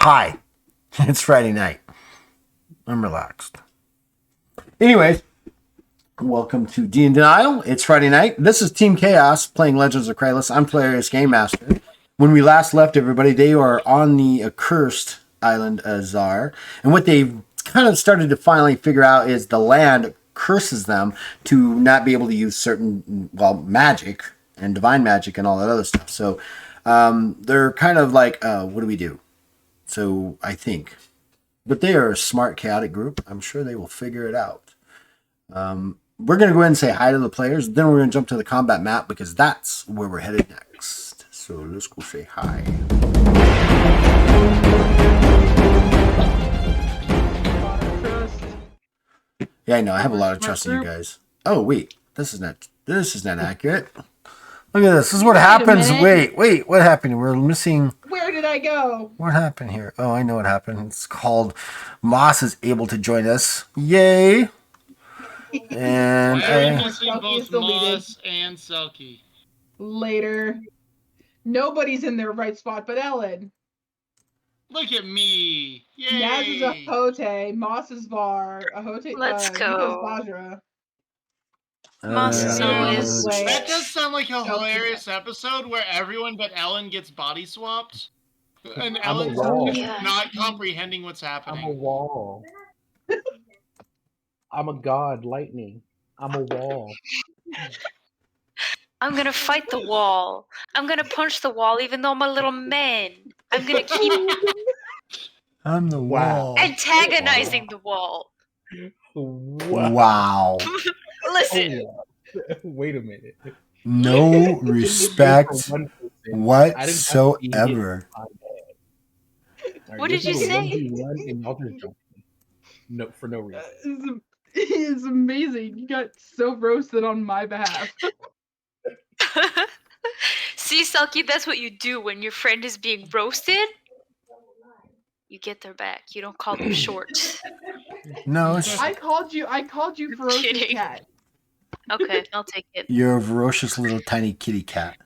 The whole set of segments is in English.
Hi. It's Friday night. I'm relaxed. Anyways, welcome to D in Denial. It's Friday night. This is Team Chaos playing Legends of Kralis. I'm Hilarious Game Master. When we last left everybody, they are on the accursed island Azar. And what they've kind of started to finally figure out is the land curses them to not be able to use certain, magic and divine magic and all that other stuff. So they're kind of like, what do we do? So I think. But they are a smart, chaotic group. I'm sure they will figure it out. We're going to go ahead and say hi to the players. Then we're going to jump to the combat map because that's where we're headed next. So let's go say hi. Yeah, I know. I have a lot of trust in you guys. Oh, wait. This is not accurate. Look at this. This is what happens. Wait. What happened? We're missing... Where did I go? What happened here? Oh, I know what happened. It's called Moss is able to join us. Yay! And why are we missing both Moss and Selkie? Later. Nobody's in their right spot but Ellen. Look at me. Yay! Naz is Ahote, Moss is Var, Ahote Let's go. Bajra. Moss is always... That does sound like a hilarious episode where everyone but Ellen gets body swapped. And Ellen's not comprehending what's happening. I'm a wall. I'm a god, lightning. I'm a wall. I'm gonna fight the wall. I'm gonna punch the wall even though I'm a little man. I'm gonna keep I'm the wall. antagonizing the wall. Wow. Listen. Wait a minute. No respect whatsoever. What did you say? No, for no reason. It's amazing. You got so roasted on my behalf. See, Selkie, that's what you do when your friend is being roasted. You get their back. You don't call them short. No, I called you ferocious cat. Okay, I'll take it. You're a ferocious little tiny kitty cat.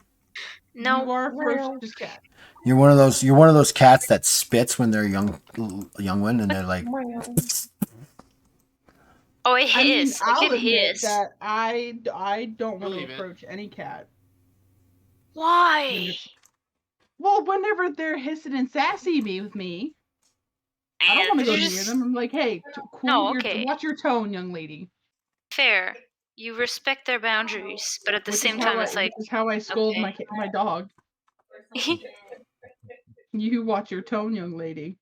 No, you are a ferocious cat. You're one of those cats that spits when they're young one, and they're like. Oh, it hiss. I'll It hiss. that I don't want to approach any cat. Why? Well, whenever they're hissing and sassy with me, I don't want to go near them. I'm like, hey, watch your tone, young lady. Fair. You respect their boundaries, but at the same time, it's like... This is how I scold my dog. You watch your tone, young lady.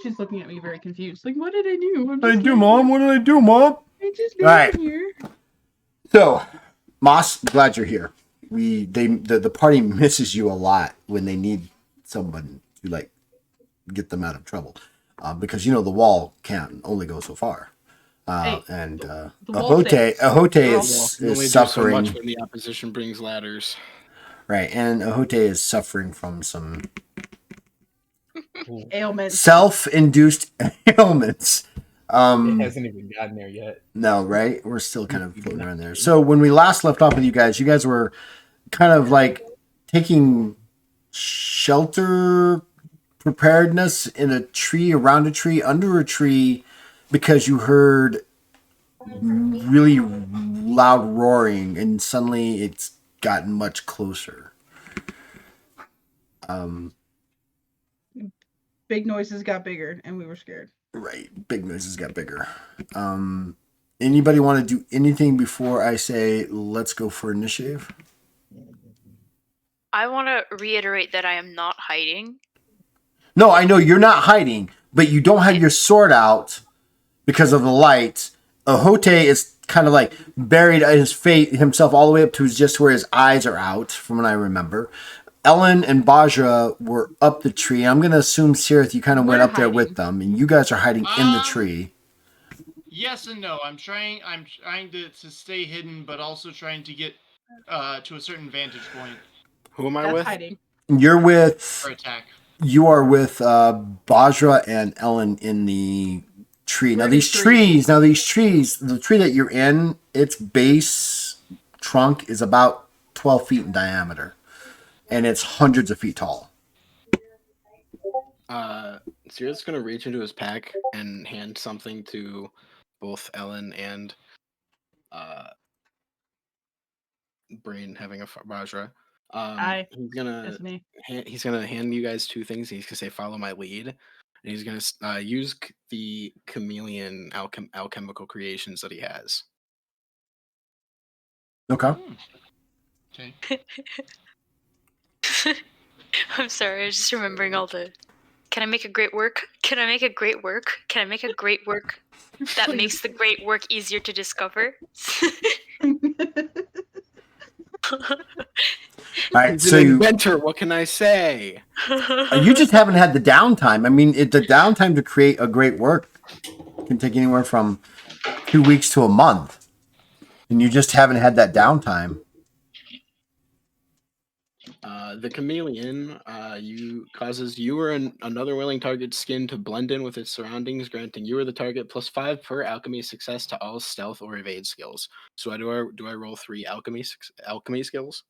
She's looking at me very confused. Like, what did I do? What did I do, Mom? What did I do, Mom? I just got here. So, Moss, glad you're here. The party misses you a lot when they need someone to get them out of trouble, because the wall can only go so far. And Ahote is suffering. So much when the opposition brings ladders. Right, and Ahote is suffering from some ailments, self-induced ailments. It hasn't even gotten there yet. No, right? We're still kind of floating around there. So when we last left off with you guys were kind of like taking shelter preparedness in a tree, around a tree, under a tree, because you heard really loud roaring, and suddenly it's gotten much closer. Big noises got bigger, and we were scared. Right, big noises got bigger. Anybody want to do anything before I say let's go for initiative? I want to reiterate that I am not hiding. No, I know you're not hiding, but you don't have your sword out because of the light. Ahote is kind of like buried himself all the way up to just where his eyes are out, from what I remember. Ellen and Bajra were up the tree. I'm going to assume, Sirith, you kind of went up there with them, and you guys are hiding in the tree. Yes and no. I'm trying to stay hidden, but also trying to get to a certain vantage point. Who am I with? Hiding. You're with... For attack. You are with Bajra and Ellen in the tree. Now these trees, the tree that you're in, its base trunk is about 12 feet in diameter. And it's hundreds of feet tall. Sirius gonna reach into his pack and hand something to both Ellen and Brain, having a Bajra. It's me. He's gonna hand you guys two things. He's gonna say, "Follow my lead," and he's gonna use the chameleon alchemical creations that he has. Okay. Okay. I'm sorry, I was just remembering all the. Can I make a great work? Can I make a great work? Can I make a great work that Please. makes the great work easier to discover? All right, He's so an inventor. What can I say? you just haven't had the downtime. I mean, the downtime to create a great work can take anywhere from 2 weeks to a month, and you just haven't had that downtime. The chameleon causes you or another willing target's skin to blend in with its surroundings, granting you or the target +5 per alchemy success to all stealth or evade skills. So do I roll 3 alchemy skills?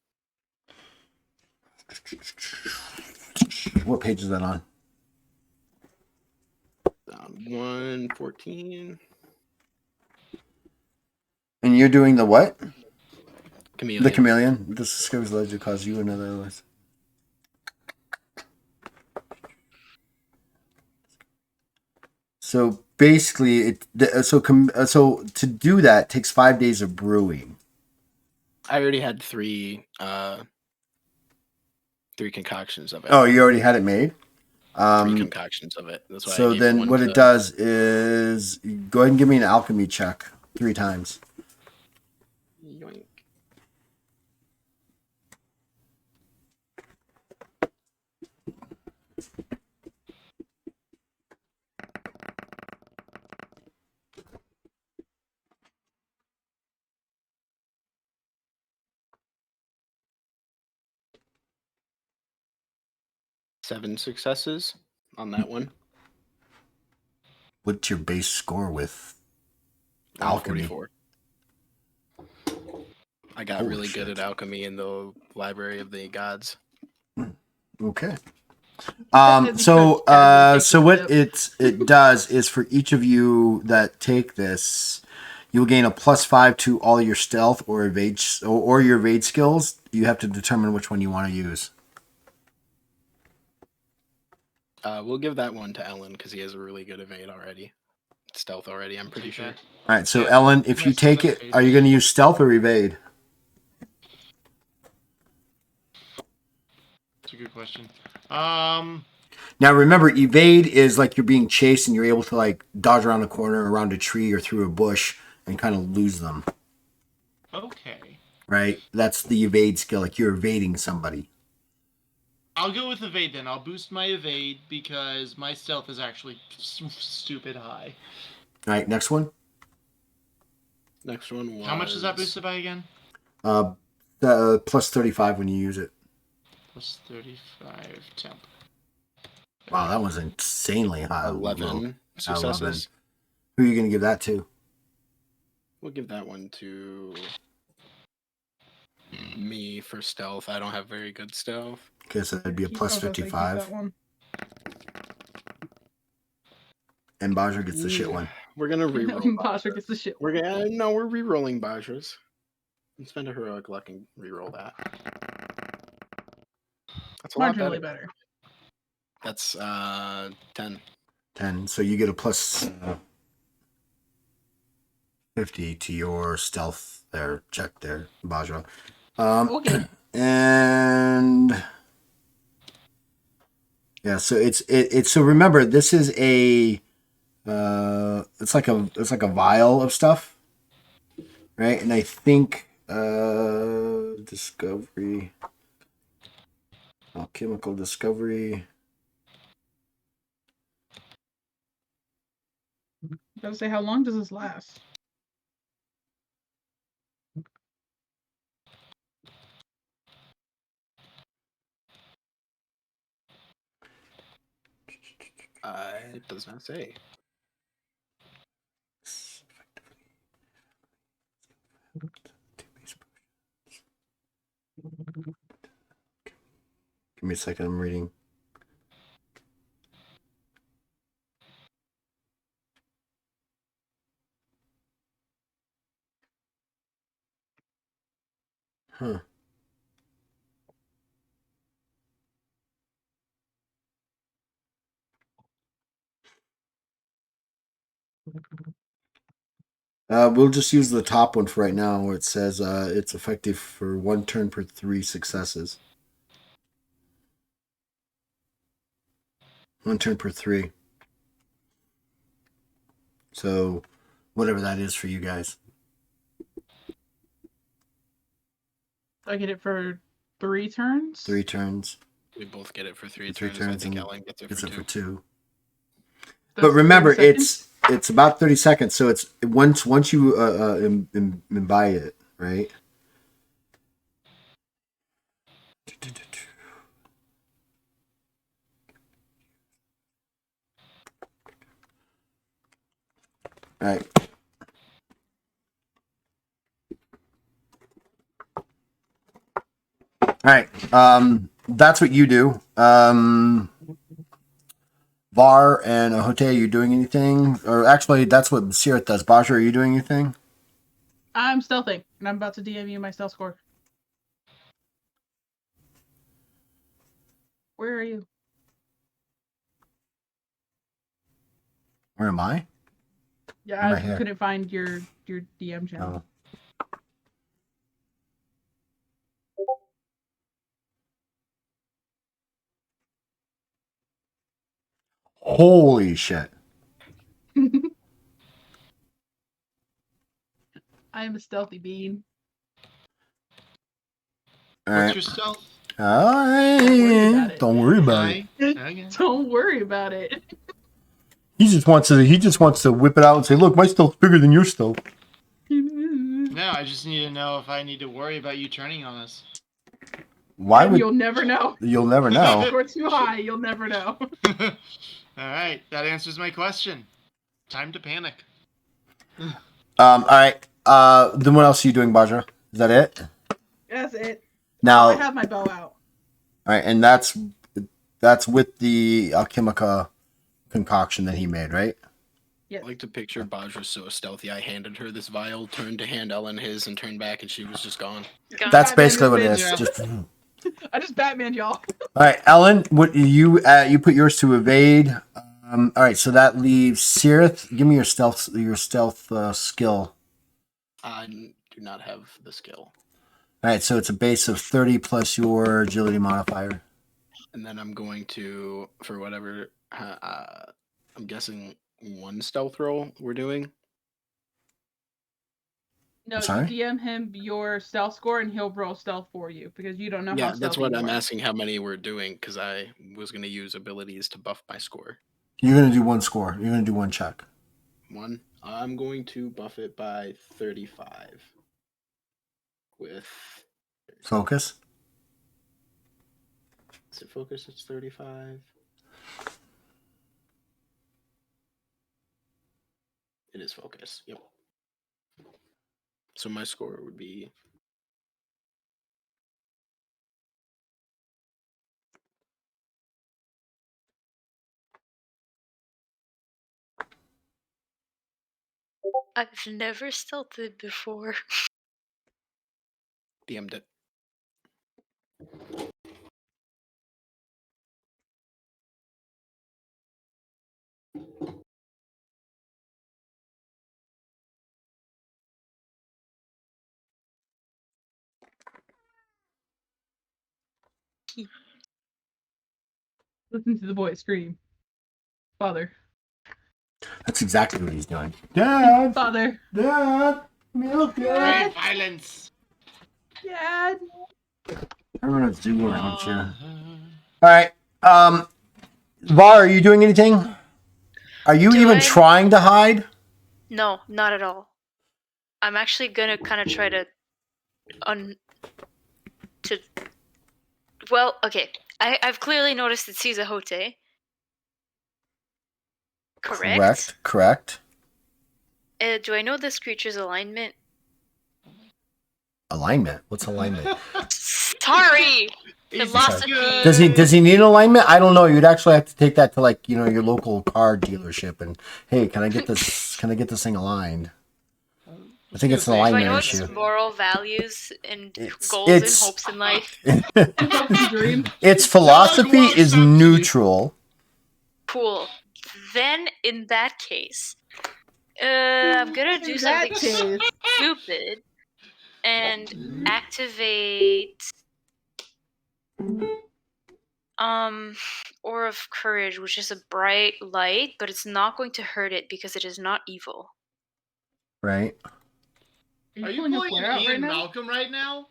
What page is that on? 114. And you're doing the what? Chameleon. The chameleon. This discovers the legend cause you another list. So basically, so to do that takes 5 days of brewing. I already had three concoctions of it. Oh, you already had it made. 3 concoctions of it. That's why. So then, what it does is go ahead and give me an alchemy check 3 times. Yoink. Seven successes on that one. What's your base score with alchemy? 44. I got really good at alchemy in the Library of the Gods. Okay. So what it does is for each of you that take this, you'll gain a +5 to all your stealth or evade or your evade skills. You have to determine which one you want to use. We'll give that one to Ellen because he has a really good evade already. Stealth already, I'm pretty sure. All right, so Ellen, if you take it, are you going to use stealth or evade? That's a good question. Now remember, evade is like you're being chased and you're able to like dodge around a corner, around a tree, or through a bush and kind of lose them. Okay. Right? That's the evade skill, like you're evading somebody. I'll go with evade then. I'll boost my evade because my stealth is actually stupid high. All right, next one. Next one was... How much is that boosted by again? Plus 35 when you use it. Plus 35 temp. Wow, that was insanely high. 11 successes. 11. Who are you going to give that to? We'll give that one to me for stealth. I don't have very good stealth. Okay, so that'd be a plus 55. And Bajra gets the shit one. We're gonna re-roll. Bajra gets the shit one. We're re-rolling Bajras. And spend a heroic luck and re-roll that. That's a lot better. Better. That's 10. 10. So you get a plus 50 to your stealth there, check there, Bajra. Okay. And yeah, so it's so remember this is a it's like a vial of stuff, right? And I think discovery, alchemical discovery. I was gonna say, how long does this last? It does not say. Give me a second, I'm reading. Huh. We'll just use the top one for right now, where it says it's effective for 1 turn per 3 successes. 1 turn per 3. So, whatever that is for you guys. I get it for 3 turns? 3 turns. We both get it for 3 3 turns. turns. I think And Ellen gets it gets for it 2. for 2. That's But remember, 30 seconds? it's about 30 seconds. So it's once you imbibe it, right? All right. All right. That's what you do. Var and Hote, are you doing anything? Or actually, that's what Sirith does. Baja, are you doing anything? I'm stealthing, and I'm about to DM you my stealth score. Where are you? Where am I? Yeah, I'm right I here. couldn't find your DM channel. Oh. Holy shit. I am a stealthy bean. All What's right. your stealth? All right. Don't worry about Don't worry about it. Okay. Don't worry about it. He just wants to whip it out and say, "Look, my stealth's bigger than your stealth." No, I just need to know if I need to worry about you turning on us. Why And would you'll never know. you'll never If know? you're too high, you'll never know. All right, that answers my question. Time to panic. All right. Then what else are you doing, Baja? Is that it? That's it. Now, I have my bow out. all right, and that's with the Alchemica concoction that he made, right? Yes. I like to picture Bajra so stealthy. I handed her this vial, turned to hand Ellen his, and turned back, and she was just gone. That's Batman basically what it movement. is. Yeah. Just I just Batman y'all. all right, Ellen. What you put yours to evade? All right, so that leaves Sirith. Give me your stealth skill. I do not have the skill. All right, so it's a base of 30 plus your agility modifier. And then I'm going to, for whatever, I'm guessing 1 stealth roll we're doing. No, Sorry? you DM him your stealth score and he'll roll stealth for you because you don't know how Yeah, stealthy that's what you I'm are. asking how many we're doing, because I was going to use abilities to buff my score. You're gonna do 1 score. You're gonna do 1 check. 1. I'm going to buff it by 35. With... Focus. Is it focus? It's 35. It is focus. Yep. So my score would be... I've never stealthed before. DM'd it. Listen to the boy scream. Father. That's exactly what he's doing. Dad, Father. Dad, milk, Dad. Great violence. Dad. Everyone's doing around here. All right. Var, are you doing anything? Are you even trying to hide? No, not at all. I'm actually gonna kind of try to well, okay. I've clearly noticed it sees a Hote. Correct? Correct. Do I know this creature's alignment? Alignment? What's alignment? Sorry! Philosophy. Does he need alignment? I don't know. You'd actually have to take that to your local car dealership and hey, can I get this thing aligned? I think it's an Do I alignment know issue. its moral values and goals it's- and hopes in life? Its philosophy is so cheap. neutral. Cool. Then, in that case, I'm gonna do something stupid and activate Aura of Courage, which is a bright light, but it's not going to hurt it because it is not evil. Right. Are you pulling an Ian Malcolm right now?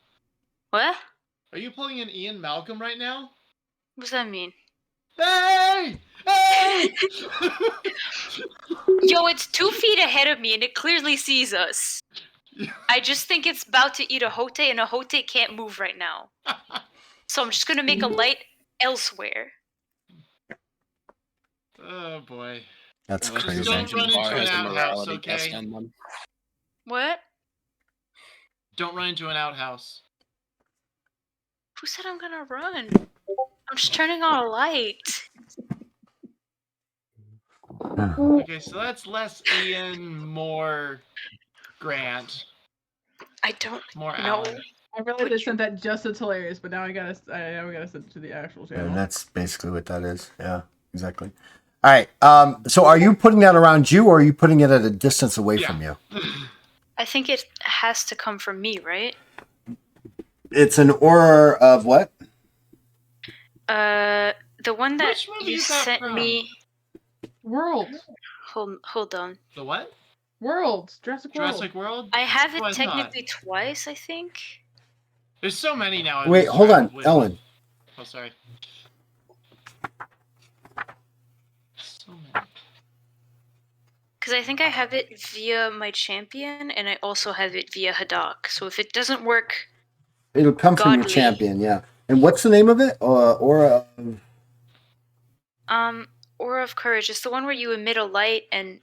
What? Are you pulling an Ian Malcolm right now? What does that mean? Hey! Hey! Yo, it's 2 feet ahead of me and it clearly sees us. I just think it's about to eat a Hote and a Hote can't move right now. So I'm just gonna make a light elsewhere. Oh boy. That's crazy. Just don't run into an outhouse, okay? What? Don't run into an outhouse. Who said I'm gonna run? I'm just turning on a light. Okay, so that's less Ian, more Grant. I don't more know. Alan. I realized I sent that just as hilarious, but now we gotta send it to the actual channel. And that's basically what that is. Yeah, exactly. All right. So are you putting that around you, or are you putting it at a distance away from you? I think it has to come from me, right? It's an aura of what? The one that you sent me. World. Hold on. The what? World. Jurassic World. Jurassic World? I have it technically twice, I think. There's so many now. Wait, hold on, Ellen. Oh, sorry. So many. Because I think I have it via my champion, and I also have it via Hadak. So if it doesn't work, it'll come from your champion, yeah. And what's the name of it? Aura of... Aura of Courage. It's the one where you emit a light, and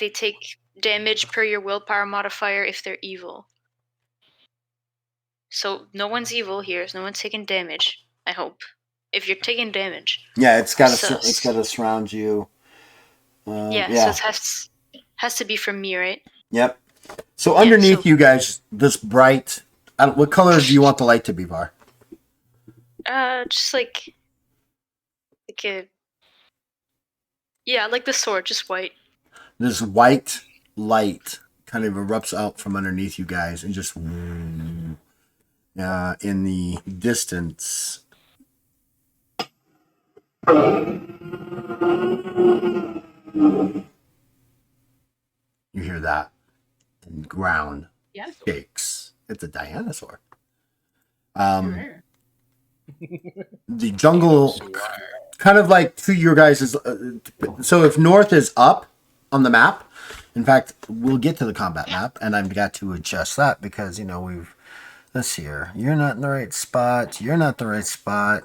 they take damage per your willpower modifier if they're evil. So no one's evil here. So no one's taking damage. I hope. If you're taking damage. Yeah, it's got to surround you. So it has to be from me, right? Yep. So underneath you guys, this bright. What color do you want the light to be, Var? Just like a. Yeah, like the sword, just white. This white light kind of erupts out from underneath you guys and just in the distance. You hear that? And the ground shakes. It's a dinosaur. The jungle, kind of like to your guys' so if north is up on the map, in fact, we'll get to the combat map, and I've got to adjust that because, let's see here. You're not in the right spot. You're not the right spot.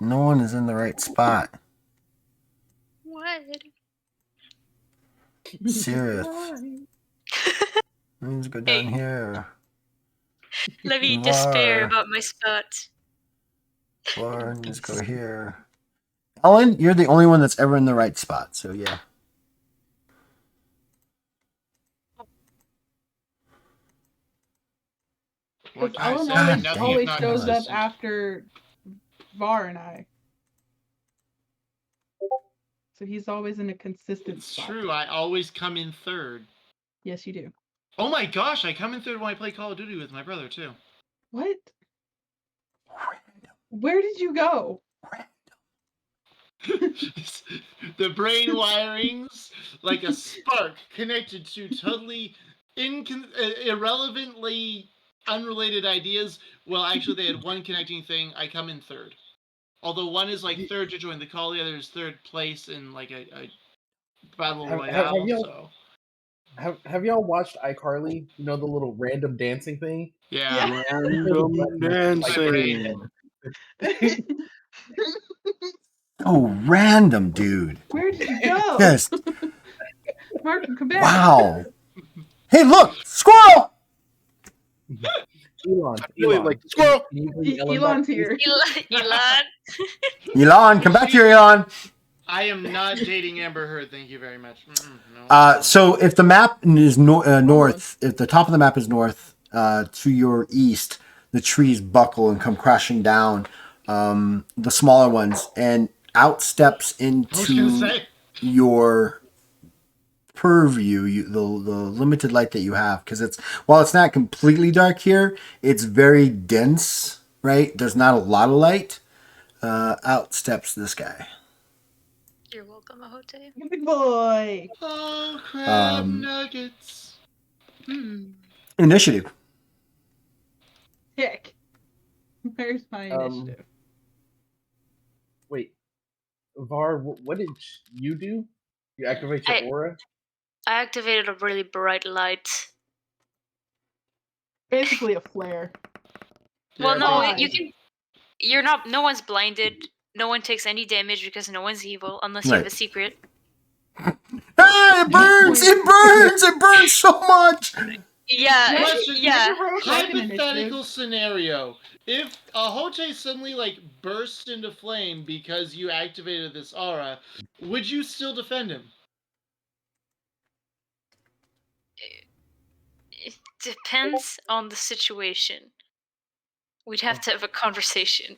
No one is in the right spot. What? Sirith. Let's go down here. Let me despair about my spot. Let's go here. Ellen, you're the only one that's ever in the right spot, so yeah. Ellen always shows up after Var and I. So he's always in a consistent spot. It's true. I always come in third. Yes, you do. Oh my gosh, I come in third when I play Call of Duty with my brother, too. What? Where did you go? The brain wirings, like a spark connected to totally irrelevantly unrelated ideas. Well, actually, they had one connecting thing. I come in third. Although one is like third to join the call, the other is third place in like a battle royale. Have y'all watched iCarly? You know, the little random dancing thing? Yeah. Random dancing. Oh, random, dude. Where did you go? Yes. Mark, come back. Wow. Hey, look! Squirrel! Elon. Like squirrel. Elon's here. Elon. Elon, come back here, Elon. I am not dating Amber Heard. Thank you very much. No. So if the map is north, if the top of the map is north, to your east, the trees buckle and come crashing down. The smaller ones, and out steps into your purview, the limited light that you have, because while it's not completely dark here, it's very dense, right? There's not a lot of light. Out steps this guy. You're welcome, Ahote. Big boy. Oh, crab nuggets. Initiative. Heck. Where's my initiative? Wait, Var, what did you do? You activate your aura? I activated a really bright light. Basically a flare. Well, no, you can. You're not. No one's blinded. No one takes any damage because no one's evil unless you have a secret. Ah, it burns! It burns! It burns so much! Yeah, yeah. Hypothetical scenario. If Ahote suddenly, bursts into flame because you activated this aura, would you still defend him? It depends on the situation. We'd have to have a conversation.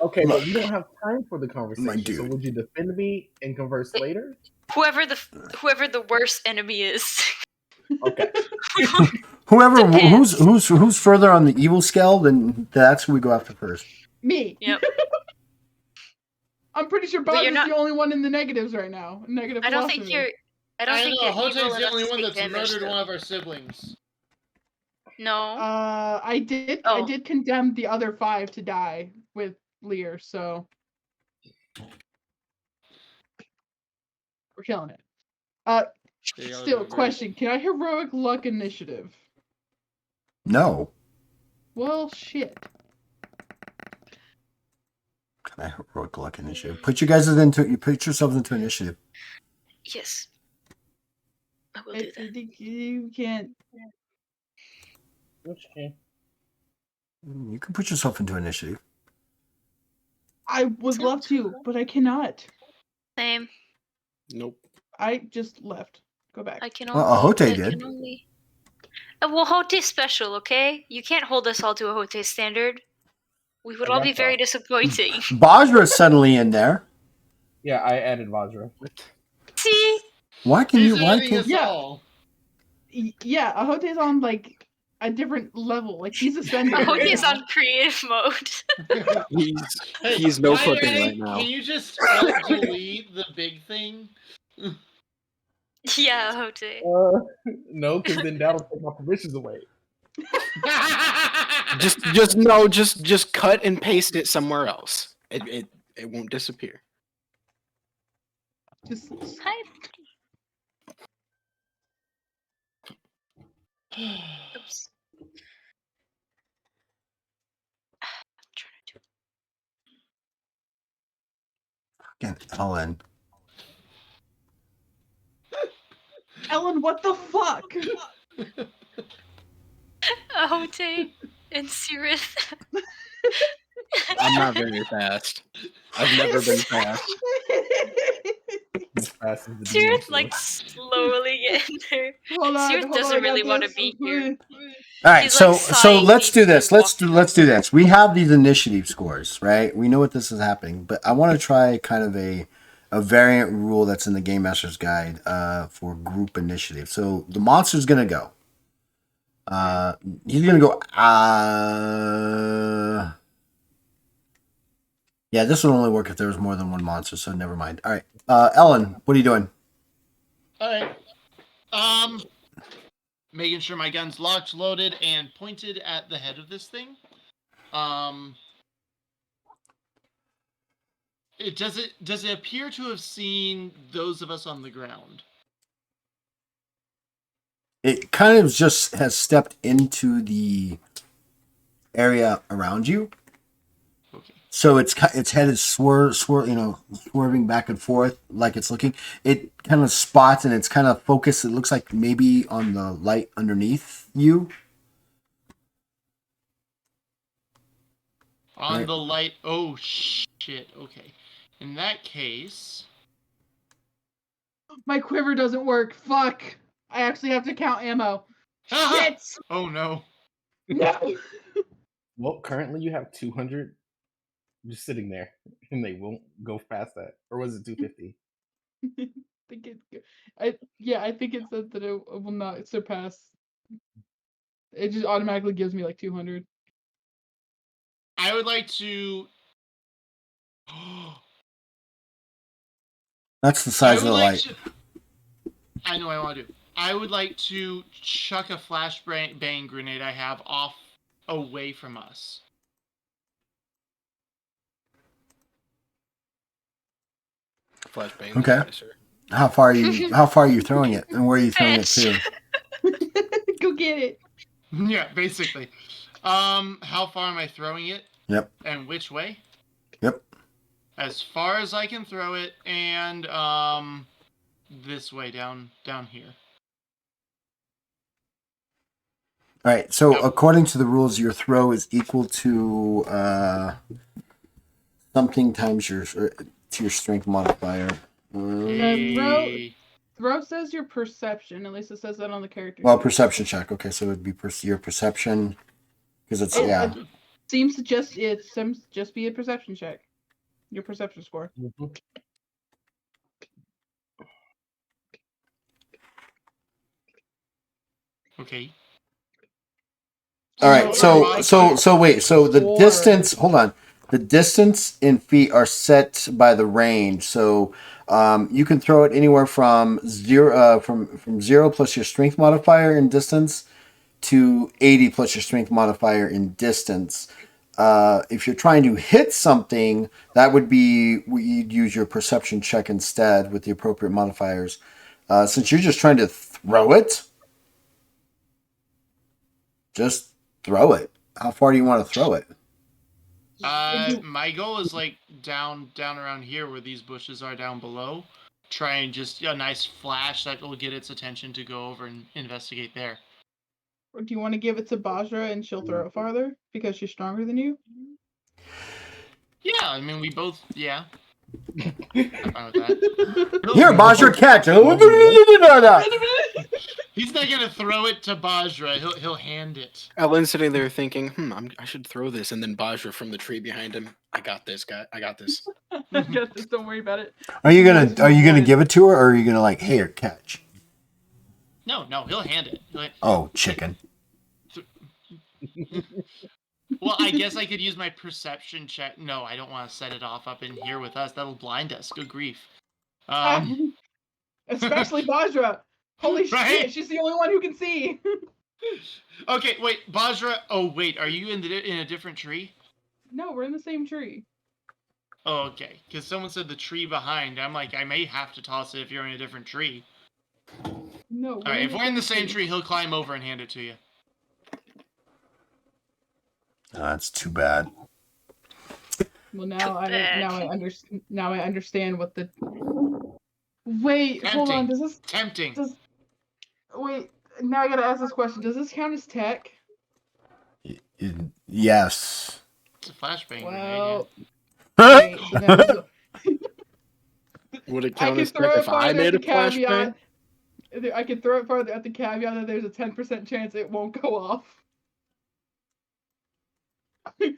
Okay, but we don't have time for the conversation. So would you defend me and converse later? Whoever the worst enemy is. Okay. who's further on the evil scale, then that's who we go after first. Me. Yep. I'm pretty sure Buzz is the only one in the negatives right now. Negative. I don't think you're Ahote's evil the only one that's damage, murdered one of our siblings. No. I did condemn the other 5 to die with Lear, so we're killing it. Still, question: can I heroic luck initiative? No. Well, shit. Can I heroic luck initiative? Put yourselves into initiative. Yes. I will do that. You can't. Okay. You can put yourself into initiative. I would love to, but I cannot. Same. Nope. I just left. Go back. I can only. Well, Ahote did. Well, Ahote's special, okay? You can't hold us all to Ahote's standard. We would all be very disappointing. Vajra's suddenly in there. Yeah, I added Vajra. See? Why can you? Yeah, Ahote's on a different level. He's ascending. Ahote's on creative mode. he's no flipping right now. Can you just delete the big thing? Yeah, Ahote. No, because then that'll take my permissions away. just cut and paste it somewhere else. It won't disappear. Just Hi. Oops. I'm trying to Fucking Ellen. Ellen, what the fuck? Ahote and Sirith. I'm not very fast. I've never been fast. Sirith slowly getting there. Sirith doesn't really want to be here. All right, so let's do this. Let's do this. We have these initiative scores, right? We know what this is happening, but I want to try kind of a variant rule that's in the Game Master's Guide for group initiative. So the monster's gonna go. He's gonna go. Yeah, this would only work if there was more than one monster, so never mind. All right, Ellen, what are you doing? All right. Making sure my gun's locked, loaded, and pointed at the head of this thing. Does it appear to have seen those of us on the ground? It kind of just has stepped into the area around you. Okay. So its head is swerving back and forth like it's looking. It kind of spots and it's kind of focused. It looks like maybe on the light underneath you. On the light. Oh shit. Okay. In that case... My quiver doesn't work. Fuck. I actually have to count ammo. Shit! Oh, no. No! Well, currently you have 200 just sitting there, and they won't go past that. Or was it 250? I think it says that it will not surpass. It just automatically gives me like 200. I would like to... That's the size of the light. I know what I want to do. I would like to chuck a flashbang grenade I have off away from us. Flashbang. Okay. How far are you throwing it, and where are you throwing it to? Go get it. Yeah, basically. How far am I throwing it? Yep. And which way? Yep. As far as I can throw it, and this way down here. All right. So according to the rules, your throw is equal to something times your strength modifier. Throw says your perception. At least it says that on the character. Well, perception check. Okay, so it would be your perception because it's It seems to just be a perception check. Your perception score. Mm-hmm. Okay. All right. So wait. So the distance. Hold on. The distance in feet are set by the range. So you can throw it anywhere from 0 plus your strength modifier in distance to 80 plus your strength modifier in distance. If you're trying to hit something, that would be you'd use your perception check instead with the appropriate modifiers. Since you're just trying to throw it, just throw it. How far do you want to throw it? My goal is like down around here where these bushes are down below. Try and just a nice flash that will get its attention to go over and investigate there. Or do you want to give it to Bajra and she'll throw it farther because she's stronger than you? Yeah, I mean we both. Yeah, I'm fine with that. Here, Bajra, catch. He's not gonna throw it to Bajra. He'll hand it. Ellen's sitting there thinking, I should throw this, and then Bajra from the tree behind him. I got this, guy. I got this. I got this. Don't worry about it. Are you gonna give it to her, or are you gonna like, here, catch? No, he'll hand it. Oh, chicken. Well, I guess I could use my perception check. No, I don't want to set it off up in here with us. That'll blind us. Good grief. Especially Bajra. Holy shit, she's the only one who can see. Okay, wait, Bajra. Oh, wait, are you in a different tree? No, we're in the same tree. Oh, okay. Because someone said the tree behind. I'm like, I may have to toss it if you're in a different tree. No. All right, if we're in the same tree, he'll climb over and hand it to you. That's too bad. Well, now I understand what the. Wait, hold on. Does this tempting? Wait, now I gotta ask this question. Does this count as tech? Yes. It's a flashbang. Well, grenade, would it count as tech if I made a flashbang? I can throw it farther at the caveat that there's a 10% chance it won't go off. Because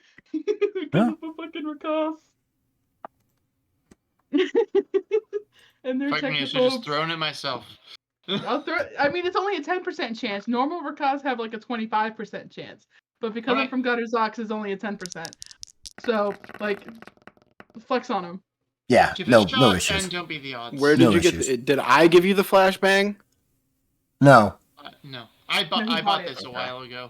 of the fucking recast. And they're technical. I should have just thrown it myself. I mean, it's only a 10% chance. Normal recasts have like a 25% chance. But because I'm from Gutter Zox, it's only a 10%. So, like, flex on them. Yeah, no issues. And don't be the odds. Where did you get it? Did I give you the flashbang? No. No. I bought this a while ago.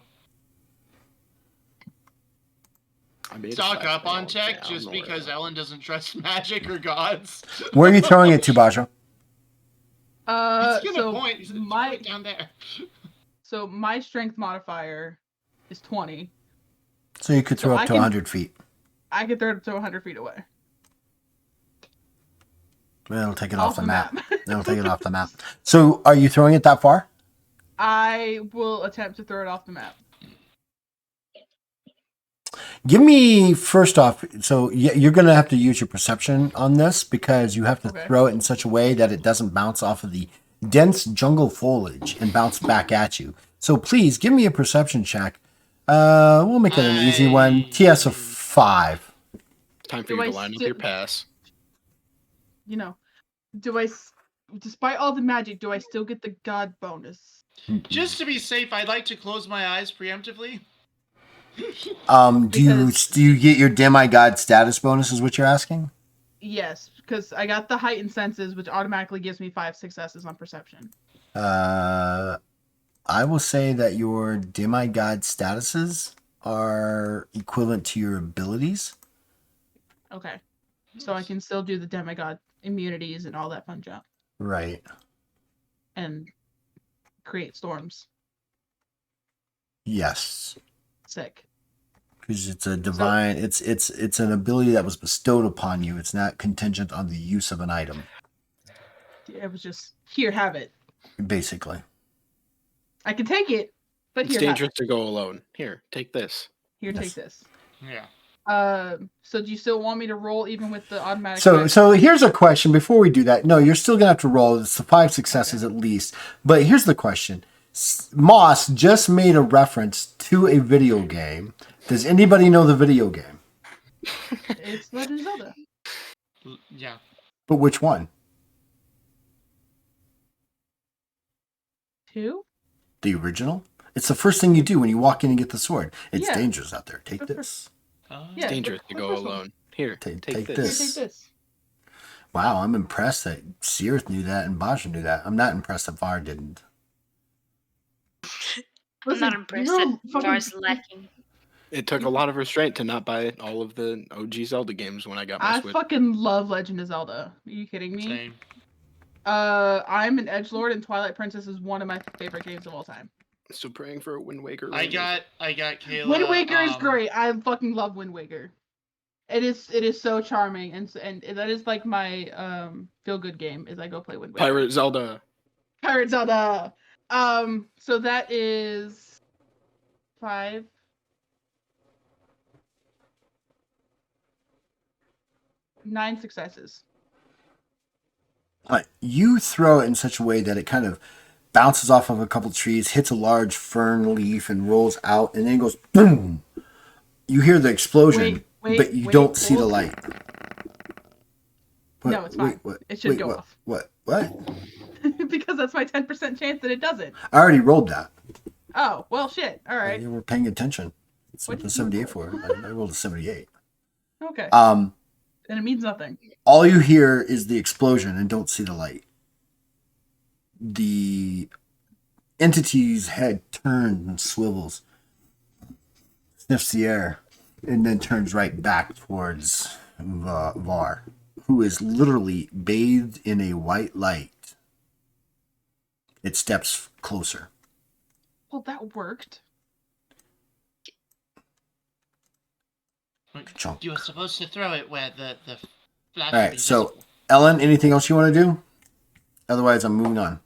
Stock up on tech just because Ellen doesn't trust magic or gods. Where are you throwing it to, Bajra? Point down there. So my strength modifier is 20. So you could throw up to 100 feet. I could throw it to 100 feet away. It'll take it off the map. It'll take it off the map. So are you throwing it that far? I will attempt to throw it off the map. Give me first off. So you're going to have to use your perception on this because you have to throw it in such a way that it doesn't bounce off of the dense jungle foliage and bounce back at you. So please give me a perception check. We'll make it an easy one. TS of 5. Time for you to line up your pass. You know, despite all the magic, do I still get the god bonus? Just to be safe, I'd like to close my eyes preemptively. Do you get your demigod status bonus? Is what you're asking? Yes, because I got the heightened senses, which automatically gives me 5 successes on perception. I will say that your demigod statuses are equivalent to your abilities. Okay, so I can still do the demigod immunities and all that fun junk. Right. And create storms. Yes. Sick. Because it's a divine. It's an ability that was bestowed upon you. It's not contingent on the use of an item. It was just here, have it. Basically. I can take it, but It's dangerous to go alone. Here, take this. Here, take this. Yeah. So do you still want me to roll even with the automatic? So here's a question before we do that. No, you're still gonna have to roll. It's the 5 successes at least. But here's the question. Moss just made a reference to a video game. Does anybody know the video game? It's Legend of Zelda. Yeah. But which one? 2? The original? It's the first thing you do when you walk in and get the sword. It's dangerous out there. Take this. It's dangerous to go alone. Here, take this. Here, take this. Wow, I'm impressed that Sears knew that and Baja knew that. I'm not impressed that Var didn't. I'm not impressed that Var's lacking. It took a lot of restraint to not buy all of the OG Zelda games when I got my Switch. I fucking love Legend of Zelda. Are you kidding me? Same. I'm an edgelord, and Twilight Princess is one of my favorite games of all time. Still praying for a Wind Waker. I got Kayla. Wind Waker is great. I fucking love Wind Waker. It is so charming, and that is like my feel good game. Is I go play Wind Waker. Pirate Zelda. So that is 5. Nine successes. You throw it in such a way that it kind of bounces off of a couple trees, hits a large fern leaf, and rolls out, and then goes boom. You hear the explosion, but you don't see the light. What? No, it's fine. It should go off. What? Because that's my 10% chance that it doesn't. I already rolled that. Oh, well, shit. All right. You were paying attention. It's what the 78 for. I rolled a 78. Okay. And it means nothing. All you hear is the explosion and don't see the light. The entity's head turns and swivels, sniffs the air, and then turns right back towards Var, who is literally bathed in a white light. It steps closer. Well, that worked. You were supposed to throw it where the flash. All right, so Ellen, anything else you want to do? Otherwise, I'm moving on.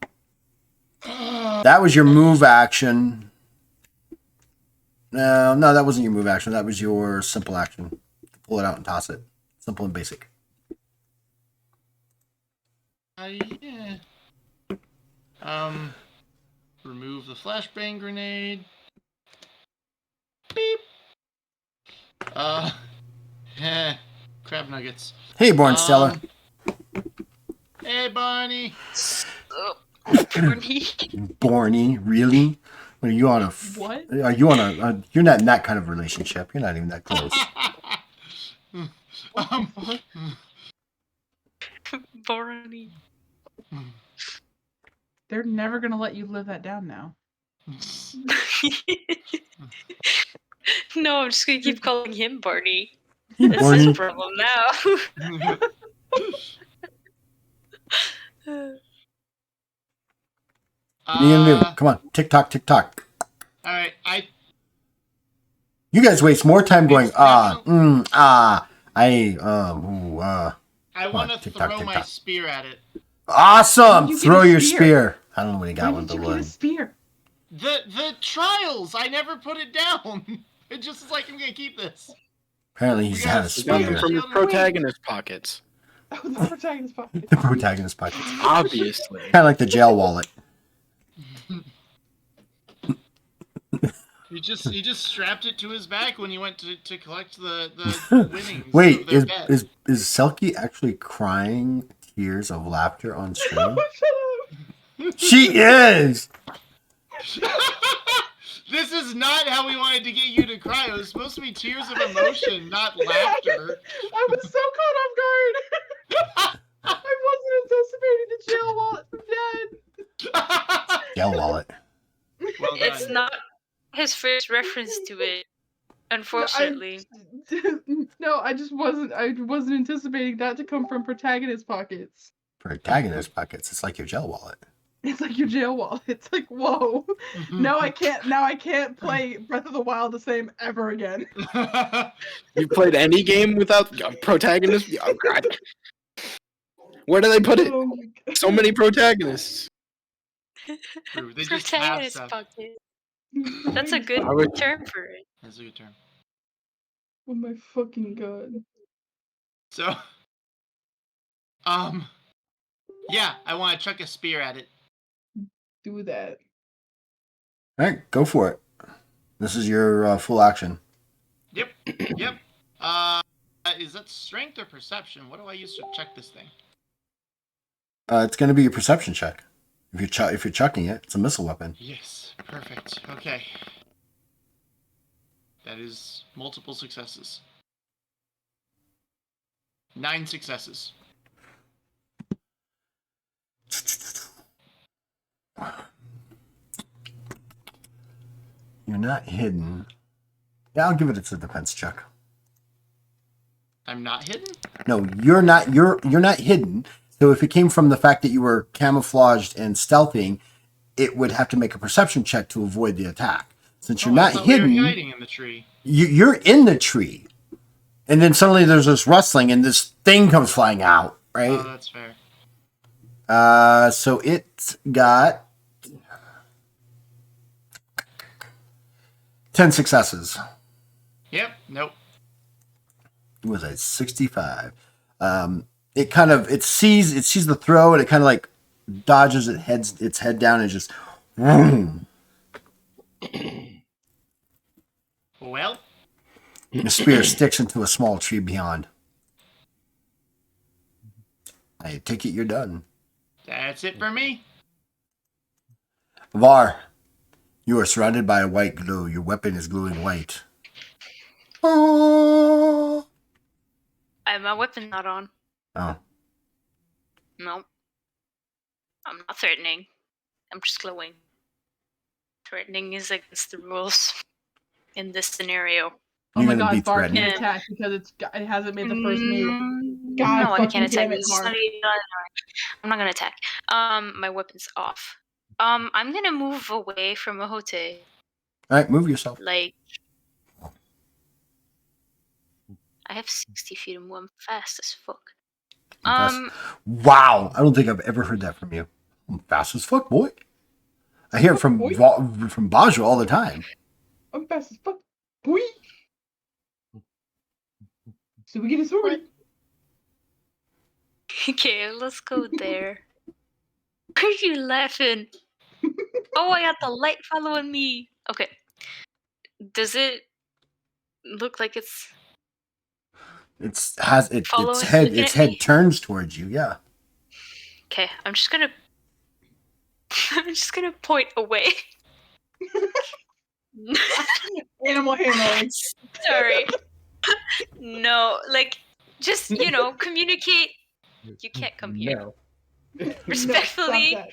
That was your move action. No, that wasn't your move action. That was your simple action. Pull it out and toss it. Simple and basic. Yeah. Remove the flashbang grenade. Beep. Crab nuggets. Hey, Born Stella. Hey, Barney. Barney. Barney, really? Are you on a? What? Are you on a? You're not in that kind of relationship. You're not even that close. Barney. They're never gonna let you live that down now. No, I'm just gonna keep calling him Barney. Hey, That's Barney. his problem now. What are you gonna do? Come on, tick tock, tick tock. All right, You guys waste more time going I want to throw my spear at it. Awesome! You Throw get a your spear. spear. I don't know when he got Why one, did but you get a spear? The trials. I never put it down. It just is like I'm gonna keep this. Apparently he's had a He He got them spear. from his protagonist pockets. Oh, the protagonist pocket. The protagonist pockets. Obviously. Kind of like the jail wallet. He just strapped it to his back when he went to collect the winnings. Wait, of their bet. is Selkie actually crying tears of laughter on stream? She is! This is not how we wanted to get you to cry. It was supposed to be tears of emotion, not laughter. I was so caught off guard. I wasn't anticipating the jail wallet from Dad. Jail wallet. Well done. It's not his first reference to it, unfortunately. No, I just wasn't. I wasn't anticipating that to come from protagonist pockets. Protagonist pockets. It's like your jail wallet. It's like your jail wallet. It's like, whoa. Now I can't play Breath of the Wild the same ever again. You played any game without a protagonist? Oh god. Where do they put it? Oh my God. So many protagonists. True, they just have Protagonist stuff. pocket. That's a good I would- term for it. That's a good term. Oh my fucking God. So, yeah, I want to chuck a spear at it. Do that. All right, go for it. This is your full action. Yep. Is that strength or perception? What do I use to check this thing? It's going to be your perception check. If you're chucking it, it's a missile weapon. Yes, perfect. Okay. That is multiple successes. 9 successes. You're not hidden. Yeah, I'll give it a defense check. I'm not hidden? No, you're not. You're not hidden. So if it came from the fact that you were camouflaged and stealthing, it would have to make a perception check to avoid the attack. Since you're I not thought we hidden, were hiding in the tree. you're in the tree, and then suddenly there's this rustling and this thing comes flying out. Oh, Right. that's fair. So it got 10 successes. Yep. Nope. It was at 65. It sees the throw and it kind of like dodges its head down and just vroom. Well, The spear sticks into a small tree beyond. I take it you're done. that's it for me. Var, you are surrounded by a white glow. Your weapon is glowing white. Oh. My weapon's not on. Oh. No. I'm not threatening. I'm just glowing. Threatening is against the rules in this scenario. Oh You're my gonna be God, Var threatened. can't attack because it hasn't made the first move. God No, I fucking can't attack. damn it, This is Var. not even- I'm not gonna attack. My weapon's off. I'm gonna move away from Ahote. All right, move yourself. Like, I have 60 feet and I'm fast as fuck. Fast. Wow, I don't think I've ever heard that from you. I'm fast as fuck, boy. I hear it from Boy. from Bajo all the time. I'm fast as fuck. Boy. So we get a sword. Okay, let's go there. Why are you laughing? Oh, I got the light following me. Okay. Does it look like it's Its Following- head looking its at me? head turns towards you. Yeah. okay? I'm just gonna point away. Animal handling. Sorry. No, like just communicate. You can't come here. No. Respectfully, No, stop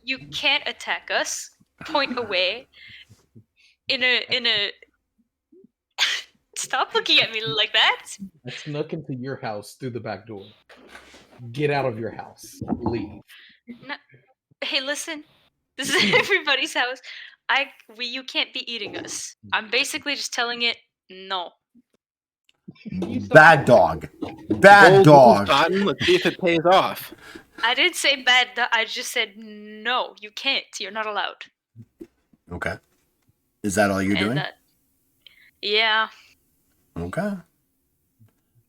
you can't attack us. Point away. In a. Stop looking at me like that. I snuck into your house through the back door. Get out of your house. Leave. Hey, listen. This is everybody's house. You can't be eating us. I'm basically just telling it no. Bad dog. Bad dog. Cotton, let's see if it pays off. I didn't say bad. I just said no. You can't. You're not allowed. Okay. Is that all you're doing? Yeah. Okay.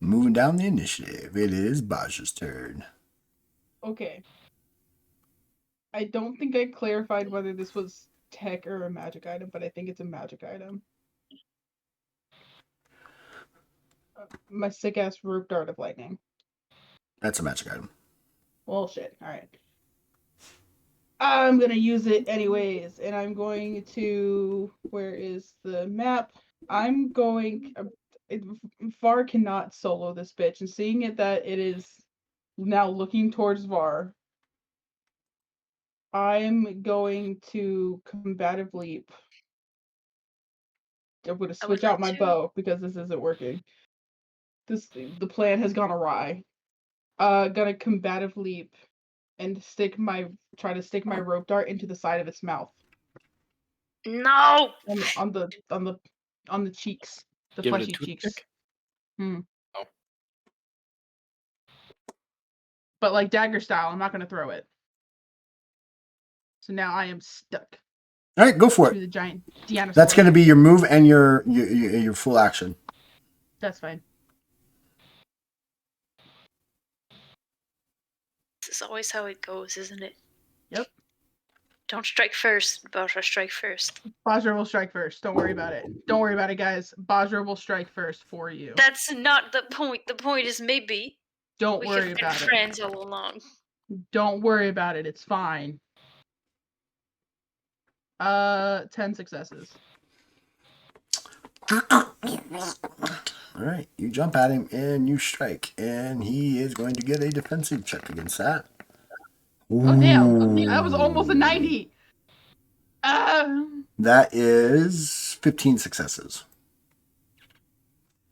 Moving down the initiative, it is Baj's turn. Okay. I don't think I clarified whether this was tech or a magic item, but I think it's a magic item. My sick ass root dart of lightning. That's a magic item. Well, shit. All right. I'm gonna use it anyways, and I'm going to. Where is the map? I'm going. Var cannot solo this bitch, and seeing it that it is now looking towards Var, I'm going to combative leap. I'm going to switch out my bow because this isn't working. The plan has gone awry. Gonna combative leap and try to stick my rope dart into the side of its mouth. No. On the cheeks, the Give it a fleshy cheeks. toothpick? Oh. Oh. But like dagger style, I'm not gonna throw it. So now I am stuck. All right, go for To it. the giant Dinos. That's going to be your move and your full action. That's fine. This is always how it goes, isn't it? Yep. Don't strike first, Bajra. Strike first. Bajra will strike first. Don't worry about it. Don't worry about it, guys. Bajra will strike first for you. That's not the point. The point is maybe Don't we worry have been about it. friends all along. Don't worry about it. It's fine. 10 successes. All right, you jump at him and you strike, and he is going to get a defensive check against that. Oh damn! That was almost a 90. That is 15 successes.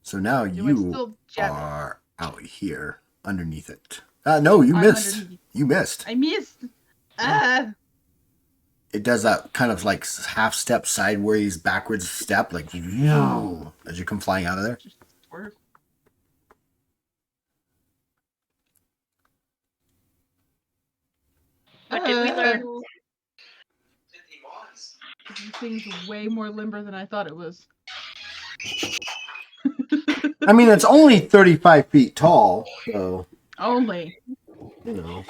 So now you are out here underneath it. No, you missed. Underneath. You missed. I missed. It does that kind of like half step sideways backwards step, like as you come flying out of there. Just swerve. What did we learn? This thing's way more limber than I thought it was. I mean, it's only 35 feet tall, so Only. you know.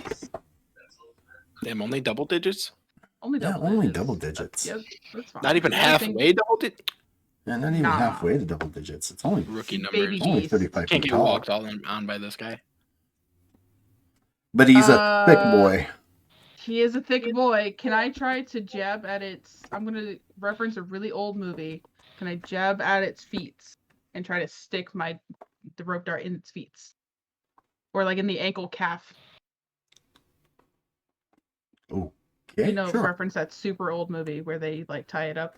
Damn, only double digits? Only double only digits. double digits. Yep, that's fine. Not even halfway double digits? Yeah, not even halfway to double digits. It's only Rookie Baby numbers. only beast. 35 Can't feet get tall. walked all on by this guy. But he's a thick boy. He is a thick boy. Can I try to jab at its... I'm going to reference a really old movie. Can I jab at its feet and try to stick the rope dart in its feet? Or like in the ankle calf. Okay, You know, sure. reference that super old movie where they like tie it up.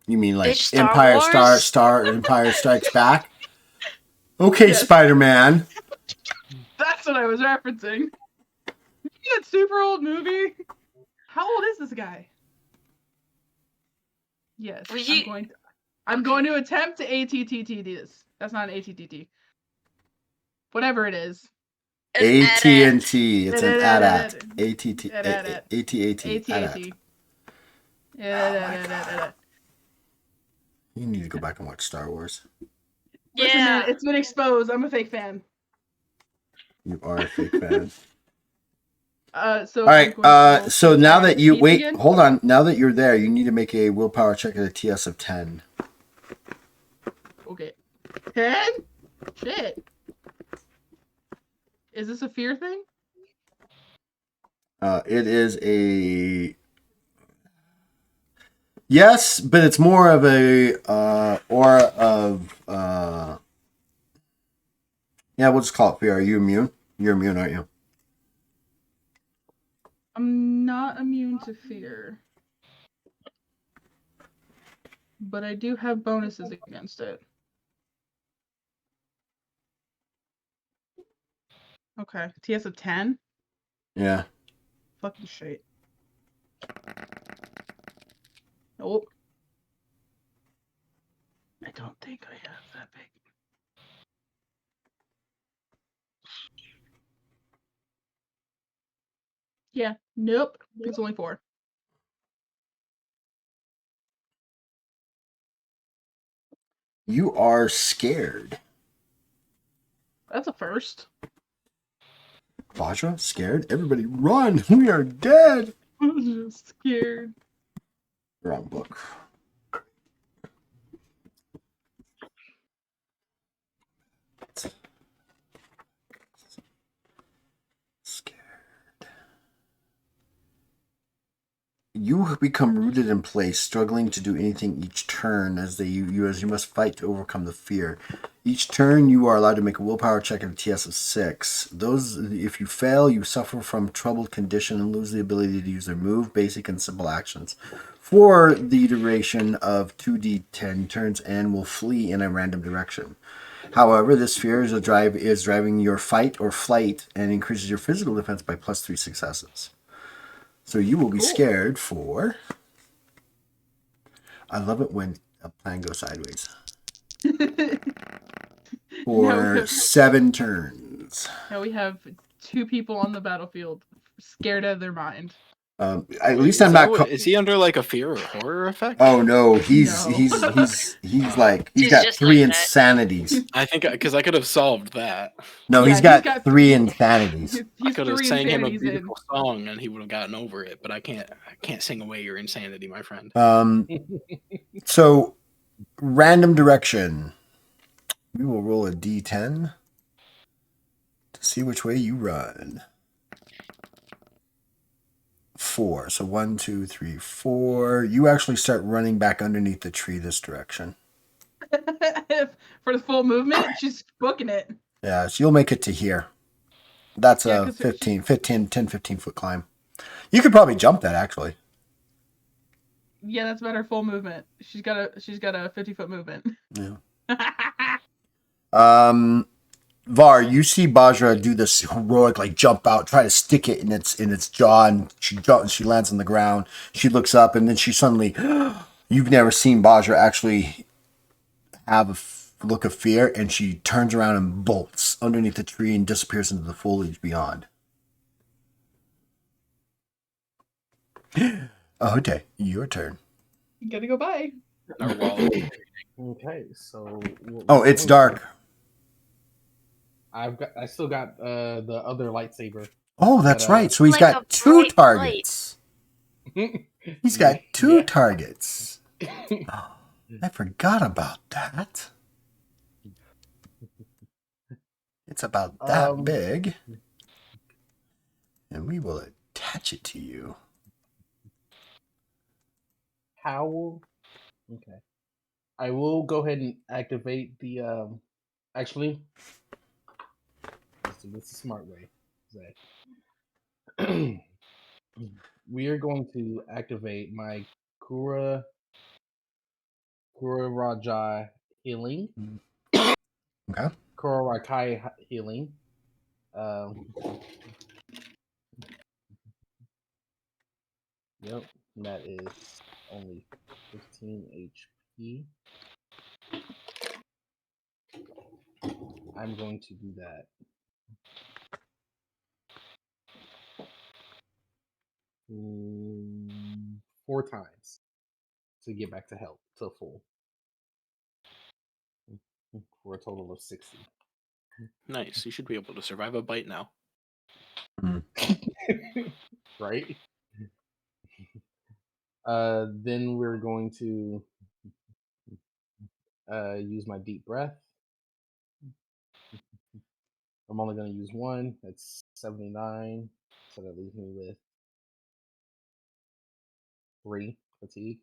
You mean like Star Empire Wars? Empire Strikes Back? Okay, Yes. Spider-Man. That's what I was referencing. That super old movie. How old is this guy? Yes, I'm going to attempt to ATTT this. That's not an ATTT. Whatever it is. AT&T. It's an AT-AT. AT-AT. AT-AT. Yeah. You need to go back and watch Star Wars. Listen, man, it's been exposed. I'm a fake fan. You are a fake fan. So all right. So now that you wait, again? hold on. Now that you're there, you need to make a willpower check at a TS of 10. Okay. 10? Shit. Is this a fear thing? It is a yes, but it's more of a aura of yeah. We'll just call it fear. Are you immune? You're immune, aren't you? I'm not immune to fear. But I do have bonuses against it. Okay. TS of 10? Yeah. Fucking shit. Nope. I don't think I have that big. Yeah. Nope. It's only 4. You are scared. That's a first. Vajra, scared? Everybody run! We are dead! I'm just scared. Wrong book. Scared. You become rooted in place, struggling to do anything each turn as you must fight to overcome the fear. Each turn, you are allowed to make a willpower check at a TS of 6. If you fail, you suffer from troubled condition and lose the ability to use their move, basic, and simple actions for the duration of 2d10 turns and will flee in a random direction. However, this fear is driving your fight or flight and increases your physical defense by +3 successes. So you will be scared for... I love it when a plan goes sideways. For 7 turns. Now we have 2 people on the battlefield scared out of their mind. At least I'm not... Is he under like a fear or horror effect? Oh no, he's No. he's got just 3 like that. insanities. I think because I could have solved that. No, Yeah, he's got 3 insanities. He's I could have 3 sang him a insanities in. beautiful song and he would have gotten over it. But I can't sing away your insanity, my friend. So random direction. We will roll a d10 to see which way you run. 4. So 1, 2, 3, 4. You actually start running back underneath the tree this direction. For the full movement, she's booking it. Yeah, so you'll make it to here. That's Yeah, a 'cause 15 foot climb. You could probably jump that actually. Yeah, that's about her full movement. She's got a 50-foot movement. Yeah. Var, you see Bajra do this heroic jump out, try to stick it in its jaw, and she lands on the ground. She looks up, and then she suddenly, you've never seen Bajra actually have a look of fear, and she turns around and bolts underneath the tree and disappears into the foliage beyond. Okay, your turn. You gotta go by. Okay, so Oh, it's dark. I still got the other lightsaber. Oh, that's right. So he's Like got a 2 bright targets. He's got 2 Yeah. targets. Oh, I forgot about that. It's about that big. And we will attach it to you. Okay. I will go ahead and activate the actually let's do this the smart way. Zach. We are going to activate my Kura Raja healing. Okay. Kura Rakai healing. Yep, that is only 15 HP. I'm going to do that. Mm, 4 times to get back to health to full for a total of 60. Nice. You should be able to survive a bite now. Right? Then we're going to use my deep breath. I'm only going to use 1. That's 79. So that leaves me with 3 fatigue.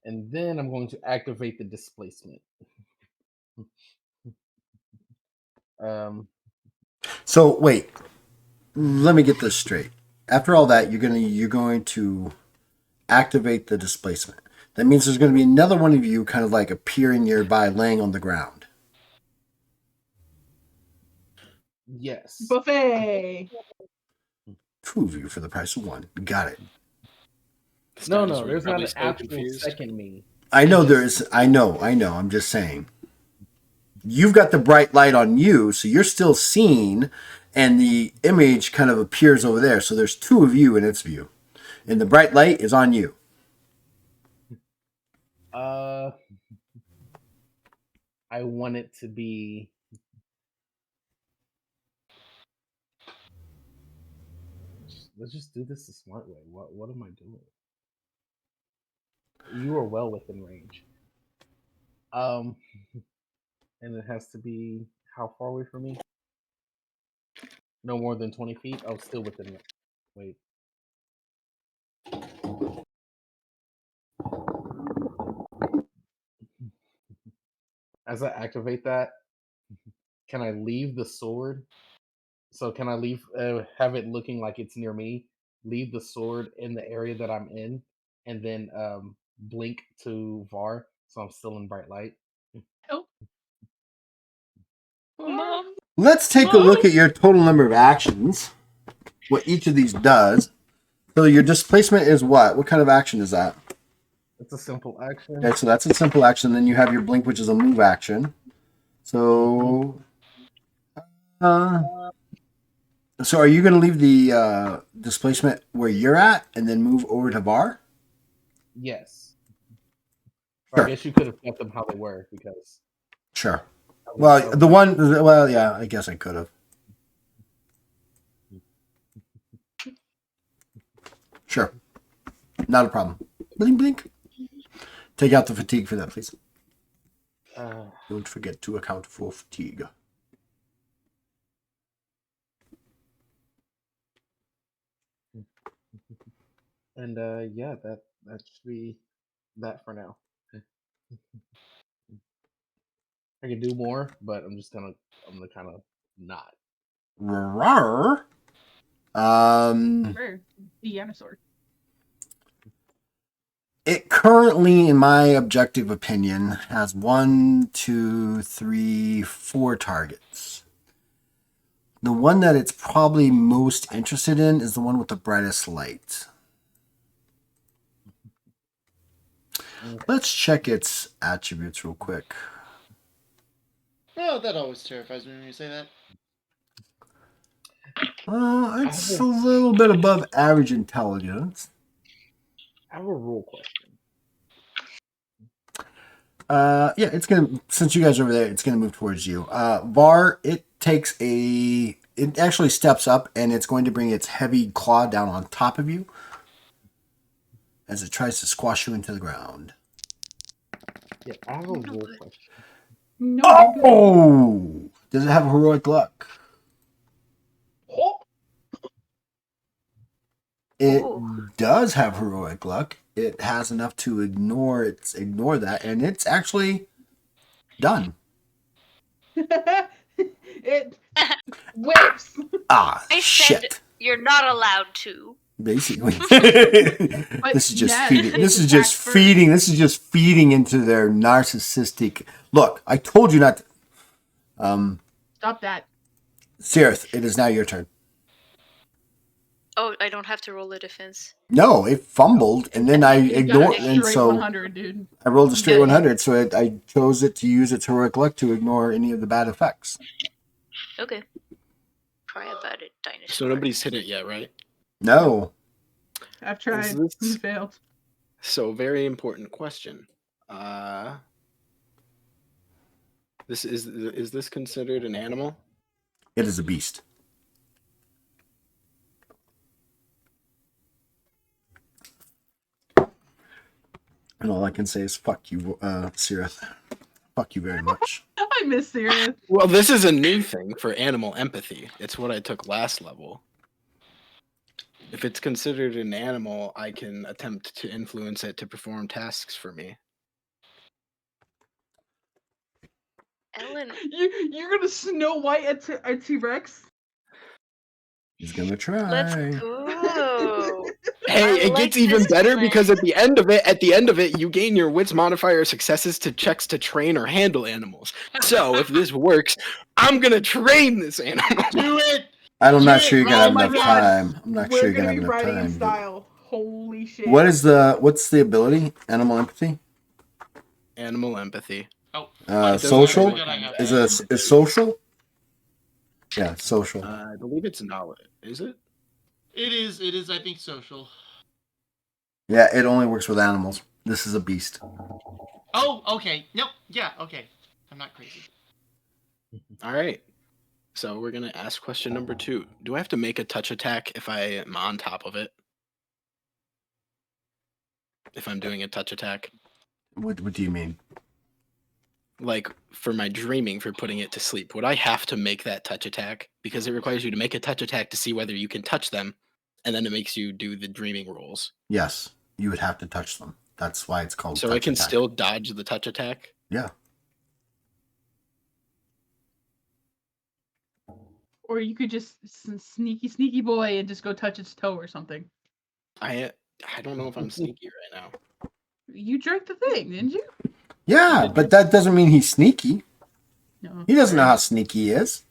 And then I'm going to activate the displacement. So wait, let me get this straight. After all that, you're going to activate the displacement. That means there's going to be another one of you kind of appearing nearby, laying on the ground. Yes. Buffet. 2 of you for the price of 1. Got it. No, there's not an actual second me. I know there is. I know. I'm just saying. You've got the bright light on you, so you're still seen, and the image kind of appears over there. So there's 2 of you in its view, and the bright light is on you. I want it to be. Let's just do this the smart way. What am I doing? You are well within range. And it has to be how far away from me? No more than 20 feet. Oh, still within. Wait. As I activate that, can I leave the sword? So can I leave? Have it looking like it's near me. Leave the sword in the area that I'm in, and then blink to Var, so I'm still in bright light. Oh. Mom. Let's take a look at your total number of actions. What each of these does. So your displacement is what? What kind of action is that? It's a simple action. Okay, so that's a simple action. Then you have your blink, which is a move action. So, so are you going to leave the displacement where you're at and then move over to Var? Yes. Sure. I guess you could have kept them how they were because. Sure. Well, the one. Well, yeah. I guess I could have. Sure. Not a problem. Blink, blink. Take out the fatigue for that, please. Don't forget to account for fatigue. And yeah, that should be that for now. I can do more, but I'm gonna kind of not. Rawr. Where? The dinosaur. It currently, in my objective opinion, has 1, 2, 3, 4 targets. The one that it's probably most interested in is the one with the brightest light. Let's check its attributes real quick. Oh, that always terrifies me when you say that. It's a little bit above average intelligence. I have a rule question. Yeah, it's gonna. Since you guys are over there, it's gonna move towards you. Var, it actually steps up and it's going to bring its heavy claw down on top of you as it tries to squash you into the ground. Yeah, I have a rule question. No. Oh! Does it have heroic luck? It does have heroic luck. It has enough to ignore that, and it's actually done. It whips. Said you're not allowed to. Basically, this is just feeding. This is just feeding. This is just feeding into their narcissistic. Look, I told you not to. Stop that. Sirith, it is now your turn. Oh, I don't have to roll a defense. No, it fumbled, and then I ignored, and so 100, dude. I rolled a straight 100. So I chose it to use its heroic luck to ignore any of the bad effects. Okay. Try about it, dinosaur. So nobody's hit it yet, right? No. I've tried. You failed. So very important question. This is this considered an animal? It is a beast. And all I can say is fuck you, Sirith. Fuck you very much. I miss Sirith. Well, this is a new thing for animal empathy. It's what I took last level. If it's considered an animal, I can attempt to influence it to perform tasks for me. Ellen, you're gonna Snow White a T-Rex? He's gonna try. Let's go. Hey, it gets even better because at the end of it, you gain your wits modifier successes to checks to train or handle animals. So if this works, I'm gonna train this animal. Do it. I'm not sure you're gonna have enough time. I'm not sure you're gonna have enough riding time. In style. Holy shit! What's the ability? Animal empathy. Animal empathy. Oh, social is social. Yeah, social. I believe it's knowledge. Is it? It is. I think social. Yeah, it only works with animals. This is a beast. Oh, okay. Nope. Yeah, okay. I'm not crazy. All right. So we're gonna ask question number 2. Do I have to make a touch attack if I am on top of it? If I'm doing a touch attack, What do you mean? like for my dreaming, for putting it to sleep, would I have to make that touch attack? Because it requires you to make a touch attack to see whether you can touch them, and then it makes you do the dreaming rolls. Yes, you would have to touch them. That's why it's called So touch I can attack. still dodge the touch attack. Yeah. Or you could just sneaky boy and just go touch its toe or something. I don't know if I'm sneaky right now. You jerked the thing, didn't you? Yeah, but that doesn't mean he's sneaky. No. He doesn't know how sneaky he is.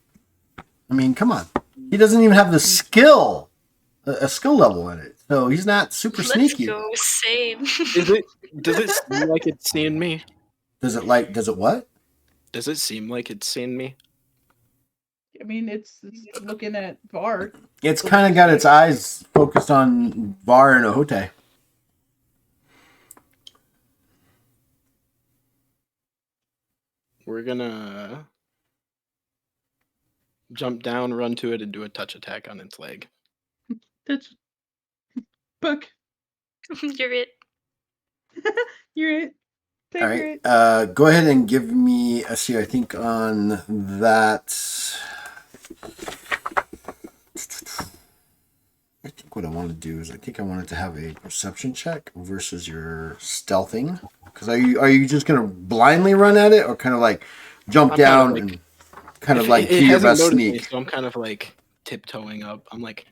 I mean, come on. He doesn't even have the skill, a skill level in it. So he's not super Let's sneaky. go. Same. Does it seem like it's seeing me? Does it what? Does it seem like it's seeing me? I mean, it's looking at Var. It's kind of got its eyes focused on Var and Ahote. We're gonna jump down, run to it, and do a touch attack on its leg. Touch. Book. You're it. You're it. Take All it. right. Go ahead and give me a see. I think on that. I think what I want to do is I wanted to have a perception check versus your stealthing. Because are you just gonna blindly run at it or kind of like jump down and kind of like do your best sneak? Me, so I'm kind of like tiptoeing up. I'm like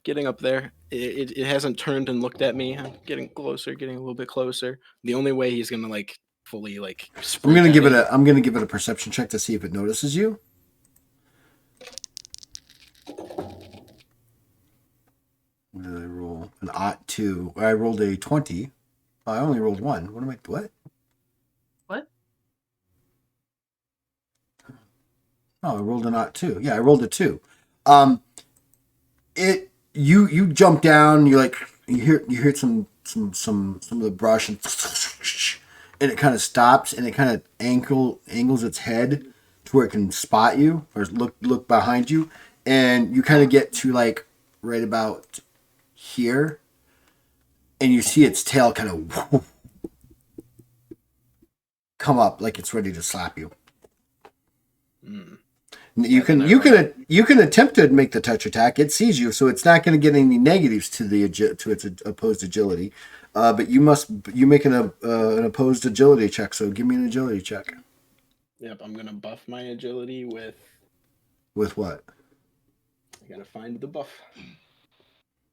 getting up there. It hasn't turned and looked at me. I'm getting closer, getting a little bit closer. The only way he's gonna like fully like. I'm gonna give it a perception check to see if it notices you. What did I roll? An odd 2. I rolled a 20. Oh, I only rolled 1. What? What? Oh, I rolled an odd 2. Yeah, I rolled a 2. You jump down. You hear some of the brush and it kind of stops and it kind of angles its head to where it can spot you or look behind you, and you kind of get to like right about here, and you see its tail kind of come up like it's ready to slap you. You can attempt to make the touch attack. It sees you, so it's not going to get any negatives to its opposed agility. But you make an opposed agility check. So give me an agility check. Yep, I'm gonna buff my agility with. With what? I gotta find the buff.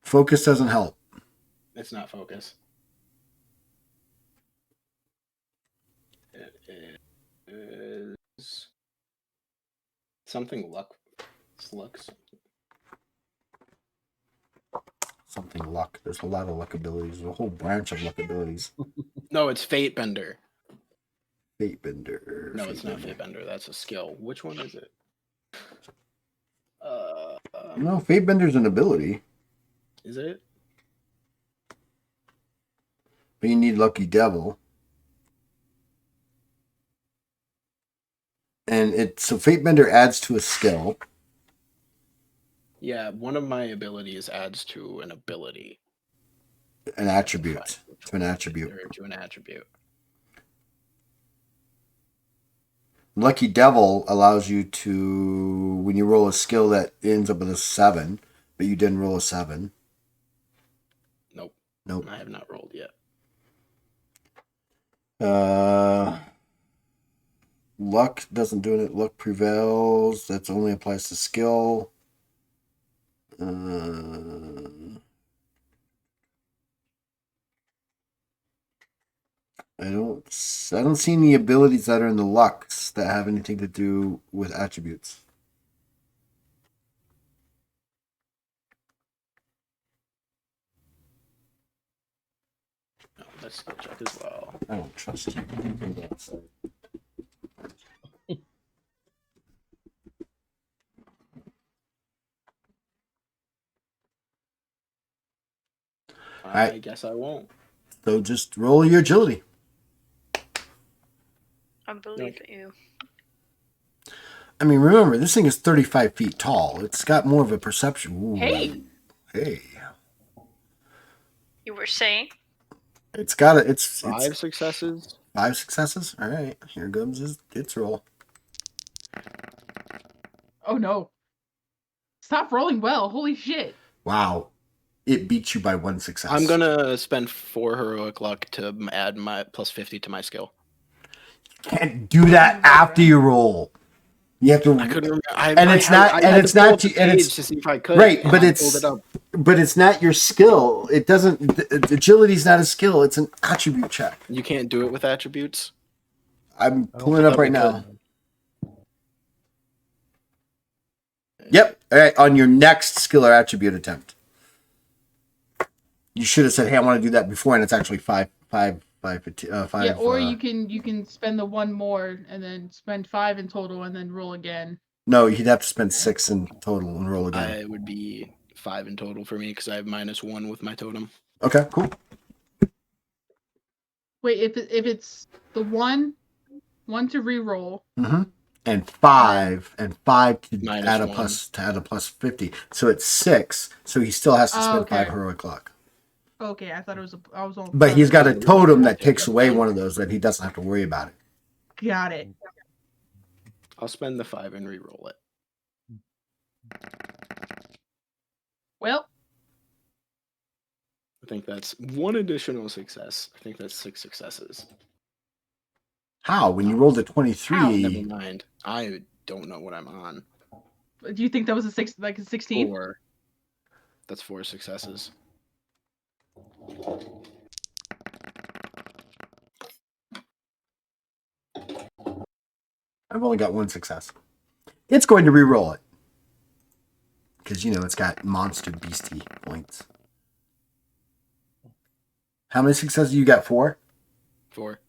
Focus doesn't help. It's not focus. It is something luck. It's luck. Something luck. There's a lot of luck abilities. There's a whole branch of luck abilities. No, it's Fate Bender. Fate Bender. No, it's not Fate Bender. That's a skill. Which one is it? No, Fate Bender's an ability. Is it? But you need Lucky Devil. And so Fate Bender adds to a skill. Yeah, one of my abilities adds to an ability. An attribute. To an attribute. Or to an attribute. Lucky Devil allows you to, when you roll a skill that ends up with a 7, but you didn't roll a 7. Nope. I have not rolled yet. Luck doesn't do it. Luck prevails. That only applies to skill. I don't see any abilities that are in the lucks that have anything to do with attributes. No, let's go check as well. I don't trust you. I guess I won't. So just roll your agility. I believe you. I mean, remember, this thing is 35 feet tall. It's got more of a perception. Ooh. Hey. Hey. You were saying? It's got a, it's 5 successes. 5 successes. All right, here comes its roll. Oh no. Stop rolling well. Holy shit. Wow, it beats you by 1 success. I'm gonna spend 4 heroic luck to add my plus 50 to my skill. Can't do that after you roll. You have to. I couldn't remember. It's not to see if I could. Right, and but I it's pulled it up. but it's not your skill. It doesn't. Agility's not a skill. It's an attribute check. You can't do it with attributes. I'm pulling it up right now. Yep. All right. On your next skill or attribute attempt, you should have said, "Hey, I want to do that before," and it's actually 5. Yeah, or you can spend the 1 more and then spend 5 in total and then roll again. No, you'd have to spend 6 in total and roll again. It would be 5 in total for me because I have -1 with my totem. Okay, cool. Wait, if it's the 1 to re-roll. Mm-hmm. And 5 to Minus add a 1. plus 50. So it's 6. So he still has to spend okay. 5 heroic luck. Okay, I thought it was I was on. But he's got a totem that takes away one of those that he doesn't have to worry about it. Got it. I'll spend the 5 and re-roll it. Well, I think that's 1 additional success. I think that's 6 successes. How? When you rolled a 23. Never mind. I don't know what I'm on. do you think that was a 16? 4. That's 4 successes. I've only got 1 success. It's going to re-roll it. Because, it's got monster beastie points. How many successes you got? 4? 4.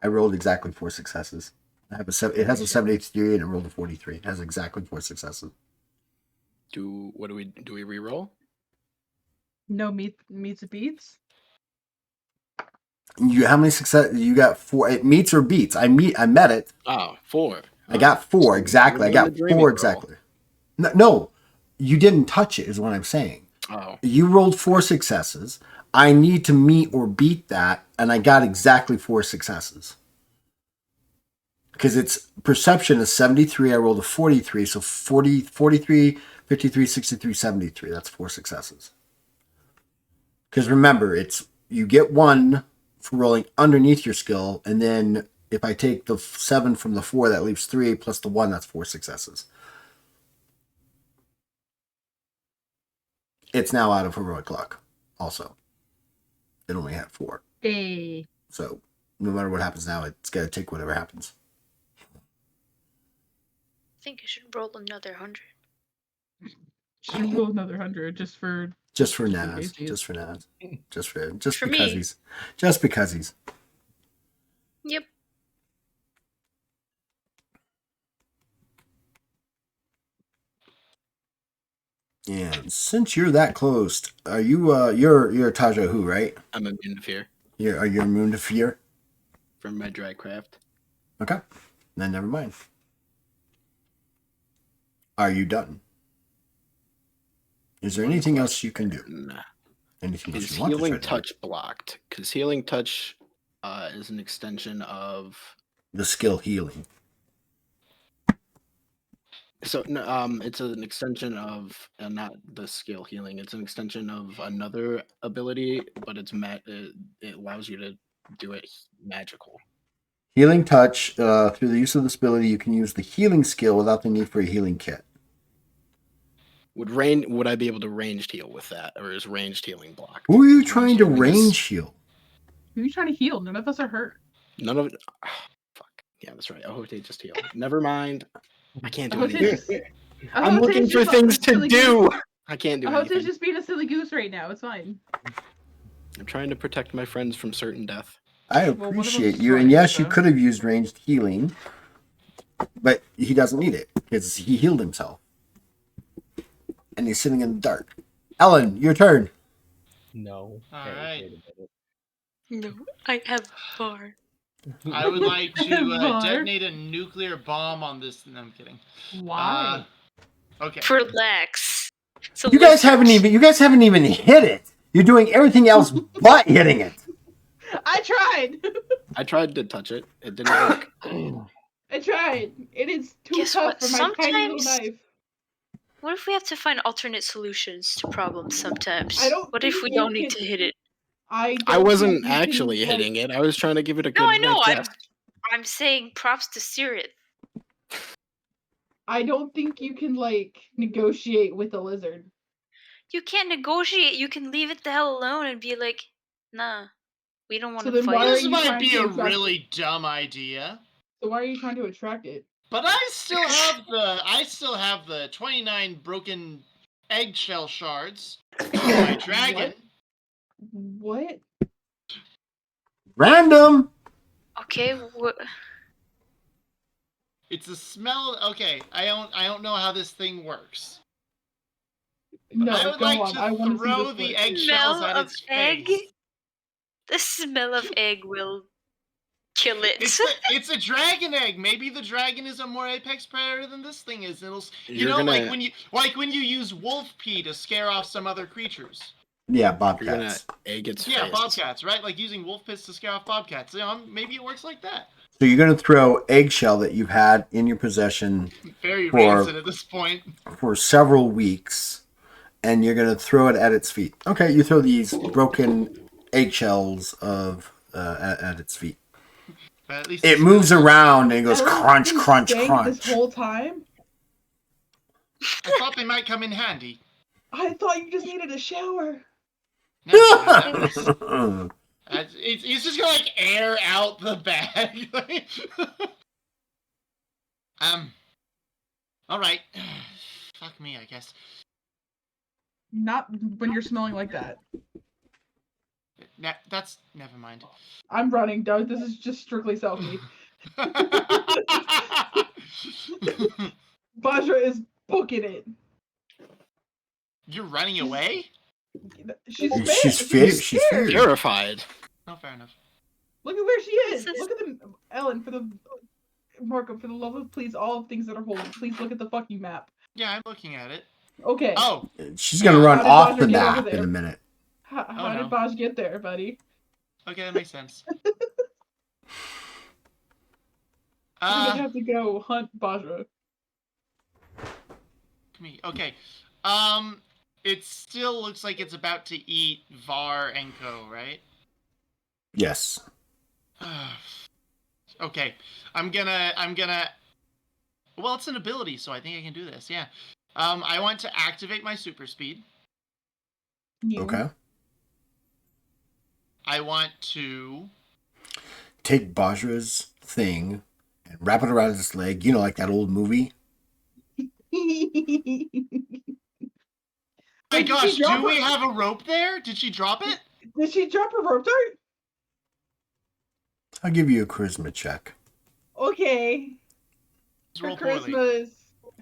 I rolled exactly 4 successes. It has a 73 and it rolled a 43. It has exactly 4 successes. Do we re-roll? No meets and beats. How many success? You got 4. It meets or beats. I met it. Oh, 4. I got 4 exactly. I got 4 exactly. No, you didn't touch it. Is what I'm saying. Oh. You rolled 4 successes. I need to meet or beat that, and I got exactly 4 successes. Because its perception is 73. I rolled a 43, so 40, 43, 53, 63, 73. That's 4 successes. Because remember, you get 1 for rolling underneath your skill, and then if I take the 7 from the 4, that leaves 3, plus the 1, that's 4 successes. It's now out of heroic luck, also. It only had 4. Hey. So, no matter what happens now, it's got to take whatever happens. I think I should roll another 100. Should roll another 100 just for Naz. Just for Naz. Just For because me. Just because he's. Yep. And since you're that close, are you you're Taja who, right? I'm immune to fear. Are you immune to fear? From my dry craft. Okay. Then never mind. Are you done? Is there anything else you can do? Nah. Anything else Is you want to try healing to touch blocked? Because healing touch is an extension of do? The skill healing. So it's an extension of not the skill healing. It's an extension of another ability, but it allows you to do it magical. Healing touch. Through the use of this ability, you can use the healing skill without the need for a healing kit. Would I be able to ranged heal with that, or is ranged healing blocked? Who are you trying to range heal? Who are you trying to heal? None of us are hurt. None of it. Oh, fuck. Yeah, that's right. Ahote just healed. Never mind. I can't do anything. I'm looking for things to do. I can't do anything. Ahote's just being a silly goose right now. It's fine. I'm trying to protect my friends from certain death. I appreciate you, and yes, you could have used ranged healing. but he doesn't need it because he healed himself. And he's sitting in the dark. Ellen, your turn. No. All Hey, right. wait a minute. No, I have bar. I would like to Var. detonate a nuclear bomb on this. No, I'm kidding. Why? Okay. Relax. So You guys haven't even hit it. You're doing everything else but hitting it. I tried. I tried to touch it. It didn't work. I tried. It is too Guess tough what? for my tiny little Sometimes- knife. What if we have to find alternate solutions to problems sometimes? I don't What if think we you don't need can- to hit it? I I wasn't think you can, actually like- hitting it. I was trying to give it a good No, I know. like, death. I'm saying props to Sirith. I don't think you can negotiate with a lizard. You can't negotiate. You can leave it the hell alone and be like, nah, we don't want So to then fight. why are This you might trying be to a attract really dumb idea. So why are you trying to attract it? But I still have the 29 broken eggshell shards of my dragon. What? Random. Okay, It's a smell. Okay, I don't know how this thing works. No, I would go like on. to I want to see throw this the work. eggshells Smell at of its egg? face. the smell of egg will kill it. It's a dragon egg. Maybe the dragon is a more apex predator than this thing is. It'll, You're gonna- like when you use wolf pee to scare off some other creatures. Yeah, You're gonna bobcats. egg its Yeah, face. bobcats, right? Like using wolf piss to scare off bobcats. Maybe it works like that. So you're going to throw eggshell that you've had in your possession Very For- rancid at this point. for several weeks, and you're going to throw it at its feet. Okay, you throw these broken eggshells at its feet. But at least It it's- moves around and it goes Ellen, crunch, you crunch, stank crunch. This whole time, I thought they might come in handy. I thought you just needed a shower. No, that was- it's just gonna air out the bag. All right. Fuck me, I guess. Not when you're smelling like that. That's never mind. I'm running, Doug. This is just strictly selfie. Bajra is booking it. You're running away? She's She's scared. Terrified. No, fair enough. Look at where she is. This is- Look at the Ellen for the Marco, for the love of please, all things that are holy, please look at the fucking map. Yeah, I'm looking at it. Okay. Oh, She's going to run How did off Roger the get over map there? in a minute. How Oh, did no. Baj get there, buddy? okay, that makes sense. I'm gonna have to go hunt Bajra. Me. Okay. It still looks like it's about to eat Var and Co, right? Yes. Okay. I'm gonna well, it's an ability, so I think I can do this, yeah. I want to activate my super speed. You. Okay. I want to Take Bajra's thing and wrap it around his leg. You know, like that old movie. my Wait, did gosh, she drop do we her- have a rope there? Did she drop it? Did she drop her rope dart? I'll give you a charisma check. Okay. Let's Her roll poorly. charisma is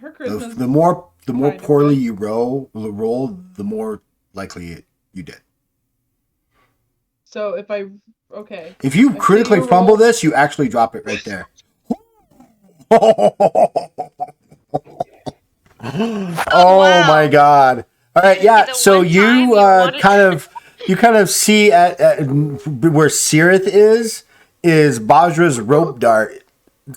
her The, charisma. the more kind of poorly good. you roll, the more likely you did. So if I okay. If you I critically see you fumble roll- this, you actually drop it right there. Oh wow. my god! All right, yeah. The So one time you you wanted- kind of see at where Sirith is Bajra's rope dart,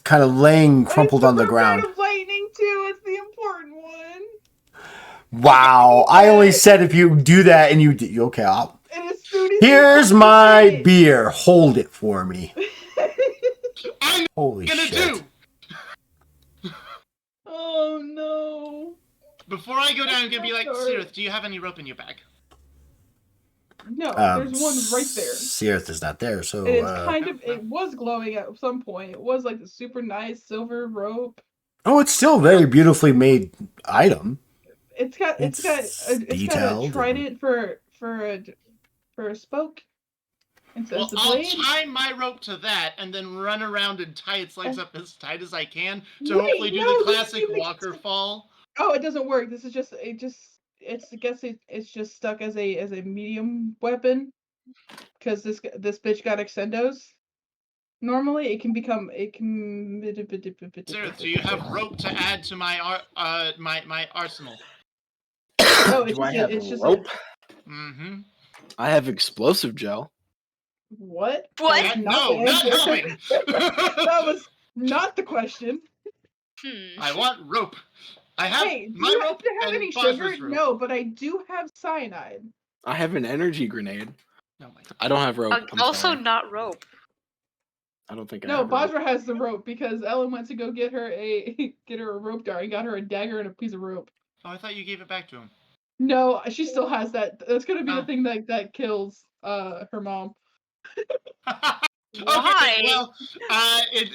kind of laying crumpled on the ground. Of lightning too. It's the important one. Wow! I only said if you do that and you okay. And as soon as Here's my beer. Hold it for me. I'm Holy gonna shit! do. Oh no. Before I go down, I'm gonna be like, Sorry. Sirith, do you have any rope in your bag? No, there's one right there. Sirith is not there, so And it's kind of it was glowing at some point. It was like the super nice silver rope. oh, it's still a very beautifully made item. It's got It's a detailed trident for a spoke. and says Well, the I'll blade. tie my rope to that and then run around and tie its legs up as tight as I can to Wait, hopefully do no, the this classic even walker fall. Oh, it doesn't work. This is just it's I guess it's just stuck as a medium weapon because this bitch got extendos. Normally, it can become Sarah, so you have rope to add to my my arsenal. No, it's Do I just have it's just rope? Mm-hmm. I have explosive gel. what? What? That was not No, the not answer. helping. That was not the question. I want rope. I have Wait, do my you rope happen to have and any sugar? Bajra's rope. No, but I do have cyanide. I have an energy grenade. Oh my God. I don't have rope. I'm Also, sorry. not rope. I don't think I No, have rope. Bajra has the rope because Ellen went to go get her a rope dart and got her a dagger and a piece of rope. Oh, I thought you gave it back to him. No, she still has that. That's gonna be Oh. the thing that kills her mom. Why? Okay, well,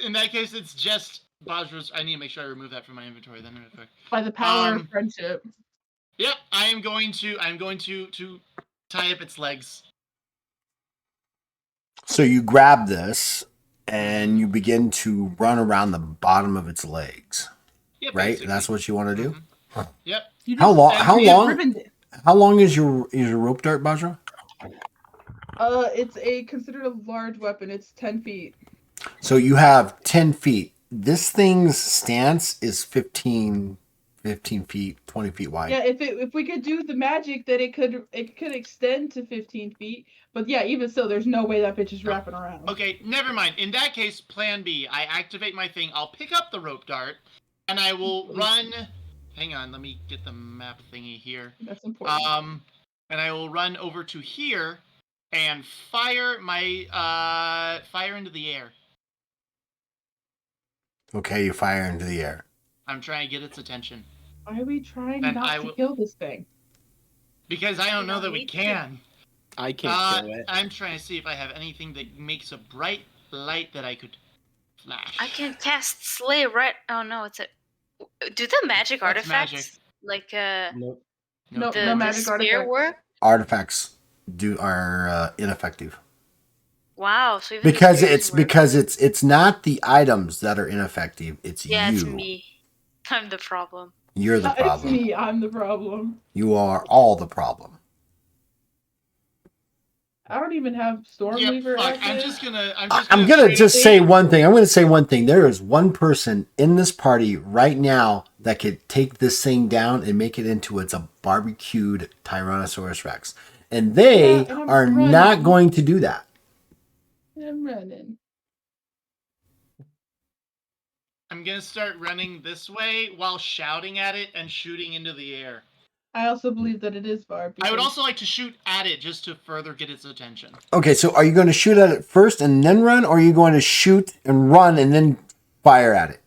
in that case, it's just Bajra's. I need to make sure I remove that from my inventory then real quick. By the power of friendship. Yep, I'm going to tie up its legs. So you grab this and you begin to run around the bottom of its legs, Yeah, right? basically. That's what you want to do. Mhm. Yep. You How just long? and How we have long? ribboned it. How long is your rope dart, Bajra? It's considered a large weapon. It's 10 feet. So you have 10 feet. This thing's stance is 15 feet, 20 feet wide. Yeah, if we could do the magic that it could extend to 15 feet. But yeah, even still, there's no way that bitch is wrapping around. Okay, never mind. In that case, plan B. I activate my thing. I'll pick up the rope dart, and I will run. Hang on, let me get the map thingy here. That's important. And I will run over to here and fire my fire into the air. Okay, you fire into the air. I'm trying to get its attention. Why are we trying And not to kill this thing? Because I don't We know don't that we need to. can. I can't kill it. I'm trying to see if I have anything that makes a bright light that I could flash. I can cast Slay right. Oh no, it's a. Do the magic That's artifacts magic. like Nope. No, the, no the magic spear artifacts. work? Artifacts are ineffective Wow, so even the because spears work. it's not the items that are ineffective. It's Yeah, you. it's me. I'm the problem. You're the It's problem. me. I'm the problem. You are all the problem. I don't even have Yep, Stormweaver fuck. active. I'm gonna just say one thing. I'm gonna say one thing. There is one person in this party right now that could take this thing down and make it into a barbecued Tyrannosaurus Rex, and they Yeah, and I'm are running. not going to do that. I'm running. I'm gonna start running this way while shouting at it and shooting into the air. I also believe that it is Barb. I would also like to shoot at it just to further get its attention. Okay, so are you going to shoot at it first and then run, or are you going to shoot and run and then fire at it?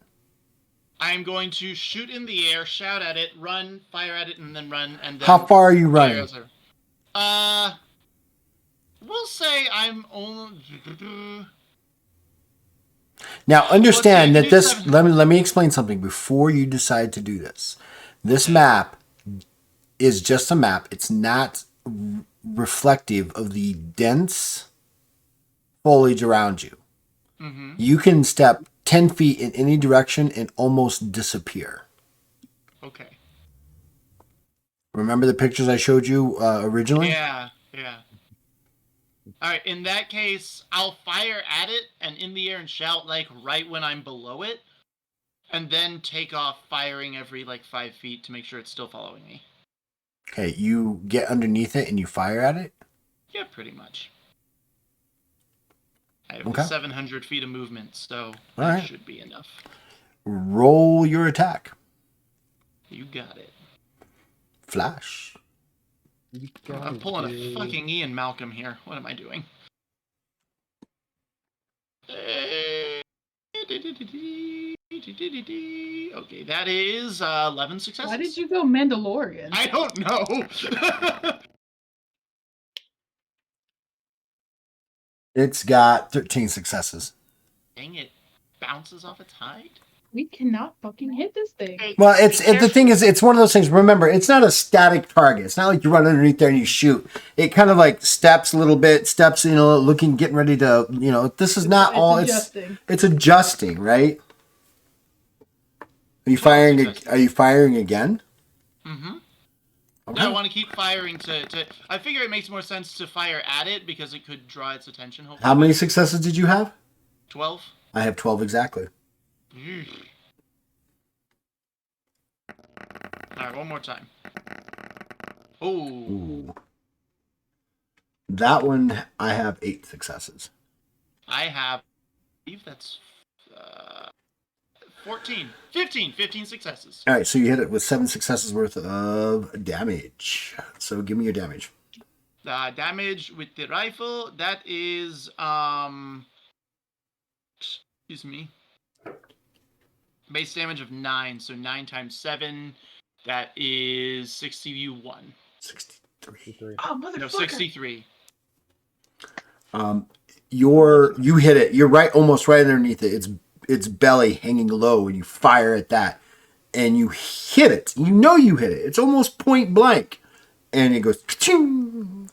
I'm going to shoot in the air, shout at it, run, fire at it, and then run. And then How far are you running? We'll say I'm only. Now understand that this. 700. Let me explain something before you decide to do this. This map is just a map. It's not reflective of the dense foliage around you. Mm-hmm. You can step 10 feet in any direction and almost disappear. Okay. Remember the pictures I showed you originally? Yeah. All right. In that case, I'll fire at it and in the air and shout like right when I'm below it, and then take off firing every like 5 feet to make sure it's still following me. Okay, you get underneath it and you fire at it? Yeah, pretty much. I have Okay. 700 feet of movement, so All that right. should be enough. Roll your attack. You got it. Flash. I'm pulling a fucking Ian Malcolm here. What am I doing? Okay, that is 11 successes. Why did you go Mandalorian? I don't know. It's got 13 successes. Dang it. Bounces off its hide? We cannot fucking hit this thing. Hey, Well, be the careful. thing is, it's one of those things. Remember, it's not a static target. It's not like you run underneath there and you shoot. It kind of like steps a little bit, steps, looking, getting ready to, this is not all. Adjusting. It's adjusting, right? Are you 12 firing? successes. Are you firing again? Mm-hmm. Okay. No, I want to keep firing to. I figure it makes more sense to fire at it because it could draw its attention. Hopefully. How many successes did you have? 12. I have 12 exactly. Alright, one more time. Oh. Ooh. That one, I have 8 successes. I have. I believe that's 14. 15 successes. All right, so you hit it with 7 successes worth of damage. So give me your damage. Damage with the rifle, that is excuse me. Base damage of 9, so 9 times 7, that is 61. 63. Oh, motherfucker. No, 63. You hit it. You're right, almost right underneath it. Its belly hanging low, and you fire at that, and you hit it. You know you hit it. It's almost point blank, and it goes. Ka-ching!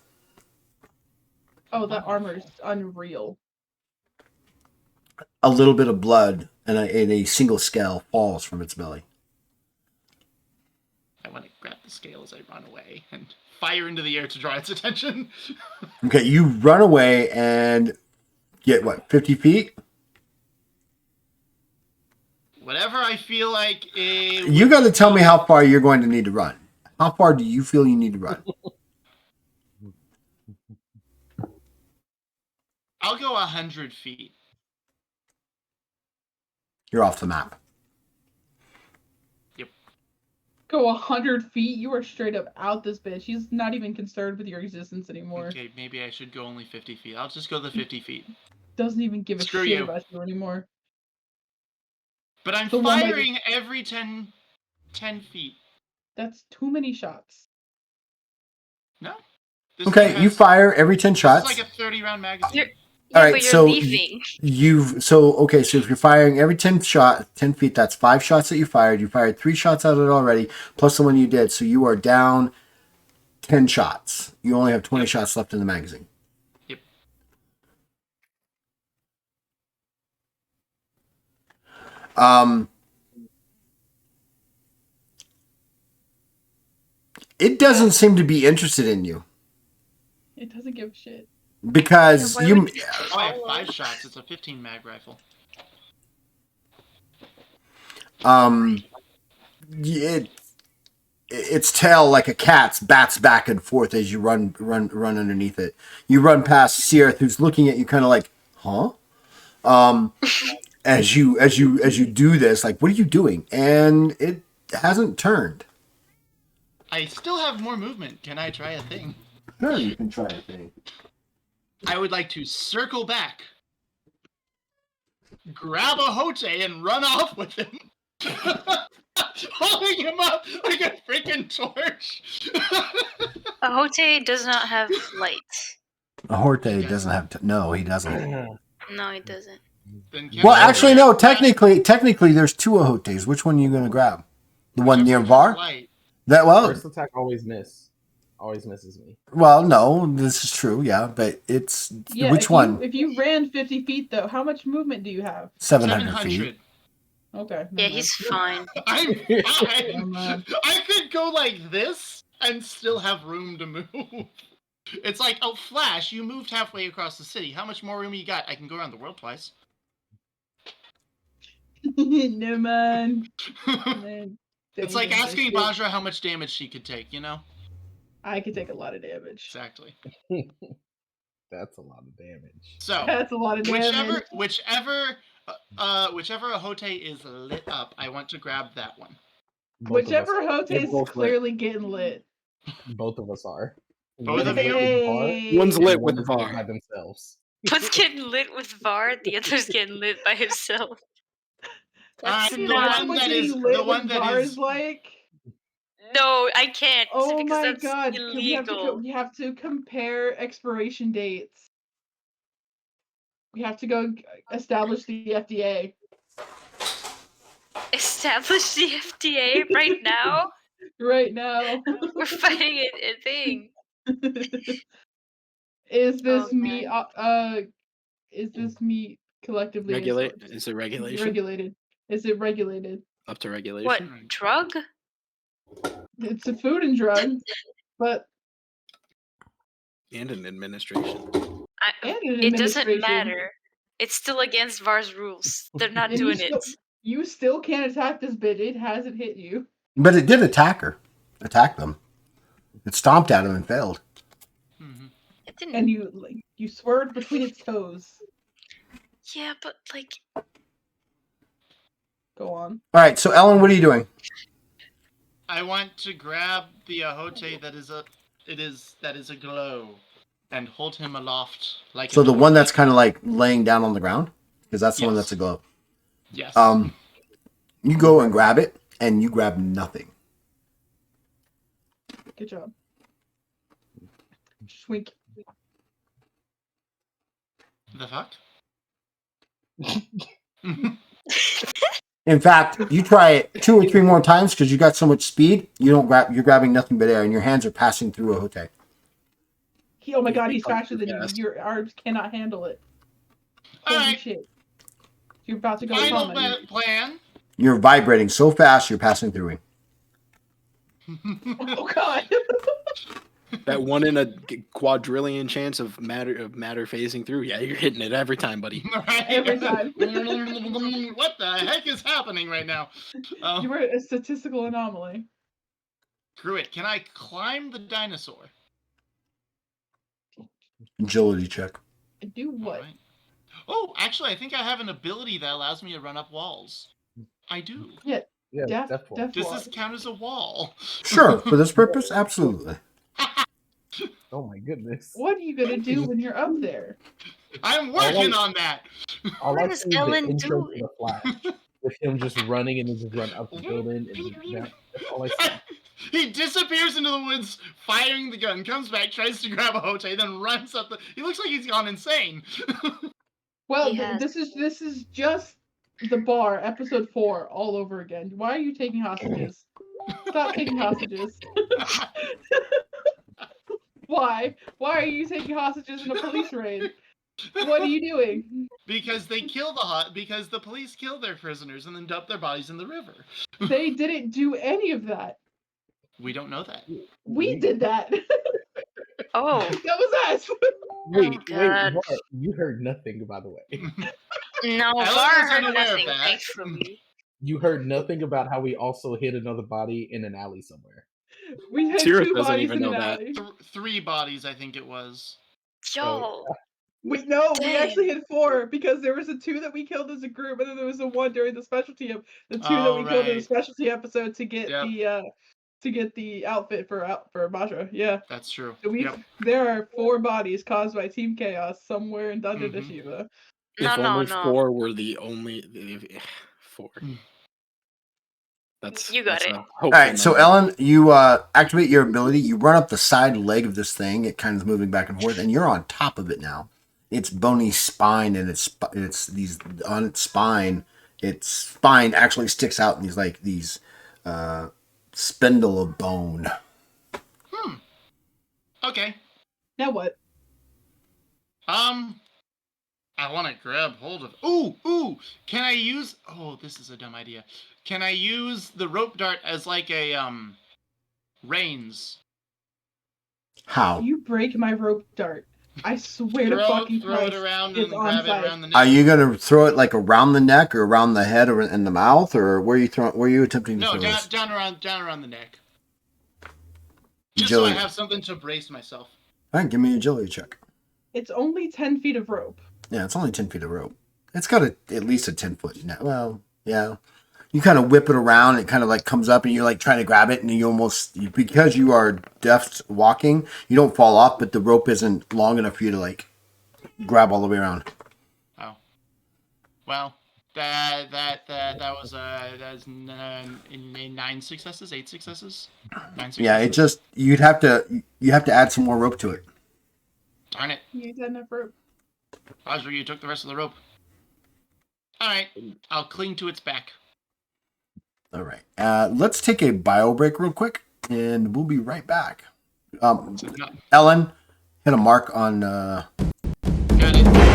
Oh, that armor is unreal. A little bit of blood and a single scale falls from its belly. I want to grab the scale as I run away and fire into the air to draw its attention. Okay, you run away and get 50 feet? Whatever I feel like. You got to tell me how far you're going to need to run. How far do you feel you need to run? I'll go 100 feet. You're off the map. Yep. Go 100 feet? You are straight up out this bitch. He's not even concerned with your existence anymore. Okay, maybe I should go only 50 feet. I'll just go the 50 feet. Doesn't even give a Screw shit you. about you anymore. But I'm The one by firing every 10 feet. That's too many shots. No? This Okay, one you has- fire every 10 This shots. is like a 30-round magazine. You're, All yeah, right, but you're so leaving. so if you're firing every 10 feet, that's 5 shots that you fired. You fired 3 shots at it already, plus the one you did. So you are down 10 shots. You only have 20 shots left in the magazine. Yep. It doesn't seem to be interested in you It doesn't give a shit. because Why you. would Oh, I have 5 shots. It's a 15 mag rifle. Its tail, like a cat's, bats back and forth as you run underneath it. You run past Searth, who's looking at you, kind of like, huh? As you do this, like, what are you doing? And it hasn't turned. I still have more movement. Can I try a thing? Sure, you can try a thing. I would like to circle back, grab a Hote, and run off with him. Holding him up like a freaking torch. A Hote does not have light. A Horte doesn't have no, he doesn't. No, it doesn't. Then can Well, I actually, no. grab Technically, there's 2 Ahotes. Which one are you going to grab? The one near first Var? light? That First attack always misses me. well, no, this is true, yeah, but it's Yeah, which one? If you ran 50 feet, though, how much movement do you have? 700 feet. 700. Okay. Yeah, never he's mind. fine. I'm fine. Never mind. I could go like this and still have room to move. It's like, oh, Flash, you moved halfway across the city. How much more room you got? I can go around the world twice. Never mind. Man, It's like dang, asking this shit. Bajra how much damage she could take, you know? I could take a lot of damage. Exactly. That's a lot of damage. So, That's a lot of damage. whichever Ahote is lit up, I want to grab that one. Whichever Hote They're is both lit. clearly getting lit. Both of us are. Both of you? Hey. One's lit with One the is lit VAR. by themselves. One's getting lit with Var, the other's getting lit by himself. Alright, See, the that's one what that getting is lit the one with that VAR is is like. No, I can't Oh because my that's god! illegal. We have to compare expiration dates. We have to go establish the FDA. establish the FDA right now? Right now. We're fighting a thing. Is this Oh, meat is this meat collectively Is it regulation? regulated? Is it regulated? Up to what regulation? drug? It's a food and drug, but And an administration. and an It doesn't administration. matter. It's still against VAR's rules. They're not And doing it. you still can't attack this bitch. It hasn't hit you. But it did attack them. It stomped at him and failed. Mhm. It didn't. And you swerved between its toes. Yeah, but like, Go on. All right, so Ellen, what are you doing? I want to grab the Ahote that is a glow and hold him aloft like. So a the one torch. that's kind of like laying down on the ground, because that's the one Yes. that's a glow. Yes. You go and grab it, and you grab nothing. Good job. Schwink. The fuck? In fact, you try it 2 or 3 more times because you got so much speed. You're grabbing nothing but air, and your hands are passing through a Ahote. Oh my god, he's faster than Fast. you. Your arms cannot handle it. All Holy right. shit. You're about to go Final vomit. plan. You're vibrating so fast, you're passing through it. Oh god. That 1 in a quadrillion chance of matter phasing through. Yeah, you're hitting it every time, buddy. Right? Every time. What the heck is happening right now? You were a statistical anomaly. Screw it. Can I climb the dinosaur? Agility check. Do what? Alright. Oh, actually, I think I have an ability that allows me to run up walls. I do. Yeah. Yeah, Def definitely. Does wall. this count as a wall? Sure, for this purpose, absolutely. Oh my goodness. What are you gonna do when you're up there? I'm working on that. All What I is see is the Ellen intro to doing? the Flash with him just running and then just run up the building and just down. That's all I see. He disappears into the woods, firing the gun, comes back, tries to grab a Hote, then runs up the. He looks like he's gone insane. Well, He has- this is just the bar, episode 4, all over again. Why are you taking hostages? Stop taking hostages. Why? Why are you taking hostages in a police raid? What are you doing? Because because the police kill their prisoners and then dump their bodies in the river. They didn't do any of that. We don't know that. We did that. Oh, That was us. Wait, God. what? You heard nothing, by the way. no, Ellen VAR is heard unaware of nothing, that. thankfully. You heard nothing about how we also hid another body in an alley somewhere. We had Tira 2 doesn't bodies even in an know that. alley. 3 bodies, I think it was. Yo, We Dang. actually had 4 because there was the 2 that we killed as a group, and then there was the 1 during the specialty the 2 that Oh, we killed in the right. specialty episode to get Yep. the outfit for Masha. Yeah. That's true. So Yep. there are 4 bodies caused by Team Chaos somewhere in Dungeon Mhm. Shiva. If no. only 4 were the only 4. Mm. That's You got that's it. a All hopeful right, so number. Ellen, you activate your ability. You run up the side leg of this thing. It kind of moving back and forth, and you're on top of it now. Its bony spine and it's these on its spine. Its spine actually sticks out in these spindle of bone. Okay. Now what? I want to grab hold of. Ooh! Can I use? Oh, this is a dumb idea. Can I use the rope dart as like a reins? How? You break my rope dart. I swear to fucking Throw Christ, it around it's and on grab site. it around the neck. Are you gonna throw it like around the neck or around the head or in the mouth, or where are you throwing? Where are you attempting to No, throw this? down around the neck. Just so I Agility. have something to brace myself. All right, give me an agility check. It's only 10 feet of rope. Yeah, it's only 10 feet of rope. It's got at least a 10-foot net. Well, yeah. You kind of whip it around. It kind of like comes up and you're like trying to grab it. And because you are deft walking, you don't fall off, but the rope isn't long enough for you to like grab all the way around. Oh. Well, that was that's 9 successes, 8 successes. 9 successes. Yeah, you have to add some more rope to it. Darn it. You had enough rope. Azar, you took the rest of the rope. Alright, I'll cling to its back. All right. Let's take a bio break real quick, and we'll be right back. Ellen, hit a mark on. Got it.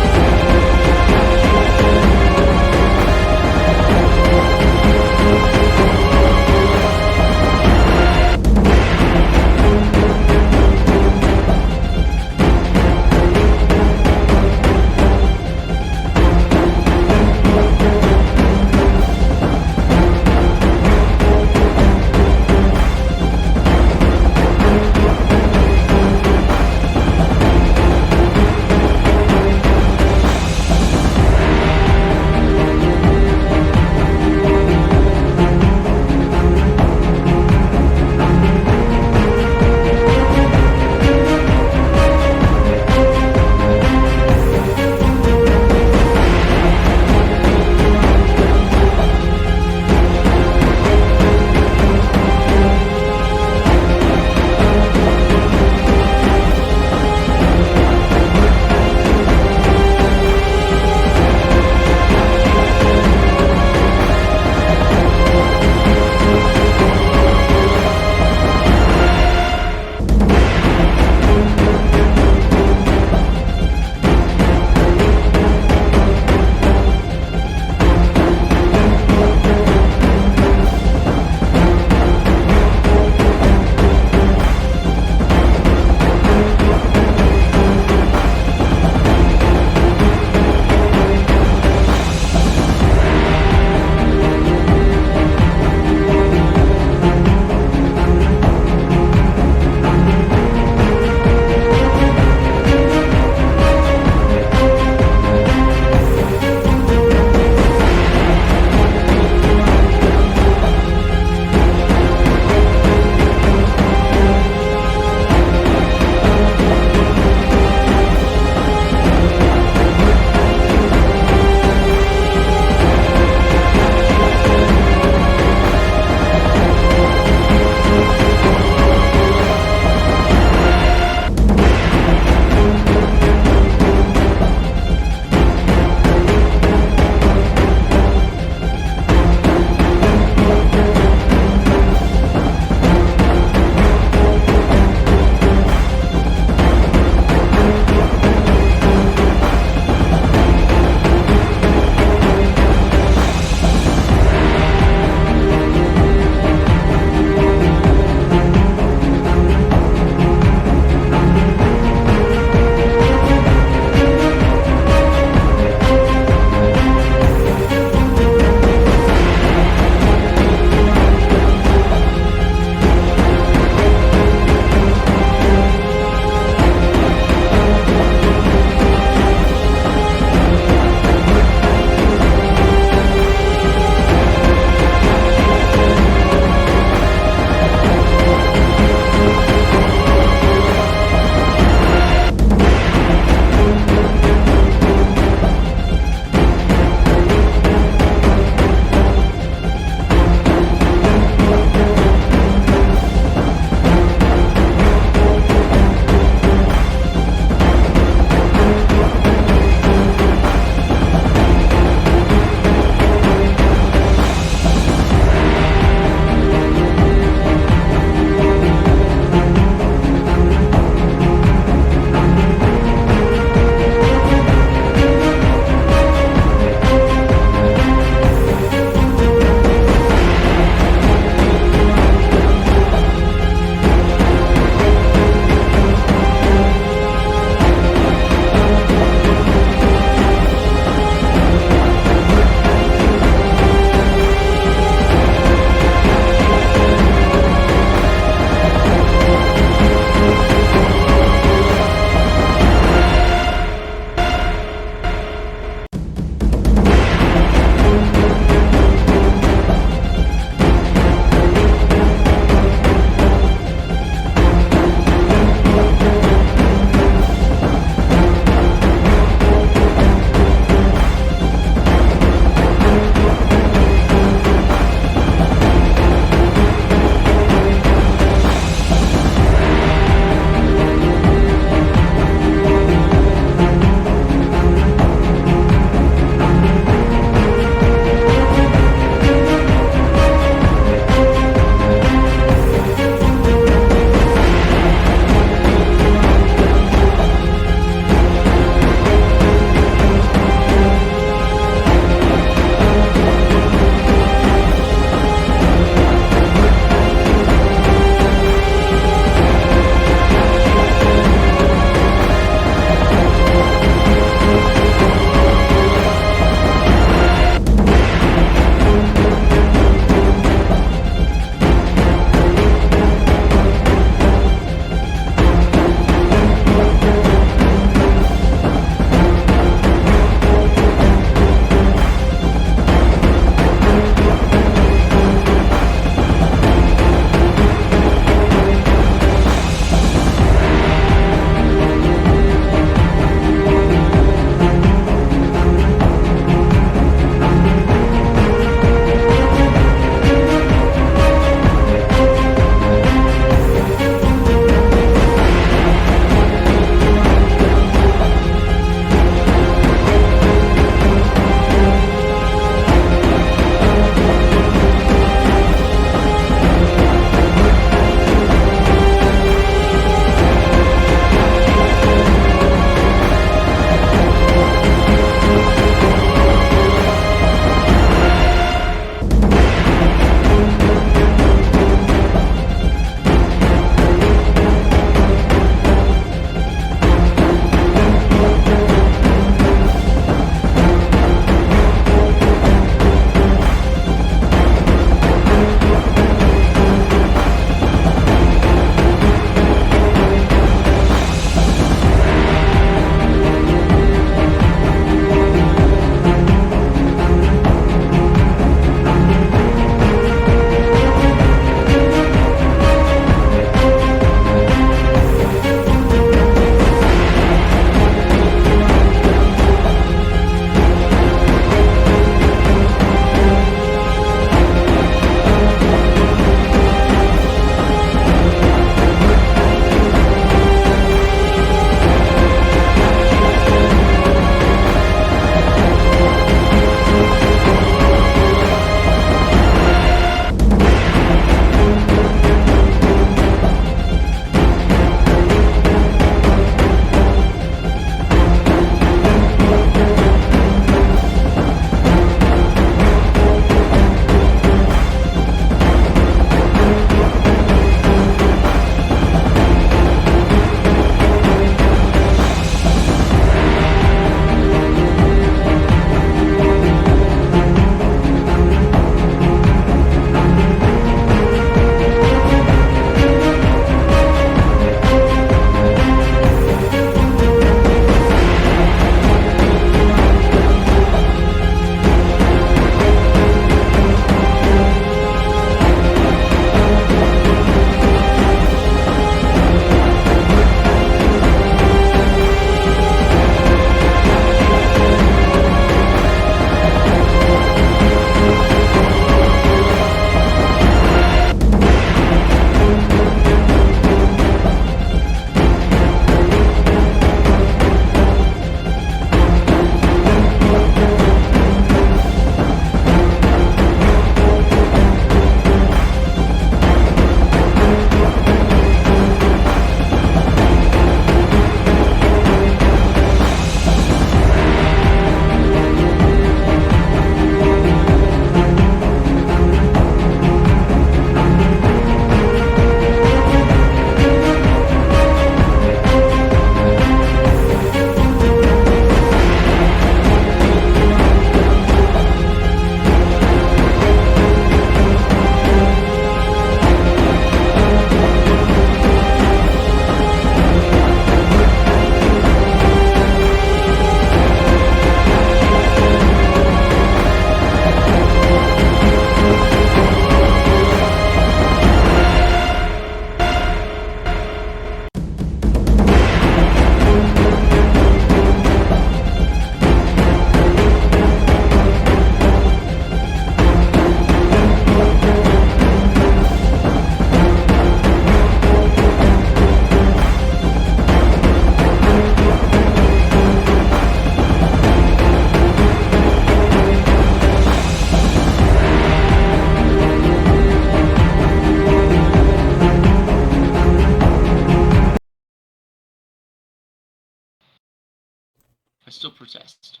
still protest.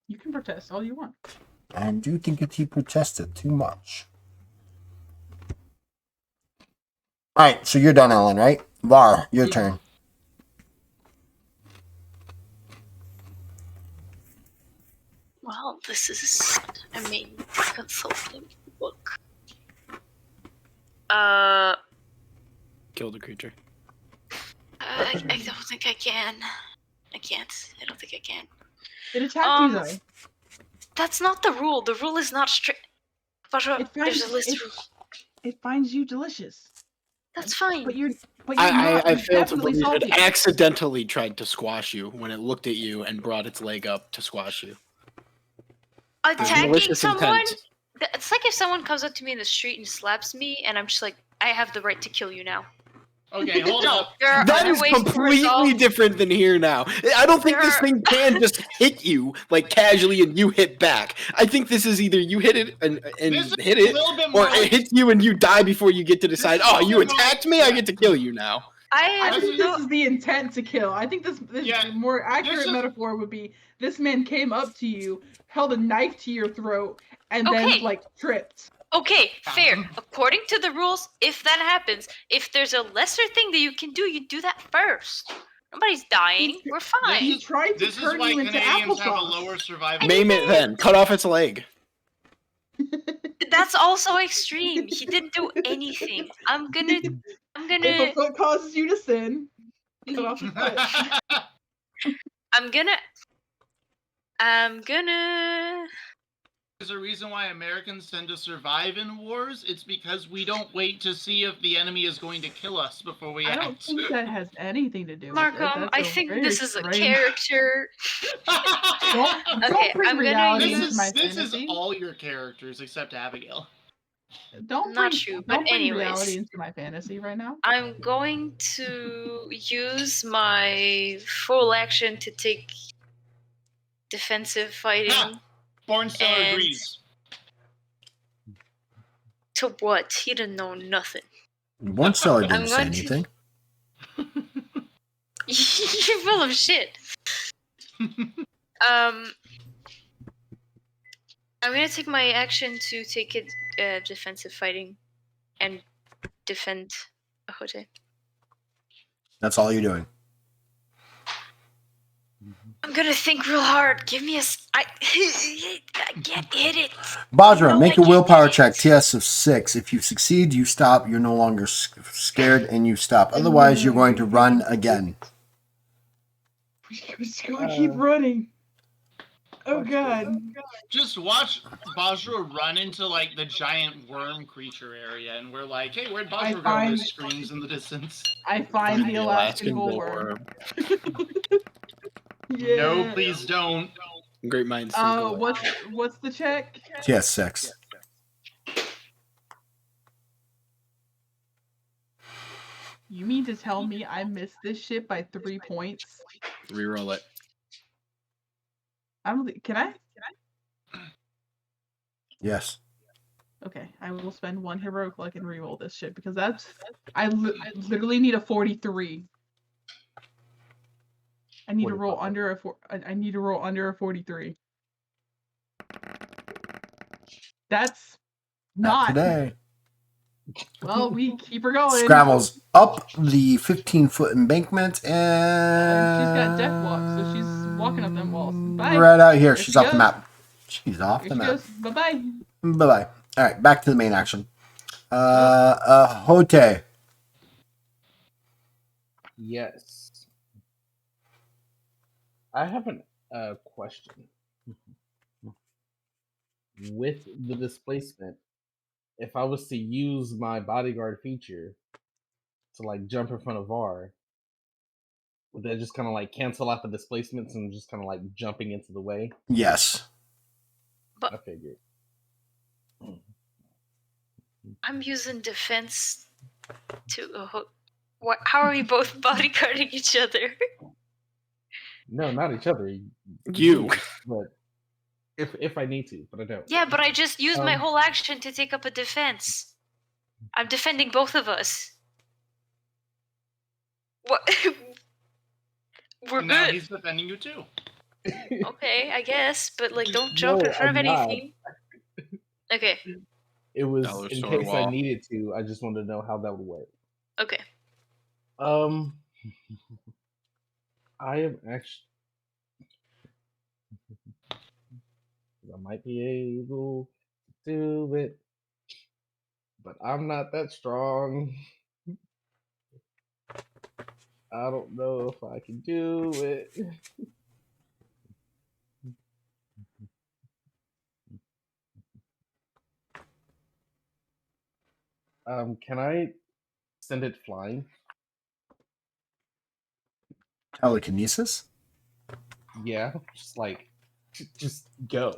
You can protest all you want. I do think that he protested too much. All right, so you're done, Ellen, right? Var, your Yeah. turn. Well, this is a main consulting book. Kill the creature. I don't think I can. I can't. I don't think I can. It attacked you though. That's not the rule. The rule is not strict. But there's a list. It finds you delicious. That's fine. But you're I you're failed to definitely believe salty. it accidentally tried to squash you when it looked at you and brought its leg up to squash you. Attacking malicious someone? intent. It's like if someone comes up to me in the street and slaps me, and I'm just like, I have the right to kill you now. Okay, hold No, up. there are That other is ways to completely resolve. different than here now. I don't think There this are- thing can just hit you like casually and you hit back. I think this is either you hit it and This is hit a it, little bit more or it like, hits you and you die before you get to decide. is a Oh, little you bit more attacked like- me. I yeah. get to kill you now. I This think is- this is the intent to kill. I think this Yeah, more accurate this is- metaphor would be this man came up to you, held a knife to your throat, and Okay. then like tripped. Okay, fair. According to the rules, if that happens, if there's a lesser thing that you can do, you do that first. Nobody's dying. We're fine. He tried to This is turn why you into Canadians have a applesauce. lower survival. Maim it then. Cut off its leg. That's also extreme. He didn't do anything. I'm gonna. If a foot causes you to sin, cut off his foot. I'm gonna. There's a reason why Americans tend to survive in wars. It's because we don't wait to see if the enemy is going to kill us before we I don't act. think that has anything to do with it. Markham, I That's a think very this is a strange- character. Don't Okay, bring I'm gonna reality use- into my this is fantasy. all your characters except Abigail. Don't Not bring, true, but don't bring anyways. reality into my fantasy right now. I'm going to use my full action to take defensive fighting. Ha! Born Stellar And- agrees. To what? He didn't know nothing. One seller didn't I'm say going to- anything. You're full of shit. I'm gonna take my action to take it defensive fighting and defend Ahote. That's all you're doing. I'm gonna think real hard. Give me I can't hit it. Bajra, No, make I a willpower can't. check, TS of 6. If you succeed, you stop. You're no longer scared and you stop. Otherwise, you're going to run again. We're just gonna keep running. Oh god. Just watch Bajra run into like the giant worm creature area, and we're like, "Hey, where'd I Bajra go?" find- There's screams in the distance. I find the Alaskan bullworm. Yeah. No, please don't. Great minds think alike. What's the check? TS 6. You mean to tell me I missed this shit by 3 points? Reroll it. Can I? Yes. Okay, I will spend 1 heroic luck and reroll this shit because I literally need a 43. I need to roll 45. under I need to roll under a 43. That's Not not today. Well, we keep her going. Scrambles up the 15-foot embankment And and she's got death walk, so she's walking up them walls. Bye. right out here. There She's she off the goes. map. She's off Here the she map. goes. Bye-bye. Bye-bye. All right, back to the main action. Hote. Yes. I have a question. With the displacement, if I was to use my bodyguard feature to like jump in front of Var, would that just kind of like cancel out the displacements and just kind of like jumping into the way? Yes. I figured. I'm using defense to. What? How are we both bodyguarding each other? No, not each other. You. But if I need to, but I don't. Yeah, but I just used my Um, whole action to take up a defense. I'm defending both of us. What? We're And now good. he's defending you too. Okay, I guess, but like, don't jump in No, front of I'm not. anything. Okay, It was Dollar in store case I wall. needed to. I just wanted to know how that would work. okay. Um, I am actually. I might be able to do it, but I'm not that strong. I don't know if I can do it. Can I send it flying? Telekinesis? Yeah, just like, just go.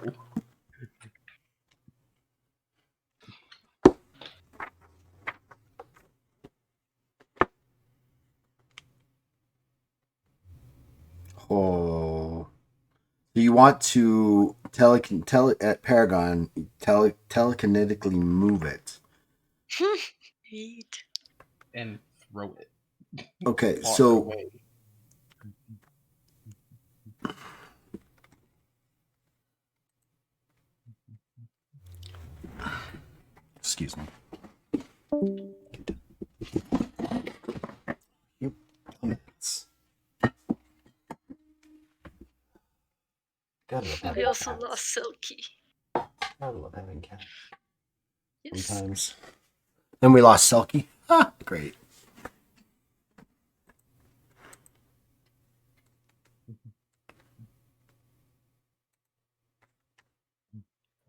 Oh. So you want to at Paragon telekinetically move it. Neat. And throw it Okay, far so away. excuse me. Yep. It's- Gotta love We having also cats. lost Silky. Gotta love having cats. Yes. Sometimes. Then we lost Selkie. Ah, great.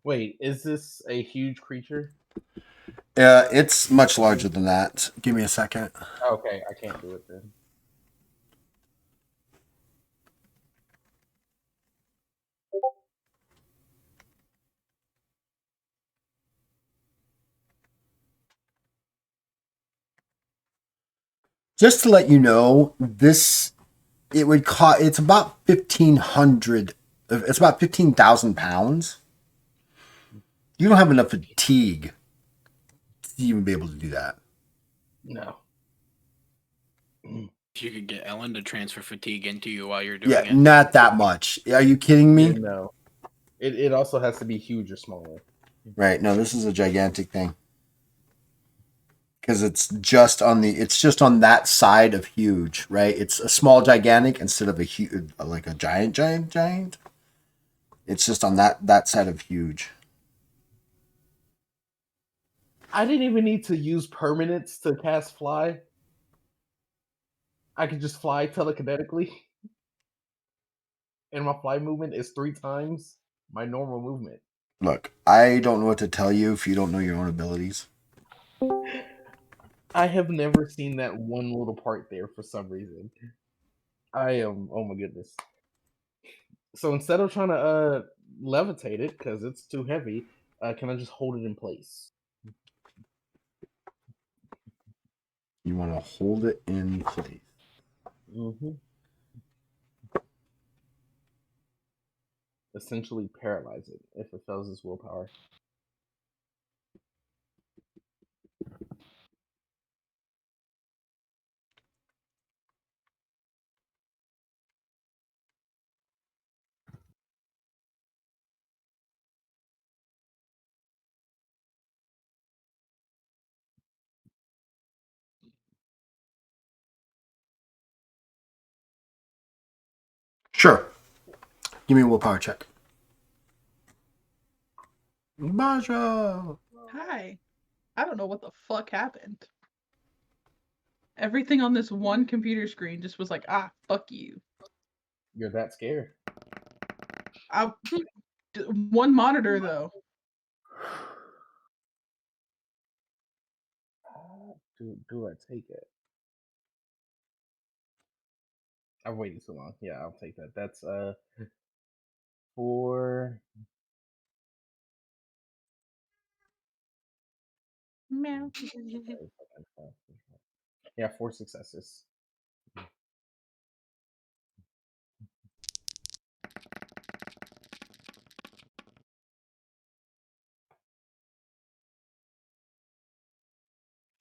Wait, is this a huge creature? It's much larger than that. Give me a second. Okay, I can't do it then. Just to let you know, this it would cost. It's about 1,500. It's about 15,000 pounds. You don't have enough fatigue to even be able to do that. No. You could get Ellen to transfer fatigue into you while you're doing Yeah, it. not that much. Are you kidding me? Yeah, no. It also has to be huge or smaller. Right. No, this is a gigantic thing. Because it's just on that side of huge, right? It's a small gigantic instead of a huge, like a giant. It's just on that side of huge. I didn't even need to use permanents to cast fly. I could just fly telekinetically. And my fly movement is 3 times my normal movement. Look, I don't know what to tell you if you don't know your own abilities. I have never seen that one little part there for some reason. I am, oh my goodness. So instead of trying to levitate it because it's too heavy, can I just hold it in place? You want to hold it in place. Mm-hmm. Essentially paralyze it if it fails its willpower. Sure. Give me a willpower check. Baja. Hi. I don't know what the fuck happened. Everything on this one computer screen just was like, ah, fuck you. You're that scared. One monitor though. Do I take it? I've waited too long. Yeah, I'll take that. That's 4. Meow. Yeah, 4 successes.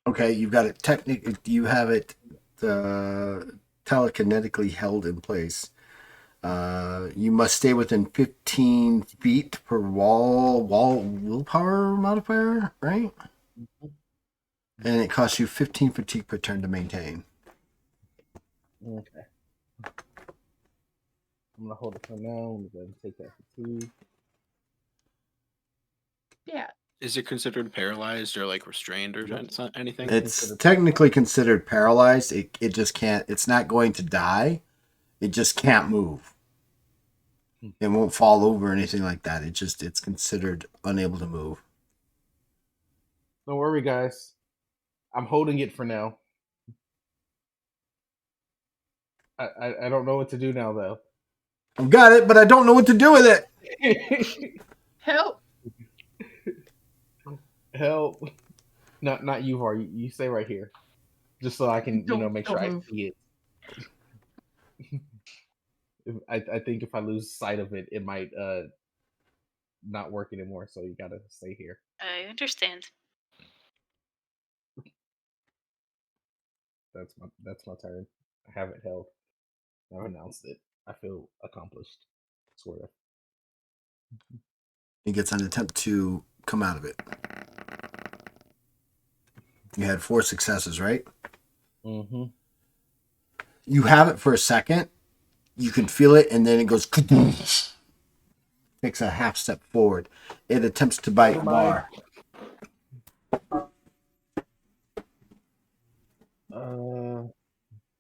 Okay, you've got it. You have it telekinetically held in place. You must stay within 15 feet per wall willpower modifier, right? And it costs you 15 fatigue per turn to maintain. Okay. I'm gonna hold it for now. I'm gonna take that for 2. Yeah. Is it considered paralyzed or like restrained or anything? It's technically considered paralyzed. It just can't. It's not going to die. It just can't move. It won't fall over or anything like that. It's considered unable to move. Don't worry, guys. I'm holding it for now. I don't know what to do now, though. I've got it, but I don't know what to do with it. Help! Help! Not you, Var. You stay right here, just so I can make sure I see it. I think if I lose sight of it, it might not work anymore. So you gotta stay here. I understand. That's my turn. I have it held. I've announced it. I feel accomplished, sort of. It gets an attempt to come out of it. You had 4 successes, right? Mm-hmm. You have it for a second. You can feel it, and then it goes. Takes a half step forward. It attempts to bite Var.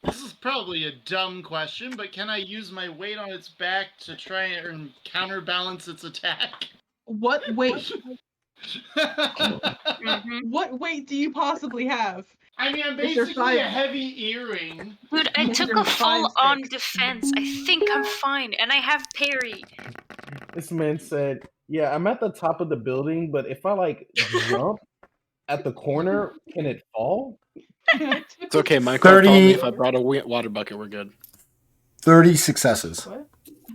This is probably a dumb question, but can I use my weight on its back to try and counterbalance its attack? What weight? Mm-hmm. What weight do you possibly have? I mean, I'm Is there basically a five- heavy earring. Dude, I Is took there a five full-on sticks? defense. I think I'm fine, and I have parry. This man said, "Yeah, I'm at the top of the building, but if I jump at the corner, can it fall?" It's okay. Michael 30 told me if I brought a water bucket, we're good. 30 successes. What?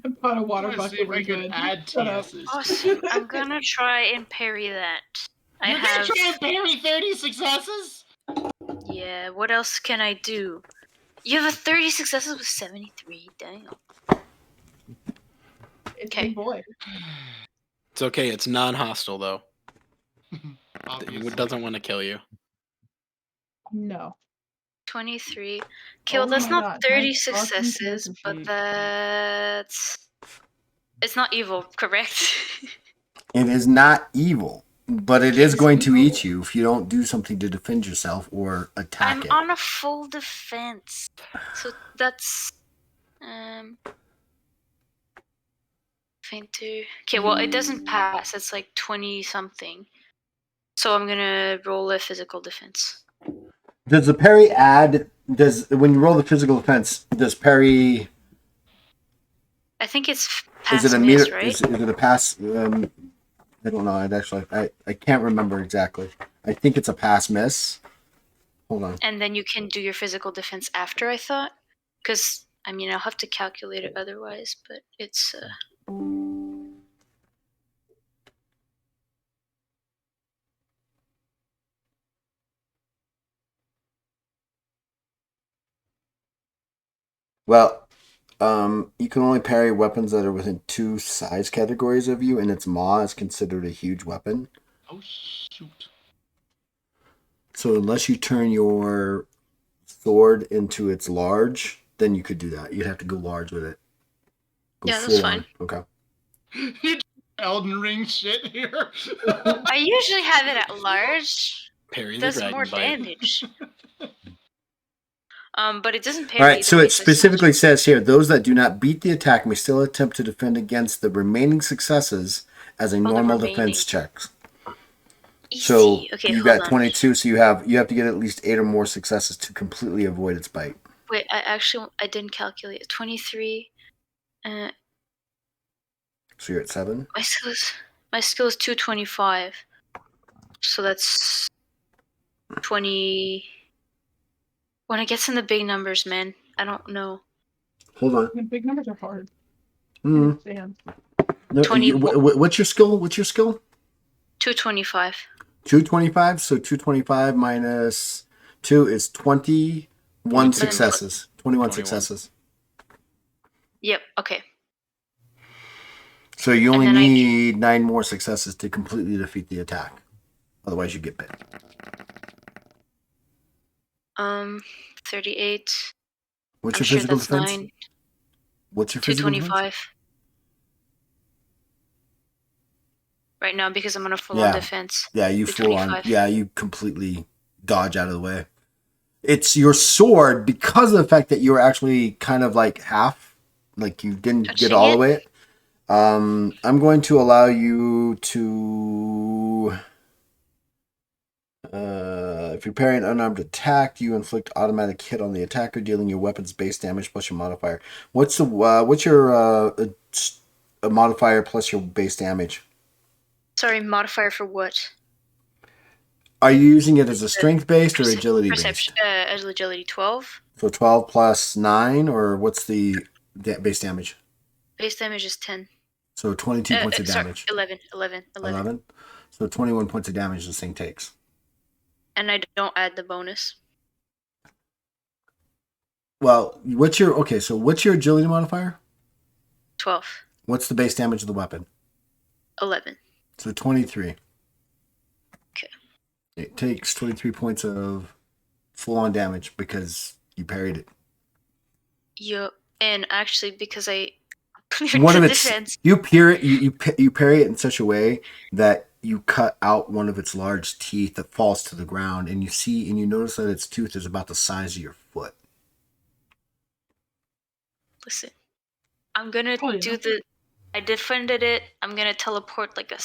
I bought a water I wanna see bucket. if I We're could good. add Shut up. TSs. Awesome. I'm gonna try and parry that. I You're have. gonna try and parry 30 successes? Yeah, what else can I do? You have a 30 successes with 73. Damn. It's Okay. big boy. It's okay. It's non-hostile though. Obviously. It doesn't want to kill you. No. 23. Okay, well, Oh that's my not God, 30 my awesome successes, character but sheet. that's. It's not evil, correct? It is not evil, but it is It's going to evil. eat you if you don't do something to defend yourself or attack I'm it. on a full defense. So that's. Fainter. Okay, well, it doesn't pass. It's like 20 something. So I'm gonna roll a physical defense. Does the parry add? When you roll the physical defense, does parry? I think it's Is pass it a miss, meter? right? Is it a pass? I don't know. I can't remember exactly. I think it's a pass miss. Hold on. And then you can do your physical defense after, I thought. Because, I mean, I'll have to calculate it otherwise, but it's. Well, you can only parry weapons that are within 2 size categories of you, and its maw is considered a huge weapon. Oh, shoot. So unless you turn your sword into its large, then you could do that. You'd have to go large with it. Go Yeah, that's full on. fine. Okay. Elden Ring shit here. I usually have it at large. Parry It the does dragon more bite. damage. But it doesn't parry. All right, either so way, it it's specifically says here, those that do not beat the attack may still attempt to defend against the remaining successes as a normal defense check. easy. So Okay, you hold got on. 22, so you have to get at least 8 or more successes to completely avoid its bite. Wait, I didn't calculate. 23. So you're at 7? My skill is 225. So that's 20. When it gets in the big numbers, man, I don't know. Hold on. The big numbers are hard. Mm. Understand. No, 20 what's your skill? 225. 225. So 225 minus 2 is 21 successes. 21 successes. Yep. Okay. So you only And then need 9 more successes to completely defeat the attack. Otherwise, you get bit. 38. What's I'm your sure physical that's defense? 9. What's your physical defense? 225. Right now, because I'm on a full-on defense. Yeah, you full on. 225. Yeah, you completely dodge out of the way. It's your sword, because of the fact that you were actually kind of like half, like you didn't get all the way. I'm going to allow you to. If you're parrying an unarmed attack, you inflict automatic hit on the attacker, dealing your weapon's base damage plus your modifier. What's your modifier plus your base damage? Sorry, modifier for what? Are you using it as a strength based or agility based? Agility 12. So 12 plus 9, or what's the base damage? Base damage is 10. So 22 points of damage. 11. 11. So 21 points of damage this thing takes. And I don't add the bonus. Well, what's your agility modifier? 12. What's the base damage of the weapon? 11. So 23. Okay. It takes 23 points of full-on damage because you parried it. Yup. And actually, because I one of its you parry it in such a way that you cut out one of its large teeth that falls to the ground, and you notice that its tooth is about the size of your foot. Listen, I'm gonna I defended it. I'm gonna teleport like a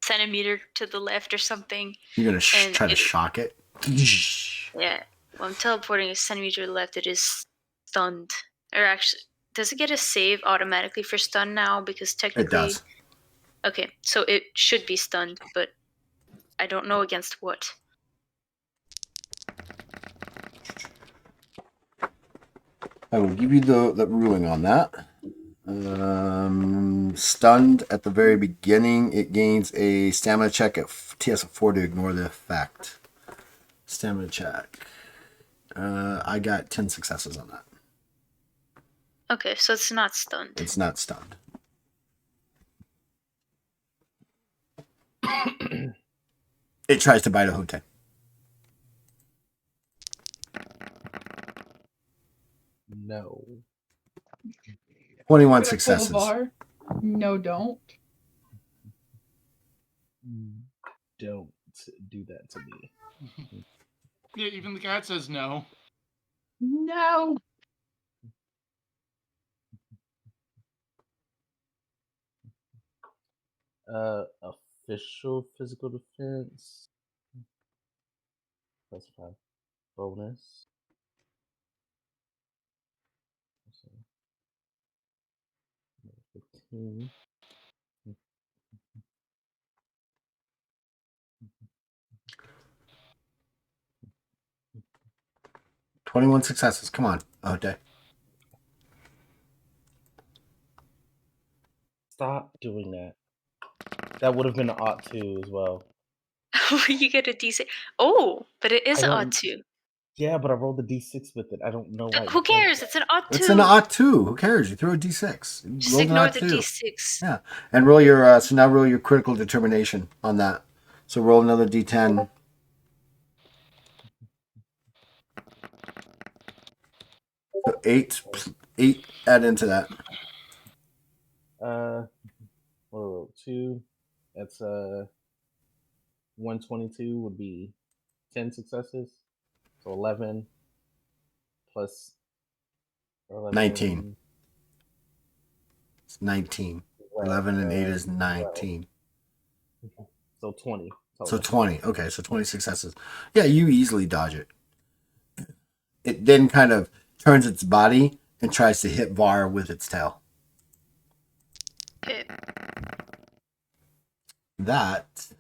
centimeter to the left or something. You're gonna try to shock it. Yeah, well, I'm teleporting a centimeter to the left. It is stunned, or actually, does it get a save automatically for stun now? Because technically, it does. Okay, so it should be stunned, but I don't know against what. I will give you the ruling on that. Stunned at the very beginning, it gains a stamina check at TS of 4 to ignore the effect. Stamina check. I got 10 successes on that. Okay, so it's not stunned. It's not stunned. It tries to bite a Hote. No. 21 successes. No, don't. Don't do that to me. Yeah, even the cat says no. No. Official physical defense. Plus 5 bonus. 15. 21 successes. Come on, Hote. Stop doing that. That would have been an ought to as well. You get a D6. Oh, but it is an odd 2. Yeah, but I rolled a D6 with it. I don't know why. Who cares? It's an odd 2. It's an odd 2. Who cares? You throw a D6. Just ignore the D6. Yeah, and roll your so now roll your critical determination on that. So roll another D10. So 8 add into that. 2. That's 122 would be 10 successes. So 11 plus 11. 19. It's 19. 11 and 8 is 19. So 20. So 20. Okay, so 20 successes. Yeah, you easily dodge it. It then kind of turns its body and tries to hit Var with its tail. Okay. That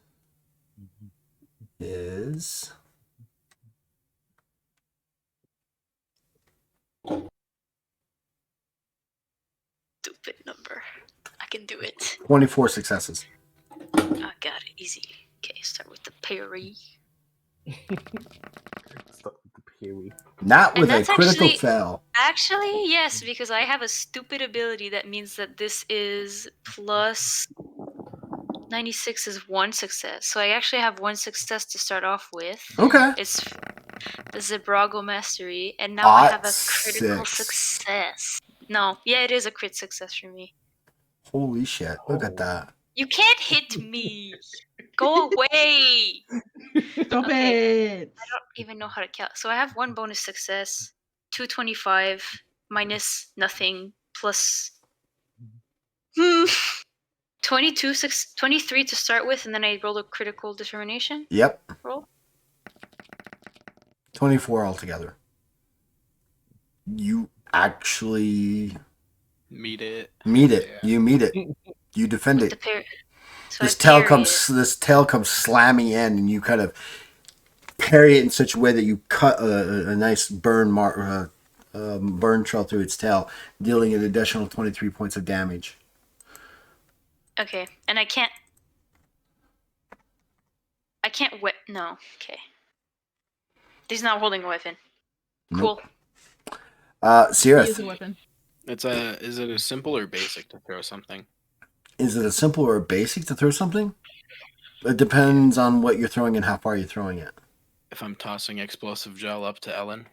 is Stupid number. I can do it. 24 successes. I got it. Easy. Okay, start with the parry. Start with the parry. Not with a critical fail. Actually, yes, because I have a stupid ability that means that this is plus 96 is 1 success. So I actually have 1 success to start off with. Okay. It's the Zebrago Mastery, and now I have a critical 6. success. No, yeah, it is a crit success for me. Holy shit! Look at that. You can't hit me. Go away. Stop Okay. it. I don't even know how to count. So I have 1 bonus success, 225 minus nothing plus 23 to start with, and then I roll a critical determination Yep. roll. 24 altogether. You actually Meet it. meet it. Yeah. You meet it. You defend With the it. parry. So This I tail parry comes. it. This tail comes slamming in, and you kind of parry it in such a way that you cut a nice burn trail through its tail, dealing an additional 23 points of damage. Okay, and I can't. No. Okay. He's not holding a weapon. Nope. Cool. He Sirith, is a weapon. Is it a simple or basic to throw something? is it a simple or a basic to throw something? It depends on what you're throwing and how far you're throwing it. If I'm tossing explosive gel up to Ellen,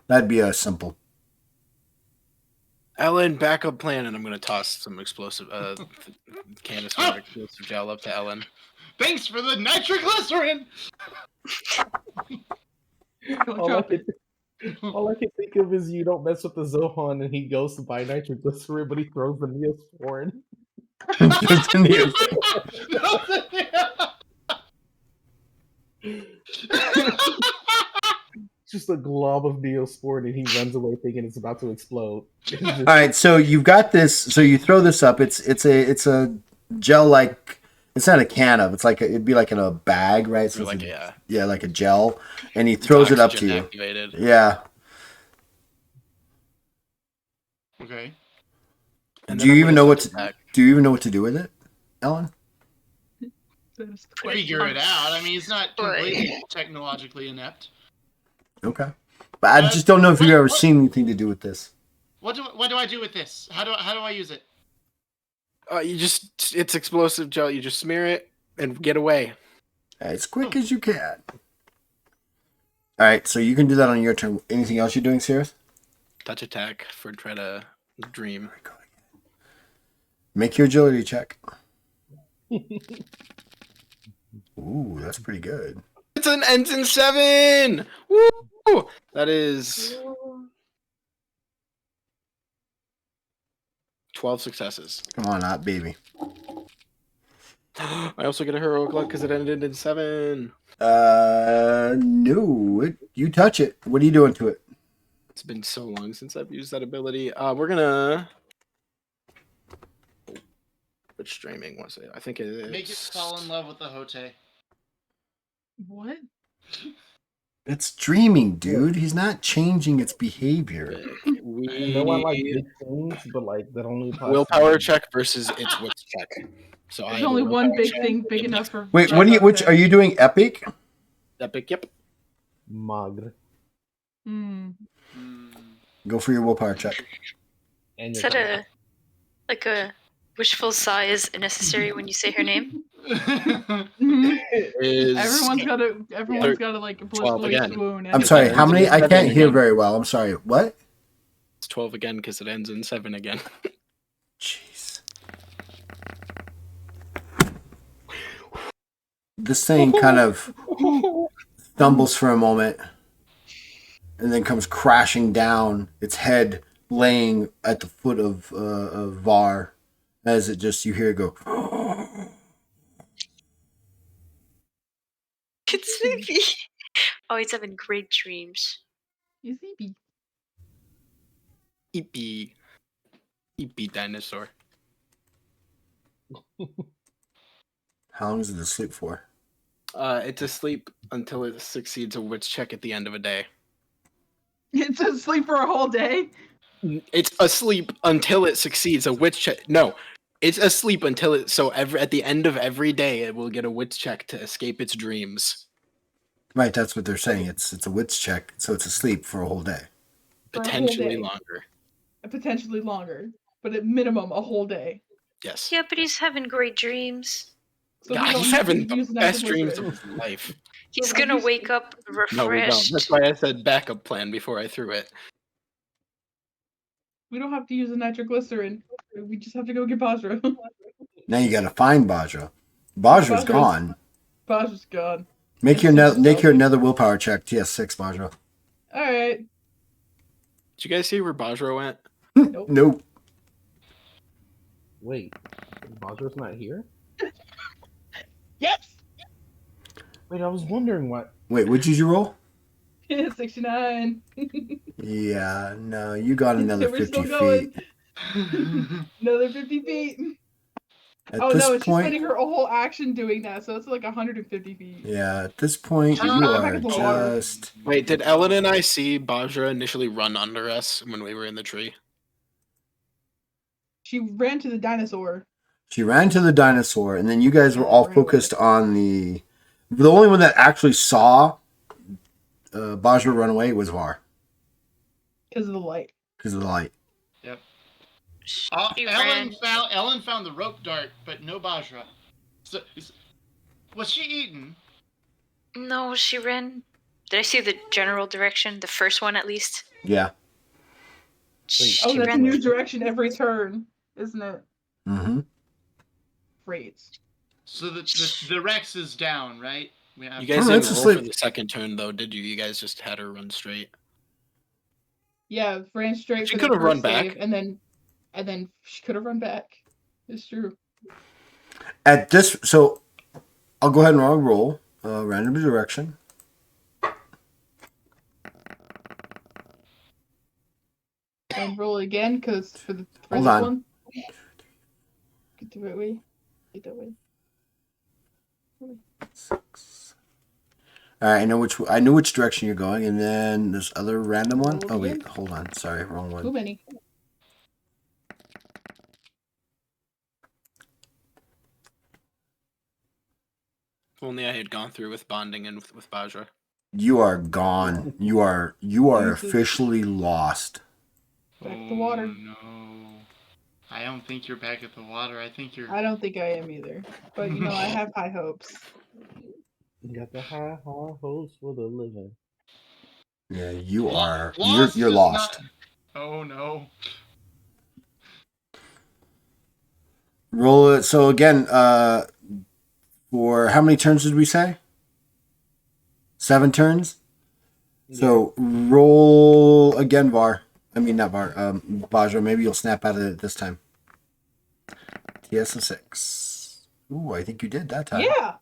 That'd be a simple. Ellen, backup plan, and I'm gonna toss some explosive canister of explosive gel up to Ellen. Thanks for the nitroglycerin. Don't All drop it. all I can think of is you don't mess with the Zohan, and he goes to buy nitroglycerin, but he throws the Neosporin. Just a glob of Neosporin, and he runs away thinking it's about to explode. It's just- All right, so you've got this. So you throw this up. It's a gel like. It's not a can of. It's like it'd be like in a bag, right? So Or it's like yeah, like a gel, and he throws it up to oxygen you. activated. Yeah. Okay. And Do then you I'm even gonna know what touch to attack. do? You even know what to do with it, Ellen? That is the question. Figure it out. I mean, it's not Boy. completely technologically inept. Okay, but I just don't know if you've ever what- seen anything to do with this. What do I do with this? How do I use it? It's explosive gel. You just smear it and get away. As quick as you can. All right, so you can do that on your turn. Anything else you're doing, Sirith? Touch attack for try to dream. Make your agility check. Ooh, that's pretty good. It's an ends in 7. Woo! That is 12 successes. Come on, not baby. I also get a heroic luck because it ended in 7. No, you touch it. What are you doing to it? It's been so long since I've used that ability. We're gonna. Which streaming was it? I think it is. Make it fall in love with the Hote. What? It's dreaming, dude. He's not changing its behavior. We no one like big things, but like that only applies to willpower me. check versus its wits check. So There's have only a one willpower big check. thing big enough for. Wait, what do you? Which are you doing? Epic? Epic, yep. Magre. Hmm. Go for your willpower check. And Is your that a wishful sigh is necessary when you say her name? Mhm. Is Everyone's gotta like 12 blissfully again. swoon. I'm sorry. Yeah, How many? I can't hear again. very well. I'm sorry. What? It's 12 again because it ends in 7 again. Jeez. This thing kind of stumbles for a moment and then comes crashing down, its head laying at the foot of Var as it just, you hear it go. It's sleepy. Oh, he's having great dreams. Is he? Eepy dinosaur. How long is it asleep for? It's asleep until it succeeds a wits check at the end of a day. It's asleep for a whole day. It's asleep until it succeeds a wits check. No, it's asleep until it. So at the end of every day, it will get a wits check to escape its dreams. Right, that's what they're saying. It's a wits check, so it's asleep for a whole day. For a whole Potentially day. longer. Potentially longer, but at minimum a whole day. Yes. Yeah, but he's having great dreams. So God, we don't he's need having to use the best dreams of nitroglycerin. his life. He's But gonna wake up No, we don't. That's refreshed. why I said backup plan before I threw it. We don't have to use the nitroglycerin. We just have to go get Bajra. Now you got to find Bajra. Bajra's Bajra's- gone. Bajra's gone. Make It's your super make your stealthy. another willpower check. TS6, Bajra. All right. Did you guys see where Bajra went? Nope. Wait, Bajra's not here? Yes. Wait, I was wondering what. Wait, what did you roll? 69. Yeah, no, you got another We're 50 still going. feet. Another 50 feet. At Oh this no, she's point, spending her whole action doing that, so it's like 150 feet. yeah, at this point, She's you not back are at the water. just. Wait, did Ellen and I see Bajra initially run under us when we were in the tree? She ran to the dinosaur. She ran to the dinosaur, and then you guys were all Ran focused on the. The only one that actually saw Bajra run away was Var Because of the light. because of the light. Yep. She ran. Ellen found the rope dart, but no Bajra. So, was she eaten? No, she ran. Did I see the general direction? The first one, at least. Yeah. She Oh, that's a ran. new direction every turn, isn't it? Mm-hmm. Great. So the Rex is down, right? We have You guys Oh, didn't that's roll for asleep. the second turn, though, did you? You guys just had her run straight. Yeah, ran straight She for the could've first run back. save, and then she could have run back. It's true. At this, so I'll go ahead and roll random direction. And roll again, because for Hold this on. one. Get the right way. Get that way. 6. All right, I know which direction you're going, and then this other random one. Roll Oh wait, again. hold on. Sorry, wrong Too one. many. If only I had gone through with bonding and with Bajra. You are gone. You are Deuces. officially lost. Back to the water. No. I don't think you're back at the water. I think you're. I don't think I am either. But you know, I have high hopes. You got the high hopes for the living. Yeah, you Lo- are. lost You're is lost. not- Oh no. Roll it. So again, for how many turns did we say? 7 turns. So roll again, Var. I mean not Var. Bajra. Maybe you'll snap out of it this time. TS a 6. Ooh, I think you did that time. Yeah.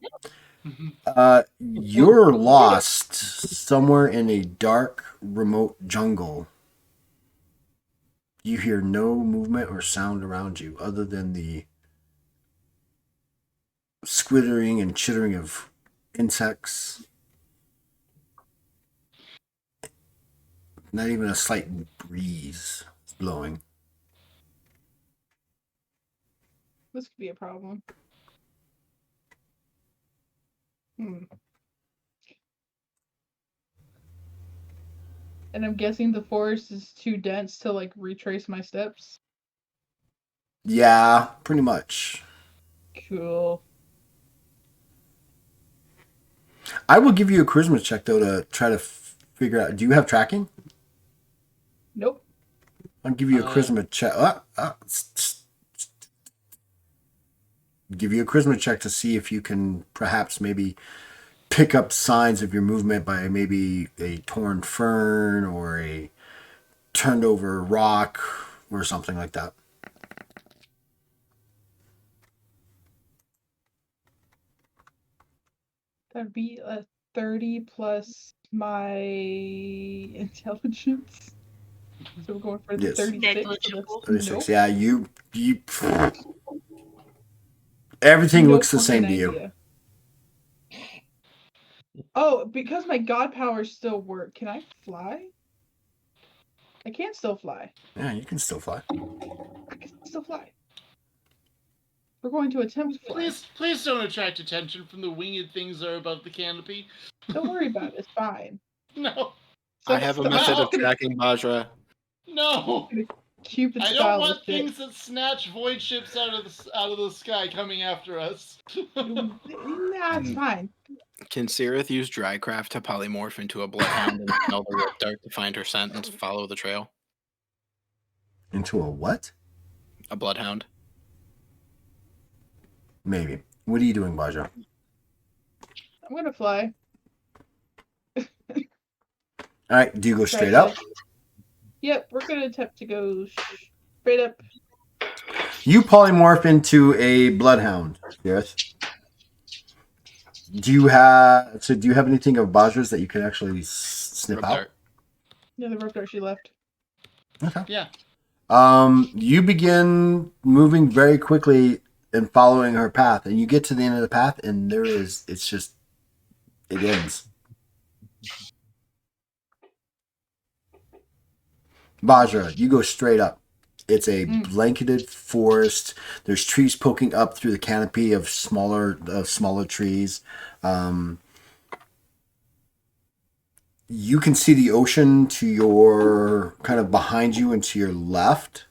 You're lost somewhere in a dark, remote jungle. You hear no movement or sound around you other than the squittering and chittering of insects. Not even a slight breeze is blowing. This could be a problem. And I'm guessing the forest is too dense to like retrace my steps. Yeah, pretty much. Cool. I will give you a charisma check though to try to figure out. Do you have tracking? Nope. I'll give you a charisma check. Give you a charisma check to see if you can perhaps maybe pick up signs of your movement by maybe a torn fern or a turned over rock or something like that. That'd be a 30 plus my intelligence. So we're going for the Yes. 36. So Negligible. that's, 36. nope. Yeah, you everything No looks the same to fucking you. idea. Oh, because my god powers still work, can I fly? I can still fly. Yeah, you can still fly. I can still fly. We're going to attempt to fly. Please don't attract attention from the winged things that are above the canopy. Don't worry about it. It's fine. No. So, I have a method of tracking Bajra. No. Cupid I don't style want this shit. things that snatch void ships out of the sky coming after us. Nah, it's fine. Can Sirith use Drycraft to polymorph into a bloodhound and smell the red dart to find her scent and follow the trail? Into a what? A bloodhound. Maybe. What are you doing, Baja? I'm gonna fly. All right. Do you go Try straight to- up? Yep, we're gonna attempt to go straight up. You polymorph into a bloodhound, Gareth. Do you have anything of Bajra's that you can actually snip Rope out? dart. Yeah, the rope dart she left. Okay. Yeah. You begin moving very quickly and following her path, and you get to the end of the path, and it ends. Bajra, you go straight up. It's a blanketed forest. There's trees poking up through the canopy of smaller trees. You can see the ocean to your kind of behind you and to your left.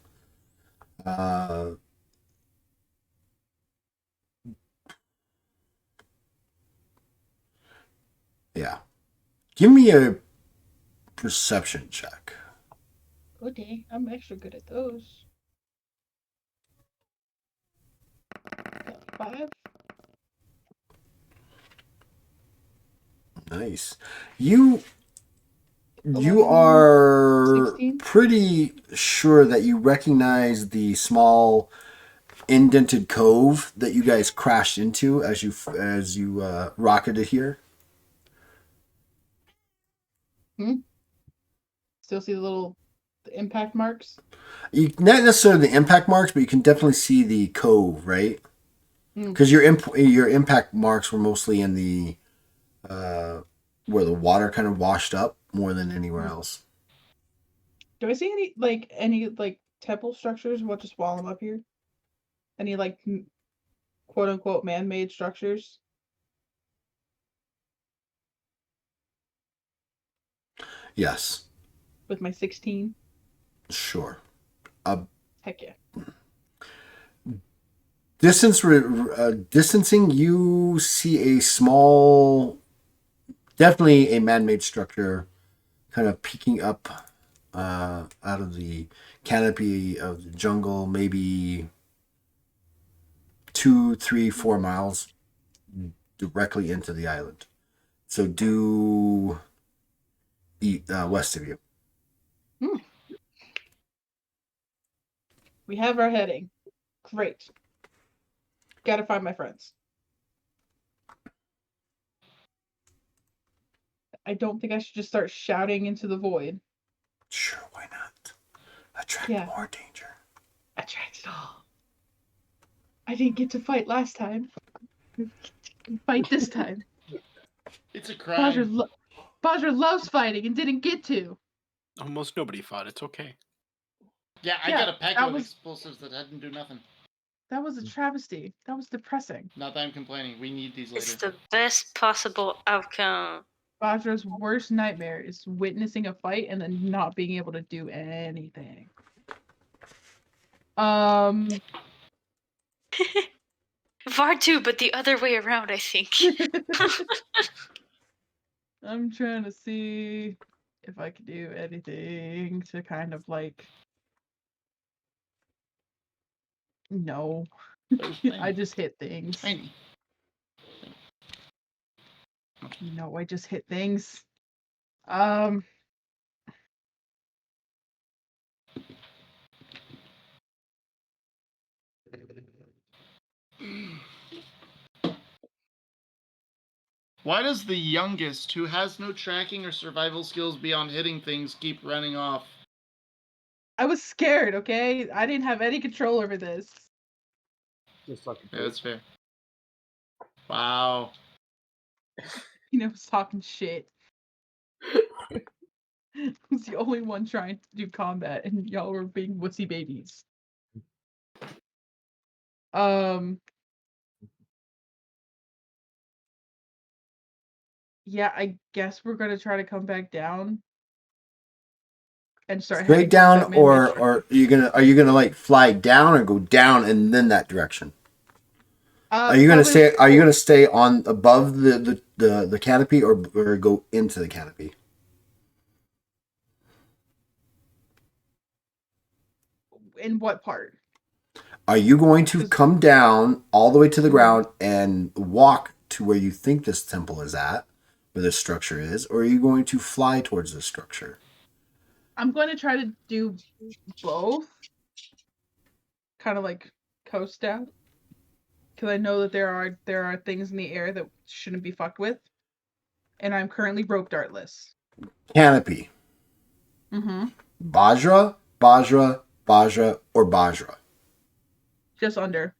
Yeah. Give me a perception check. Okay, I'm extra good at those. 5. Nice. You 11, are 16? pretty sure that you recognize the small indented cove that you guys crashed into as you rocketed here. Still see the impact marks? You not necessarily the impact marks, but you can definitely see the cove, right? Because your impact marks were mostly in the where the water kind of washed up more than anywhere else. Do I see any temple structures? We'll just wall them up here. Any quote unquote man-made structures? Yes. With my 16? Sure. Heck yeah. Distancing, you see a small, definitely a man-made structure, kind of peeking up out of the canopy of the jungle, maybe 2, 3, 4 miles directly into the island. So due west of you. We have our heading. Great. Gotta find my friends. I don't think I should just start shouting into the void. Sure, why not? Attract more danger. Attract it all. I didn't get to fight last time. Fight this time. It's a crime. Bajra loves fighting and didn't get to. Almost nobody fought. It's okay. Yeah, I got a pack of explosives that hadn't do nothing. That was a travesty. That was depressing. Not that I'm complaining. We need these later. It's the best possible outcome. Bajra's worst nightmare is witnessing a fight and then not being able to do anything. Var too, but the other way around, I think. I'm trying to see if I can do anything to kind of no. I just hit things. No, I just hit things. Why does the youngest, who has no tracking or survival skills beyond hitting things, keep running off? I was scared, okay? I didn't have any control over this. Just fucking. Yeah, that's fair. Wow. I was talking shit. I was the only one trying to do combat, and y'all were being wussy babies. Yeah, I guess we're gonna try to come back down and start Straight heading down, towards that man-made structure. or are you gonna like fly down or go down and then that direction? Are you gonna Probably stay? Are you gonna stay on above the canopy or go into the canopy? in what part? Are you going to 'Cause- come down all the way to the Mhm. ground and walk to where you think this temple is at, where this structure is, or are you going to fly towards this structure? I'm going to try to do both. Kind of like coast down. Because I know that there are things in the air that shouldn't be fucked with. And I'm currently rope dartless. Canopy. Mm-hmm. Bajra, Bajra, Bajra, or Bajra? Just under.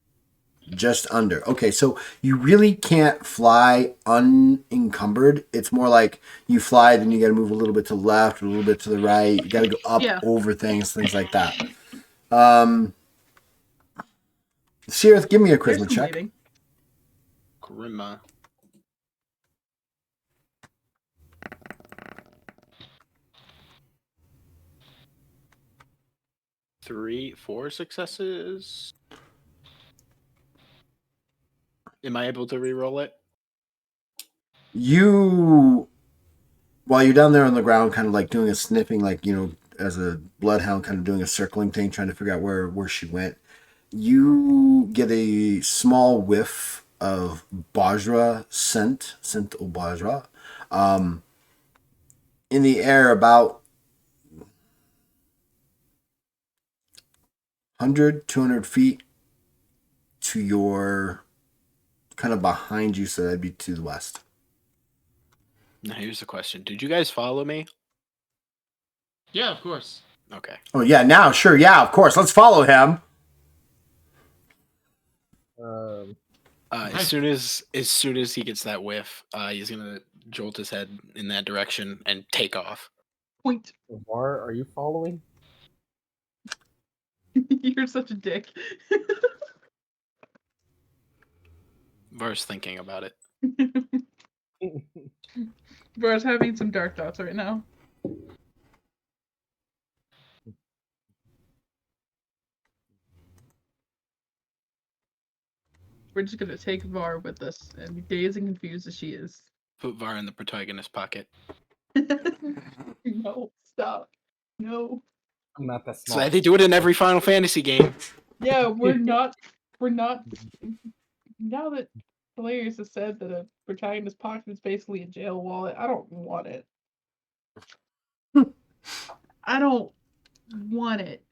Just under. Okay, so you really can't fly unencumbered. It's more like you fly, then you got to move a little bit to the left, a little bit to the right. You got to go up over things like that. Sirith, give me a charisma check. Bleeding. Grima. Four successes. Am I able to re-roll it? While you're down there on the ground, kind of like doing a sniffing, like, as a bloodhound, kind of doing a circling thing, trying to figure out where she went, you get a small whiff of Bajra scent au Bajra, in the air about 100, 200 feet to your, kind of behind you, so that'd be to the west. Now here's the question. Did you guys follow me? Yeah, of course. Okay. Oh, yeah, now, sure, yeah, of course, let's follow him. As soon as he gets that whiff, he's gonna jolt his head in that direction and take off. Point. Var, are you following? You're such a dick. Var's thinking about it. Bro's having some dark thoughts right now. We're just gonna take Var with us and be dazed and confused as she is. Put Var in the protagonist pocket. No, stop. No. I'm not that So smart. they do it in every Final Fantasy game. Yeah, we're not. Now that Hilarious has said that a protagonist pocket is basically a jail wallet, I don't want it. I don't want it.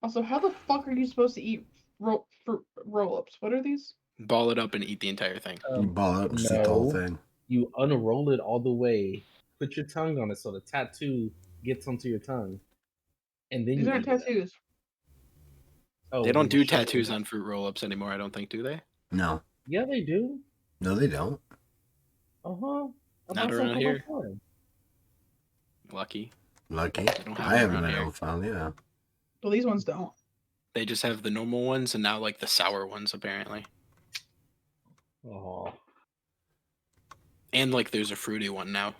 Also, how the fuck are you supposed to eat roll-ups? What are these? Ball it up and eat the entire thing. You ball it up and just eat the whole No. thing. You unroll it all the way. Put your tongue on it so the tattoo gets onto your tongue. And then These you aren't eat it. tattoos. Oh, They don't you do should- tattoos on fruit roll-ups anymore, I don't think, do they? No. Yeah, they do. No, they don't. Uh-huh. Not around here. Lucky. Lucky. don't have I it haven't around been here. able to find, yeah. Well, these ones don't. They just have the normal ones and now like the sour ones apparently. Oh. And like there's a fruity one now.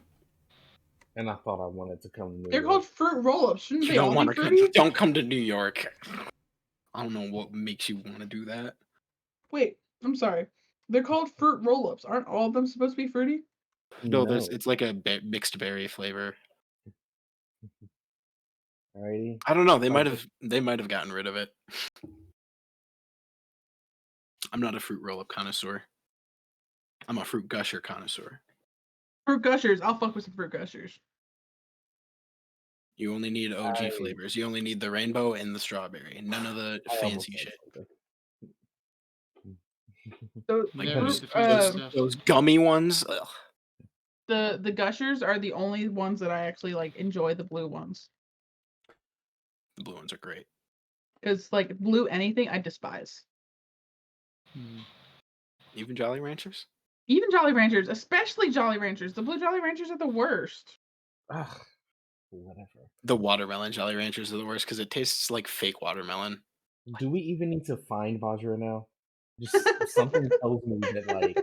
And I thought I wanted to come to New They're York. called fruit roll-ups. Shouldn't You they don't all want be to fruity? don't come to New York. I don't know what makes you want to do that. Wait, I'm sorry. They're called fruit roll-ups. Aren't all of them supposed to be fruity? No, it's like a mixed berry flavor. Alrighty. I don't know. They might have gotten rid of it. I'm not a fruit roll-up connoisseur. I'm a fruit gusher connoisseur. Fruit gushers. I'll fuck with some fruit gushers. You only need OG flavors. You only need the rainbow and the strawberry. None of the I almost fancy said shit. So, Like Never those, the fancy stuff. those gummy ones. Ugh. the gushers are the only ones that I actually like enjoy. The blue ones, The blue ones are great. because like blue anything I despise. Even Jolly Ranchers? Even Jolly Ranchers, especially Jolly Ranchers. The blue Jolly Ranchers are the worst. Ugh. Whatever. The watermelon Jolly Ranchers are the worst because it tastes like fake watermelon. Do we even need to find Bajra now? Just something tells me that like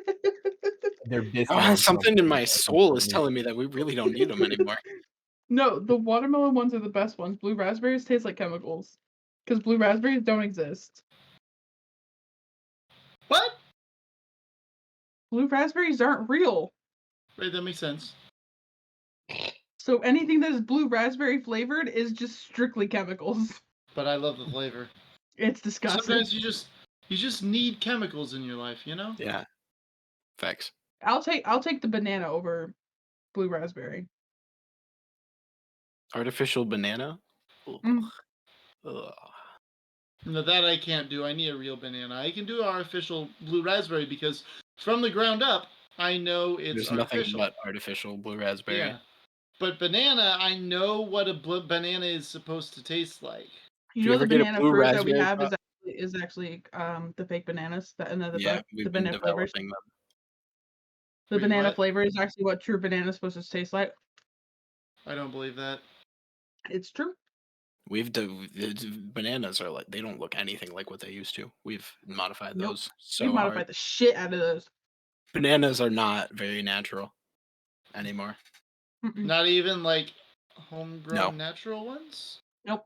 They're dissonant. Something in my soul is telling me that we really don't need them anymore. No, the watermelon ones are the best ones. Blue raspberries taste like chemicals. Because blue raspberries don't exist. What? Blue raspberries aren't real. Right, that makes sense. So anything that is blue raspberry flavored is just strictly chemicals. But I love the flavor. It's disgusting. Sometimes you just need chemicals in your life, you know? Yeah. Facts. I'll take the banana over blue raspberry. Artificial banana? Mm. Ugh. No, that I can't do. I need a real banana. I can do artificial blue raspberry because from the ground up, I know it's There's artificial. nothing but artificial blue raspberry. Yeah. But banana, I know what a banana is supposed to taste like. You know the banana fruit that we have is actually the fake bananas we've been banana flavors. developing them. The Wait, banana what? flavor is actually what true banana is supposed to taste like. I don't believe that. It's true. Bananas are like, they don't look anything like what they used to. We've modified Nope. those so We modified hard. the shit out of those. Bananas are not very natural anymore. Mm-mm. Not even like homegrown No. natural ones? Nope.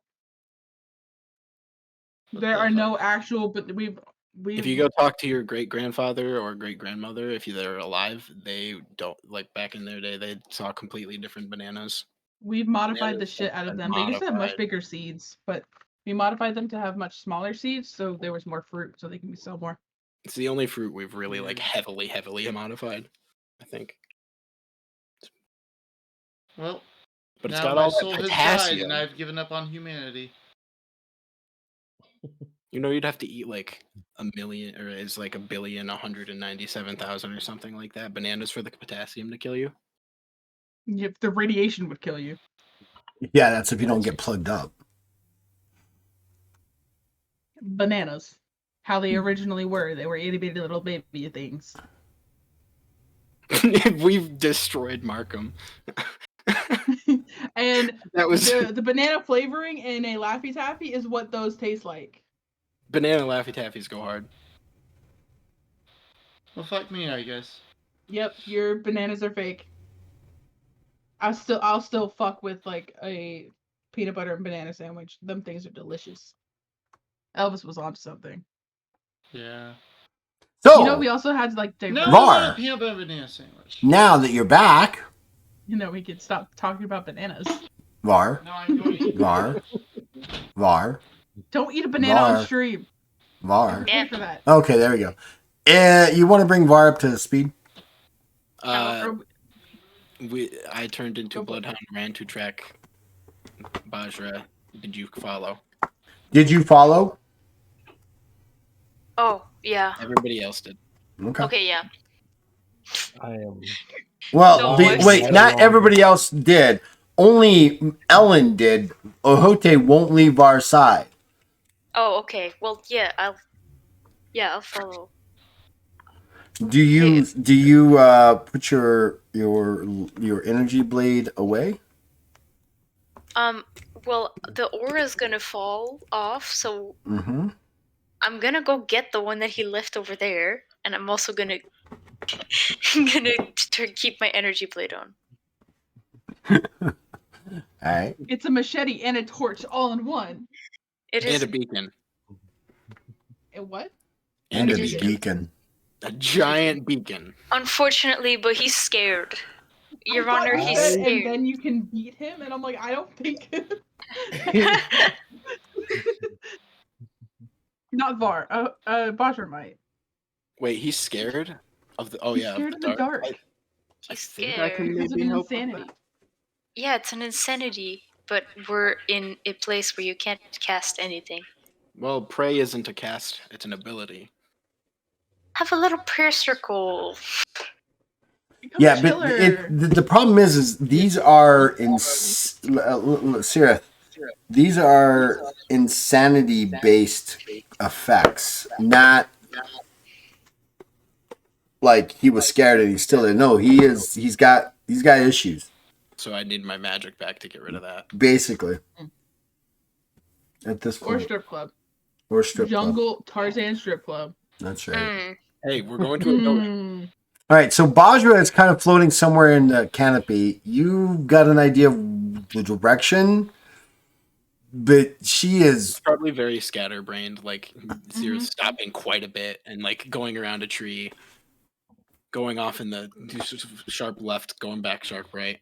What There the are no fuck? actual, but we've If you go talk to your great grandfather or great grandmother, if they're alive, they don't, like back in their day, they saw completely different bananas. we've modified the Bananas shit have out of been them. They used to have much modified. bigger seeds, but we modified them to have much smaller seeds, so there was more fruit, so they can be sold more. It's the only fruit we've really like Weird. heavily modified, I think. Well, But it's now got my all soul that has died potassium. and I've given up on humanity. You know, you'd have to eat like a million, or is like 1,197,000 or something like that bananas for the potassium to kill you. If the radiation would kill you. Yeah, that's if you don't get plugged up. Bananas. How they originally were. They were itty bitty little baby things. We've destroyed Markham. And That was the banana flavoring in a Laffy Taffy is what those taste like. banana Laffy Taffies go hard. Well, fuck me, I guess. Yep, your bananas are fake. I'll still fuck with like a peanut butter and banana sandwich. Them things are delicious. Elvis was onto something. Yeah. So, You know, we also had like No, diverse. I want Var. a peanut butter banana sandwich. Now that you're back, You know, we could stop talking about bananas. Var, No, I'm going to eat Var, Don't eat a banana on Var. stream. Var. Pay for that. Okay, there we go. You want to bring Var up to speed? Or- I turned into Go for it. Bloodhound, ran to track Bajra. Did you follow? Did you follow? Oh, yeah. Everybody else did. Okay. Okay, yeah. I am. Well, No, wait, not everybody else did. Only Ellen did. Ohote won't leave Var's side. Oh, okay. Well, yeah, I'll follow. Do you put your energy blade away? Well, the aura's gonna fall off, so Mm-hmm. I'm gonna go get the one that he left over there, and I'm also gonna keep my energy blade on. All right. It's a machete and a torch all in one. It And is a beacon. And what? And It a is- beacon. A giant beacon. unfortunately, but he's scared. Your I thought Honor, you he's said, scared. and then you can beat him, and I'm like, I don't think. Not Var. Bajra might. Wait, he's scared of the. Oh He's yeah, scared of the dark. I He's think I can scared. Because of maybe an help with insanity. that. Yeah, it's an insanity, but we're in a place where you can't cast anything. Well, pray isn't a cast; it's an ability. Have a little prayer circle. Become Yeah, a but chiller. the problem is these are Sirith. These are insanity based effects, not like he was scared and he still didn't. No, he's got issues. So I need my magic back to get rid of that. Basically. At this Or point. strip club. Or strip club. Jungle Tarzan strip club. That's right. Mm. Hey, we're going to a building. All right, so Bajra is kind of floating somewhere in the canopy. You've got an idea of the direction, but she is. Probably very scatterbrained. Like Zira's Mhm. stopping quite a bit and like going around a tree, going off in the sharp left, going back sharp right.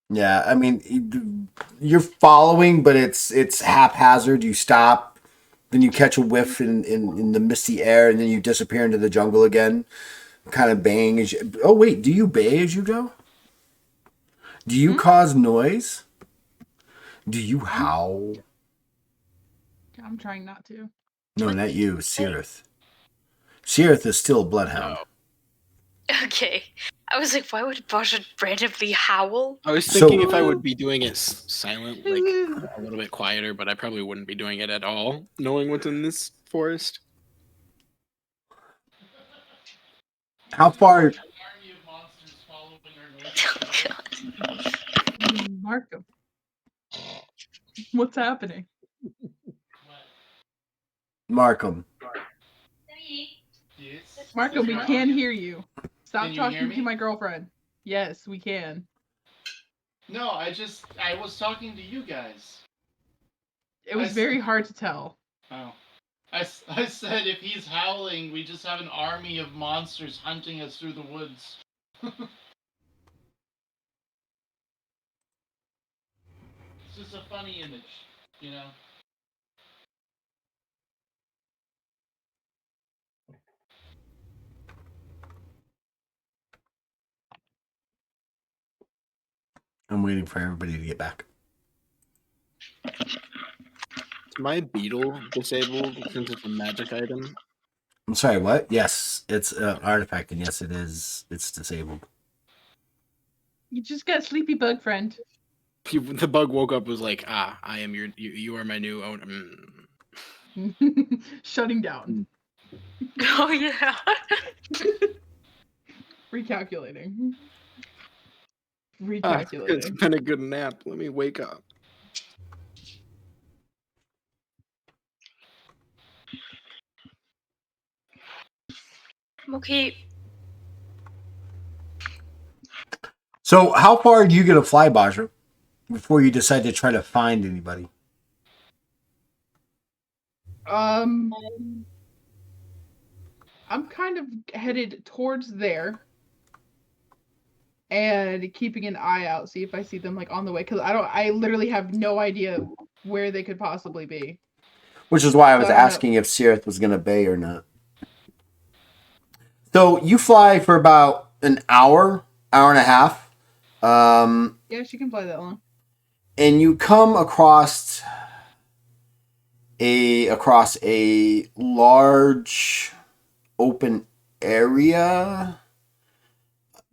Yeah, I mean, you're following, but it's haphazard. You stop, then you catch a whiff in the misty air, and then you disappear into the jungle again, kind of baying as you. Oh wait, do you bay as you go? Do you cause noise? Do you howl? I'm trying not to. No, not you, Sirith. Sirith is still a bloodhound. Okay. I was like, why would Basha randomly howl? I was So- thinking if I would be doing it silent, like a little bit quieter, but I probably wouldn't be doing it at all, knowing what's in this forest. How far? Army of monsters following our noise. Markham. What's happening? Markham. Yes. Markham, we can hear you. Stop Can you hear talking me? to my girlfriend. Yes, we can. No, I was talking to you guys. It was I very see. hard to tell. Oh. I said if he's howling, we just have an army of monsters hunting us through the woods. It's just a funny image, you know? I'm waiting for everybody to get back. Is my beetle disabled since it's a magic item? I'm sorry, what? Yes, it's an artifact, and yes, it is. It's disabled. You just got a sleepy bug friend. The bug woke up, was like, I am you are my new owner. Mm. Shutting down. Oh yeah. Recalculating. It's Recalculating. been a good nap. Let me wake up. Okay. So, how far are you going to fly, Bajra, before you decide to try to find anybody? I'm kind of headed towards there and keeping an eye out, see if I see them like on the way, because I literally have no idea where they could possibly be. Which is why I was So I don't know. asking if Sirith was going to bay or not. So, you fly for about an hour and a half. Yeah, she can fly that long. And you come across a large open area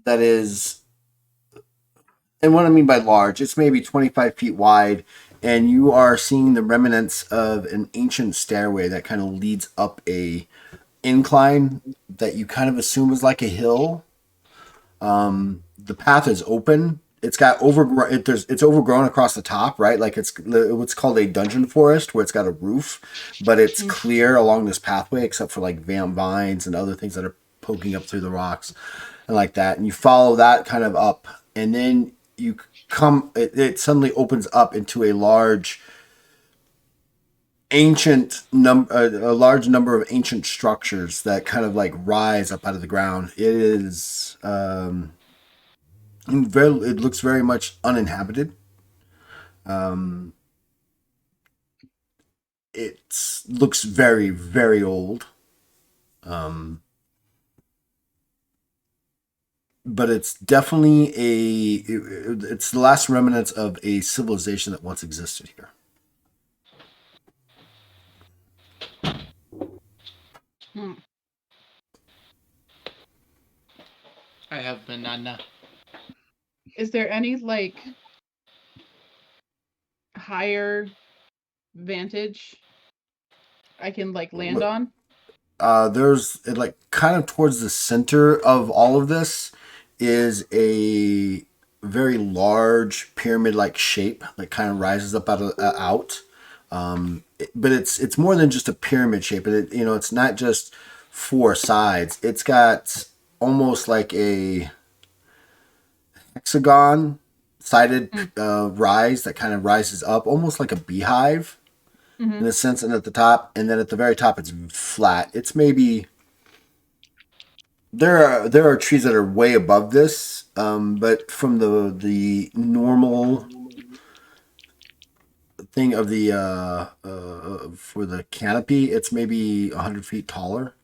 that is, and what I mean by large, it's maybe 25 feet wide, and you are seeing the remnants of an ancient stairway that kind of leads up a incline that you kind of assume is like a hill. The path is open. It's got overgrown. It's overgrown across the top, right? Like it's what's called a dungeon forest, where it's got a roof, but it's clear along this pathway, except for like vines and other things that are poking up through the rocks, and like that. And you follow that kind of up, and then you come. It suddenly opens up into a large a large number of ancient structures that kind of like rise up out of the ground. It is. It looks very much uninhabited. It looks very, very old. But it's definitely it's the last remnants of a civilization that once existed here. I have banana. Is there any like higher vantage I can like land on? There's like kind of towards the center of all of this is a very large pyramid-like shape that kind of rises up out. But it's more than just a pyramid shape. It's not just four sides. It's got almost like a hexagon sided rise that kind of rises up, almost like a beehive in a sense. And at the top, and then at the very top, it's flat. It's maybe there are trees that are way above this, but from the normal thing of the for the canopy, it's maybe 100 feet taller.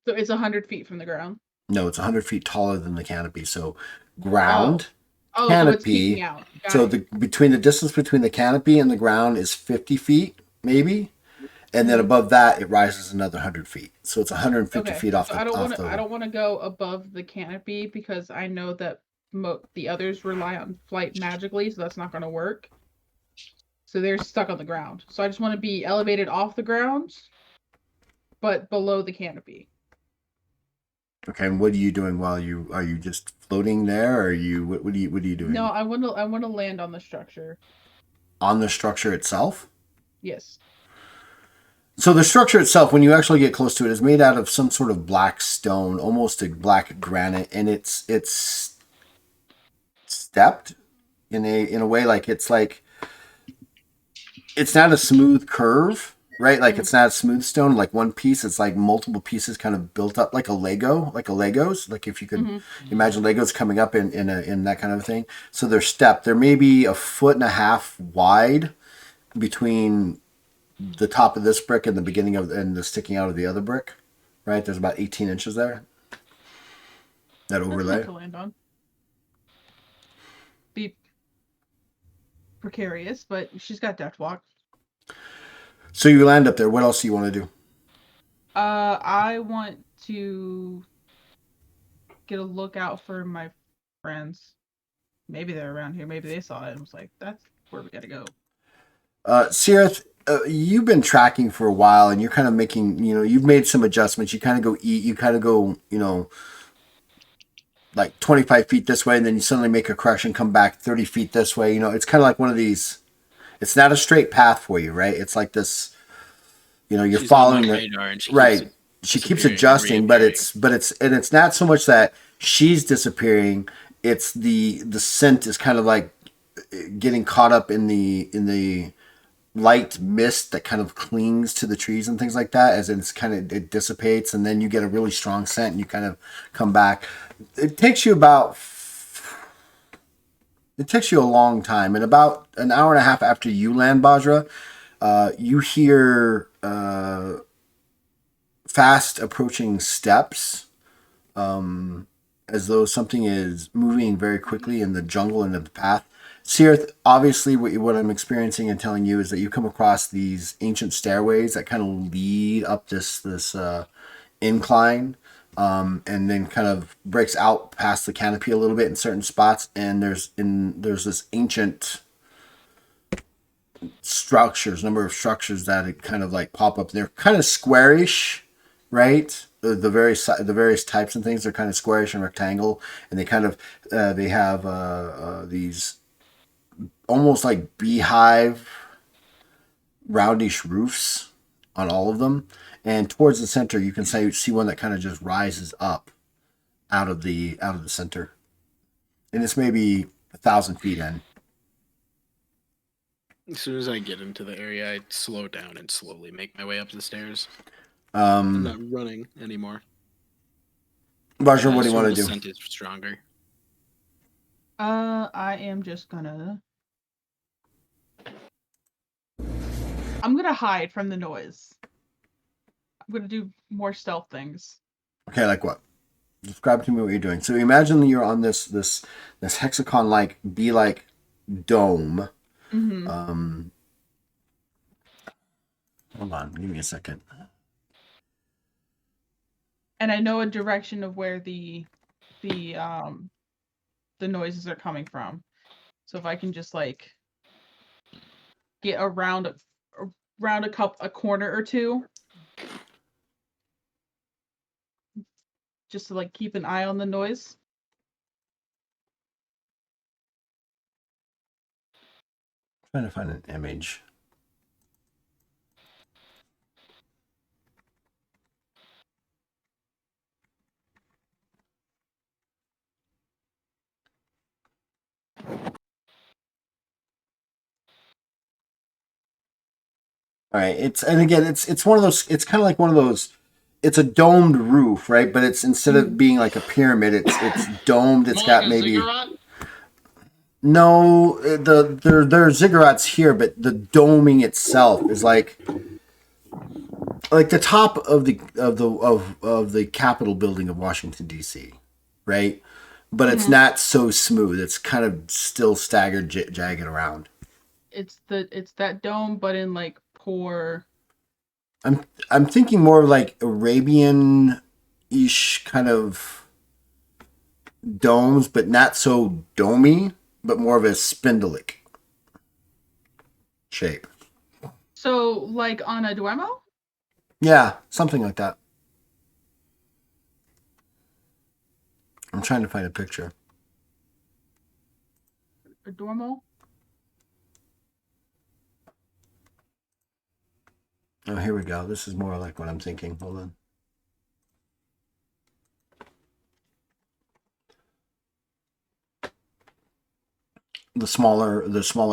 So it's 100 feet from the ground. No, it's 100 feet taller than the canopy. So ground, Oh, canopy. so it's peeking out. So the distance between the canopy and the ground is 50 feet, maybe, and then above that it rises another 100 feet. So it's 150 feet off so the. I don't want to go above the canopy because I know that the others rely on flight magically, so that's not going to work. So they're stuck on the ground. So I just want to be elevated off the ground, but below the canopy. Okay, and what are you doing while are you just floating there, or are you what are you doing? No, I want to land on the structure. On the structure itself? Yes. So the structure itself, when you actually get close to it, is made out of some sort of black stone, almost a black granite, and it's stepped in a way like it's not a smooth curve, right? Like it's not a smooth stone, like one piece. It's like multiple pieces kind of built up like a Legos. Like if you could imagine Legos coming up in that kind of thing. So they're stepped. They're maybe 1.5 feet wide between the top of this brick and the beginning of and the sticking out of the other brick, right? There's about 18 inches there. That overlay. That's not to land on. Be precarious, but she's got death walk. So you land up there. What else do you want to do? I want to get a lookout for my friends. Maybe they're around here. Maybe they saw it and was like, "That's where we gotta go." Sirith, you've been tracking for a while, and you're kind of making, you've made some adjustments. You kind of go eat. You kind of go, like 25 feet this way, and then you suddenly make a correction, come back 30 feet this way. It's kind of like one of these. It's not a straight path for you, right? It's like this. You're She's following on it, radar and right? She keeps adjusting, but it's not so much that she's disappearing. It's the scent is kind of like getting caught up in the light mist that kind of clings to the trees and things like that. As it's kind of it dissipates, and then you get a really strong scent, and you kind of come back. It takes you a long time, and about an hour and a half after you land, Bajra, you hear fast approaching steps, as though something is moving very quickly in the jungle and the path. Sirith, obviously what I'm experiencing and telling you is that you come across these ancient stairways that kind of lead up this incline, and then kind of breaks out past the canopy a little bit in certain spots, and there's this ancient number of structures that it kind of like pop up. They're kind of squarish, right? The various types and things are kind of squarish and rectangle, and they kind of they have these almost like beehive roundish roofs on all of them, and towards the center you can see one that kind of just rises up out of the center, and it's maybe 1,000 feet in. As soon as I get into the area, I slow down and slowly make my way up the stairs. I'm I'm not running anymore. Bajra, what do you want to do? The scent is stronger. I am just gonna. I'm gonna hide from the noise. I'm gonna do more stealth things. Okay, like what? Describe to me what you're doing. So imagine you're on this hexagon-like, bee-like dome. Mm-hmm. Hold on, give me a second. And I know a direction of where the noises are coming from. So if I can just like get around a corner or two, just to like keep an eye on the noise. Trying to find an image. All right. It's one of those. It's kind of like one of those. It's a domed roof, right? But it's instead of being like a pyramid, it's domed. It's More got like a maybe ziggurat? no. There are ziggurats here, but the doming itself is like the top of the Capitol building of Washington D.C., right? But it's not so smooth. It's kind of still staggered, jagged around. It's that dome, but in like poor. I'm thinking more like Arabian-ish kind of domes, but not so domey, but more of a spindleic shape. So like on a Duomo? Yeah, something like that. I'm trying to find a picture. A Duomo? Oh, here we go. This is more like what I'm thinking. Hold on. The smaller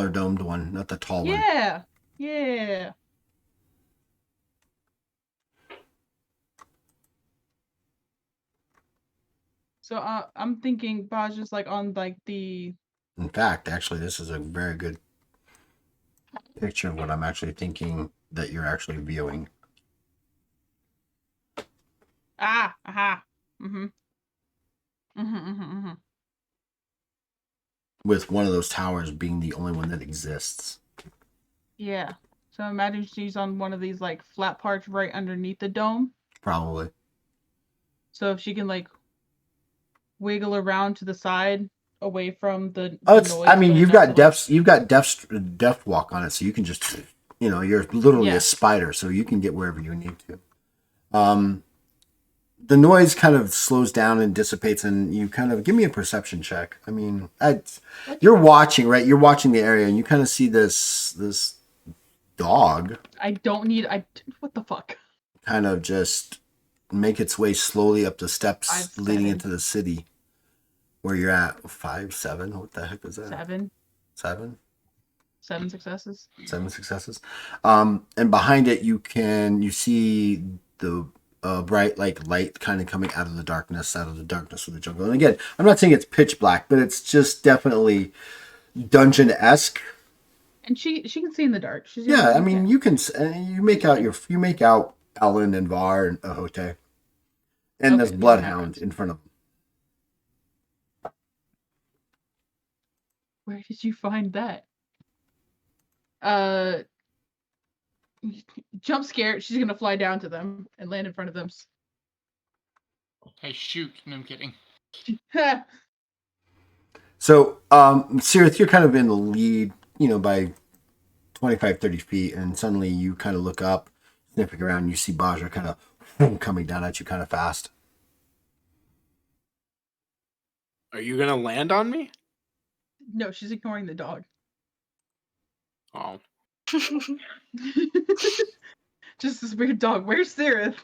domed one, not the tall one. Yeah. Yeah. So I'm thinking Baj is like on like the. In fact, actually, this is a very good picture of what I'm actually thinking that you're actually viewing. Aha. Mm-hmm. With one of those towers being the only one that exists. Yeah. So imagine she's on one of these like flat parts right underneath the dome. Probably. So if she can like wiggle around to the side away from the It's. noise. I mean, but you've enough got to, like, depth walk on it, so you can just, you're literally Yeah. a spider, so you can get wherever you need to. The noise kind of slows down and dissipates, and you kind of give me a perception check. I mean, you're watching, right? You're watching the area, and you kind of see this dog I don't need. What the fuck? kind of just make its way slowly up the steps 5, leading 7. into the city where you're at. 5, 7. What the heck is that? 7 successes. 7 successes. And behind it, you see the bright light kind of coming out of the darkness of the jungle. And again, I'm not saying it's pitch black, but it's just definitely dungeon-esque. And she can see in the dark. She's Yeah, I mean, you make out Ellen and Var and Ahote, and this Okay, bloodhound in front of them. Where did you find that? Jump scare. She's gonna fly down to them and land in front of them. Hey, shoot. No, I'm kidding. So, Sirith, you're kind of in the lead, by 25, 30 feet, and suddenly you kind of look up, sniffing around, and you see Baja kind of coming down at you kind of fast. Are you gonna land on me? No, she's ignoring the dog. Oh, Just this weird dog. Where's Sirith?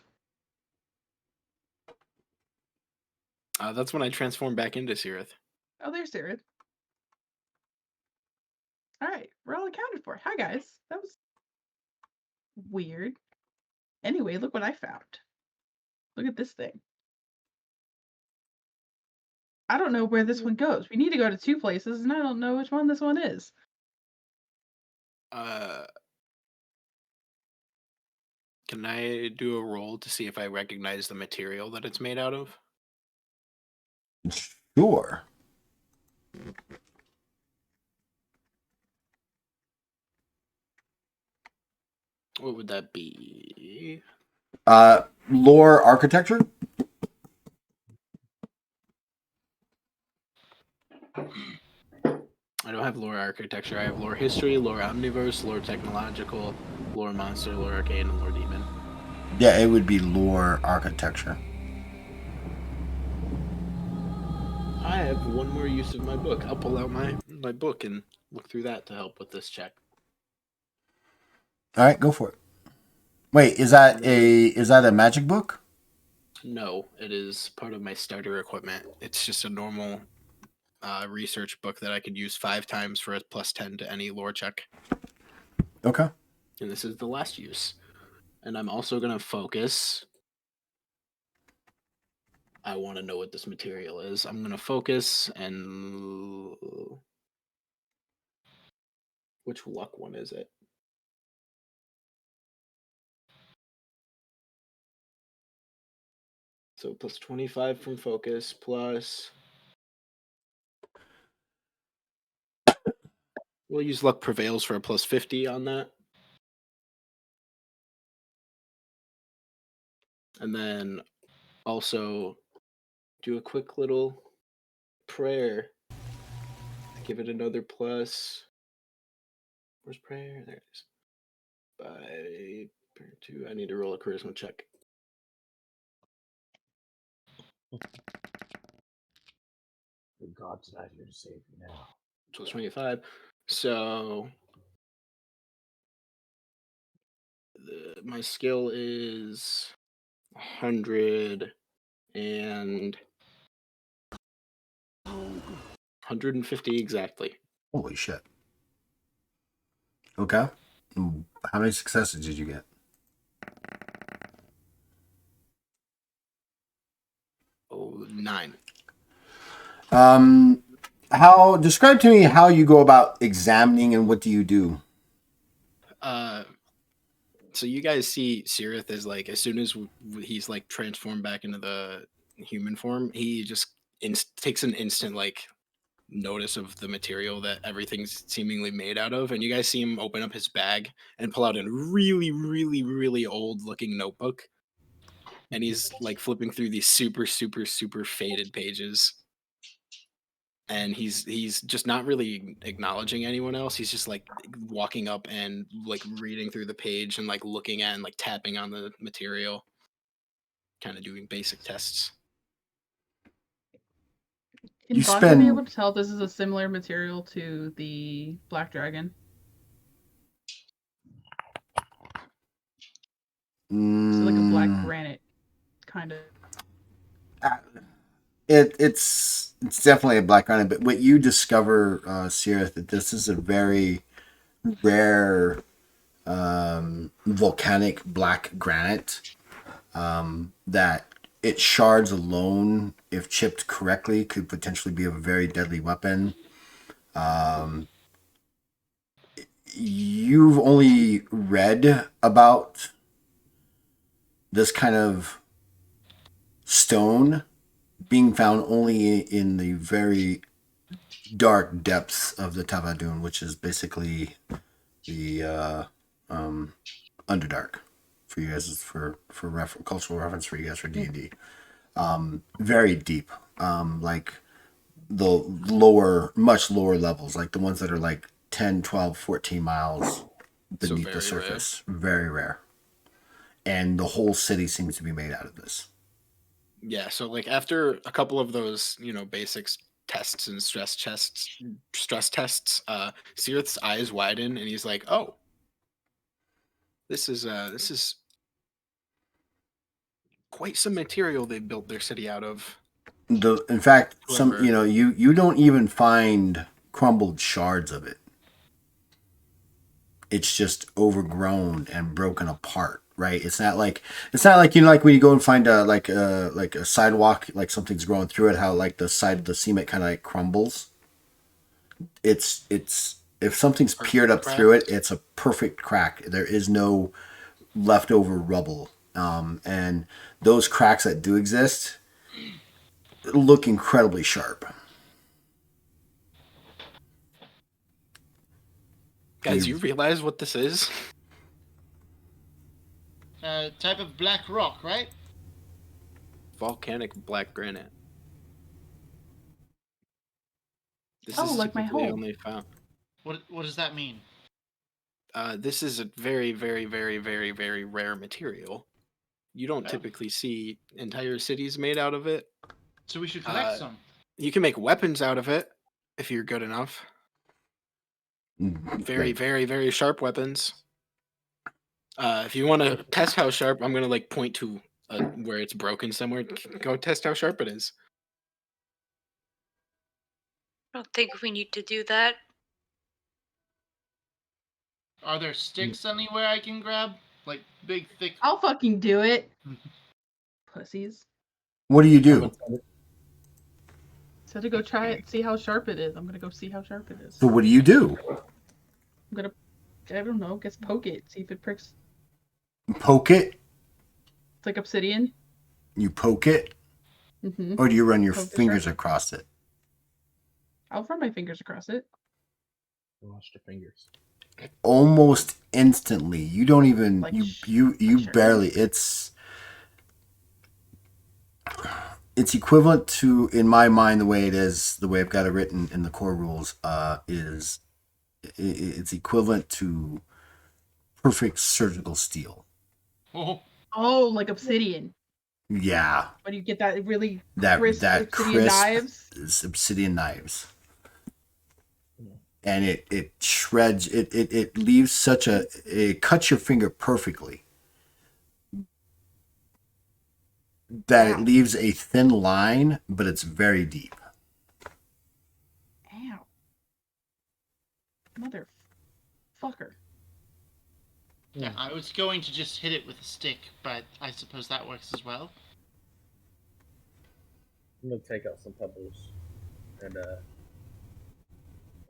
that's when I transform back into Sirith. Oh, there's Sirith. All right, we're all accounted for. Hi, guys. That was weird. Anyway, look what I found. Look at this thing. I don't know where this one goes. We need to go to 2 places, and I don't know which one this one is. Can I do a roll to see if I recognize the material that it's made out of? Sure. What would that be? Lore architecture? I don't have lore architecture. I have lore history, lore omniverse, lore technological, lore monster, lore arcane, and lore demon. Yeah, it would be lore architecture. I have one more use of my book. I'll pull out my book and look through that to help with this check. All right, go for it. Wait, is that a magic book? No, it is part of my starter equipment. It's just a normal research book that I could use 5 times for a +10 to any lore check. Okay. And this is the last use. And I'm also going to focus. I want to know what this material is. I'm going to focus and... Which luck one is it? So plus 25 from focus, plus... We'll use luck prevails for a plus 50 on that. And then also do a quick little prayer to give it another plus. Where's prayer? There it is. By 2, I need to roll a charisma check. The God's not here to save you now. Plus 25. So my skill is 100 and 150 exactly. Holy shit. Okay. How many successes did you get? Oh, 9. Describe to me how you go about examining and what do you do? So you guys see Sirith is like, as soon as he's like transformed back into the human form, he just takes an instant like notice of the material that everything's seemingly made out of, and you guys see him open up his bag and pull out a really, really, really old looking notebook, and he's like flipping through these super, super, super faded pages. And he's just not really acknowledging anyone else. He's just like walking up and like reading through the page and like looking at and like tapping on the material, kind of doing basic tests. Can You Bonzo be able spend to tell this is a similar material to the Black Dragon? So like a black granite, kind of. It's definitely a black granite, but what you discover, Sirith, that this is a very rare volcanic black granite that its shards alone, if chipped correctly, could potentially be a very deadly weapon. You've only read about this kind of stone being found only in the very dark depths of the Tavadun, which is basically the Underdark for you guys, for cultural reference for you guys for D&D. Very deep, like the much lower levels, like the ones that are like 10, 12, 14 miles beneath the surface. Rare. Very rare. And the whole city seems to be made out of this. Yeah, so like after a couple of those, basics tests and stress tests, Sirith's eyes widen and he's like, "Oh, this is quite some material they built their city out of." In fact, Clever. you don't even find crumbled shards of it. It's just overgrown and broken apart, right? It's not like like when you go and find a sidewalk, like something's growing through it, how like the side of the cement kind of like crumbles. It's if something's peered up through it, it's a perfect crack. There is no leftover rubble, and those cracks that do exist look incredibly sharp. Guys, you realize what this is? Type of black rock, right? Volcanic black granite. This Oh, is like my typically hole. only found. What does that mean? This is a very, very, very, very, very rare material. You don't Oh. typically see entire cities made out of it. So we should collect some. You can make weapons out of it if you're good enough. Very, very, very sharp weapons. If you want to test how sharp, I'm gonna like point to where it's broken somewhere. Go test how sharp it is. I don't think we need to do that. Are there sticks anywhere I can grab? Like big, thick. I'll fucking do it. Pussies. What do you do? So to go try it, see how sharp it is. I'm gonna go see how sharp it is. So what do you do? I'm gonna, I don't know, guess poke it, see if it pricks. Poke it? It's like obsidian. You poke it? Mm-hmm. Or do you run your Poke the fingers sharp. across it? I'll run my fingers across it. Lost your fingers. Almost instantly. You don't even Like you like barely. It's equivalent to, in my mind, the way it is, the way I've got it written in the core rules, is it's equivalent to perfect surgical steel. Oh, like obsidian. Yeah. When you get that really That crisp obsidian crisp knives. obsidian knives. And it shreds, it leaves such it cuts your finger perfectly. That Wow. it leaves a thin line, but it's very deep. Ow. Motherfucker. Yeah, I was going to just hit it with a stick, but I suppose that works as well. I'm gonna take out some pebbles and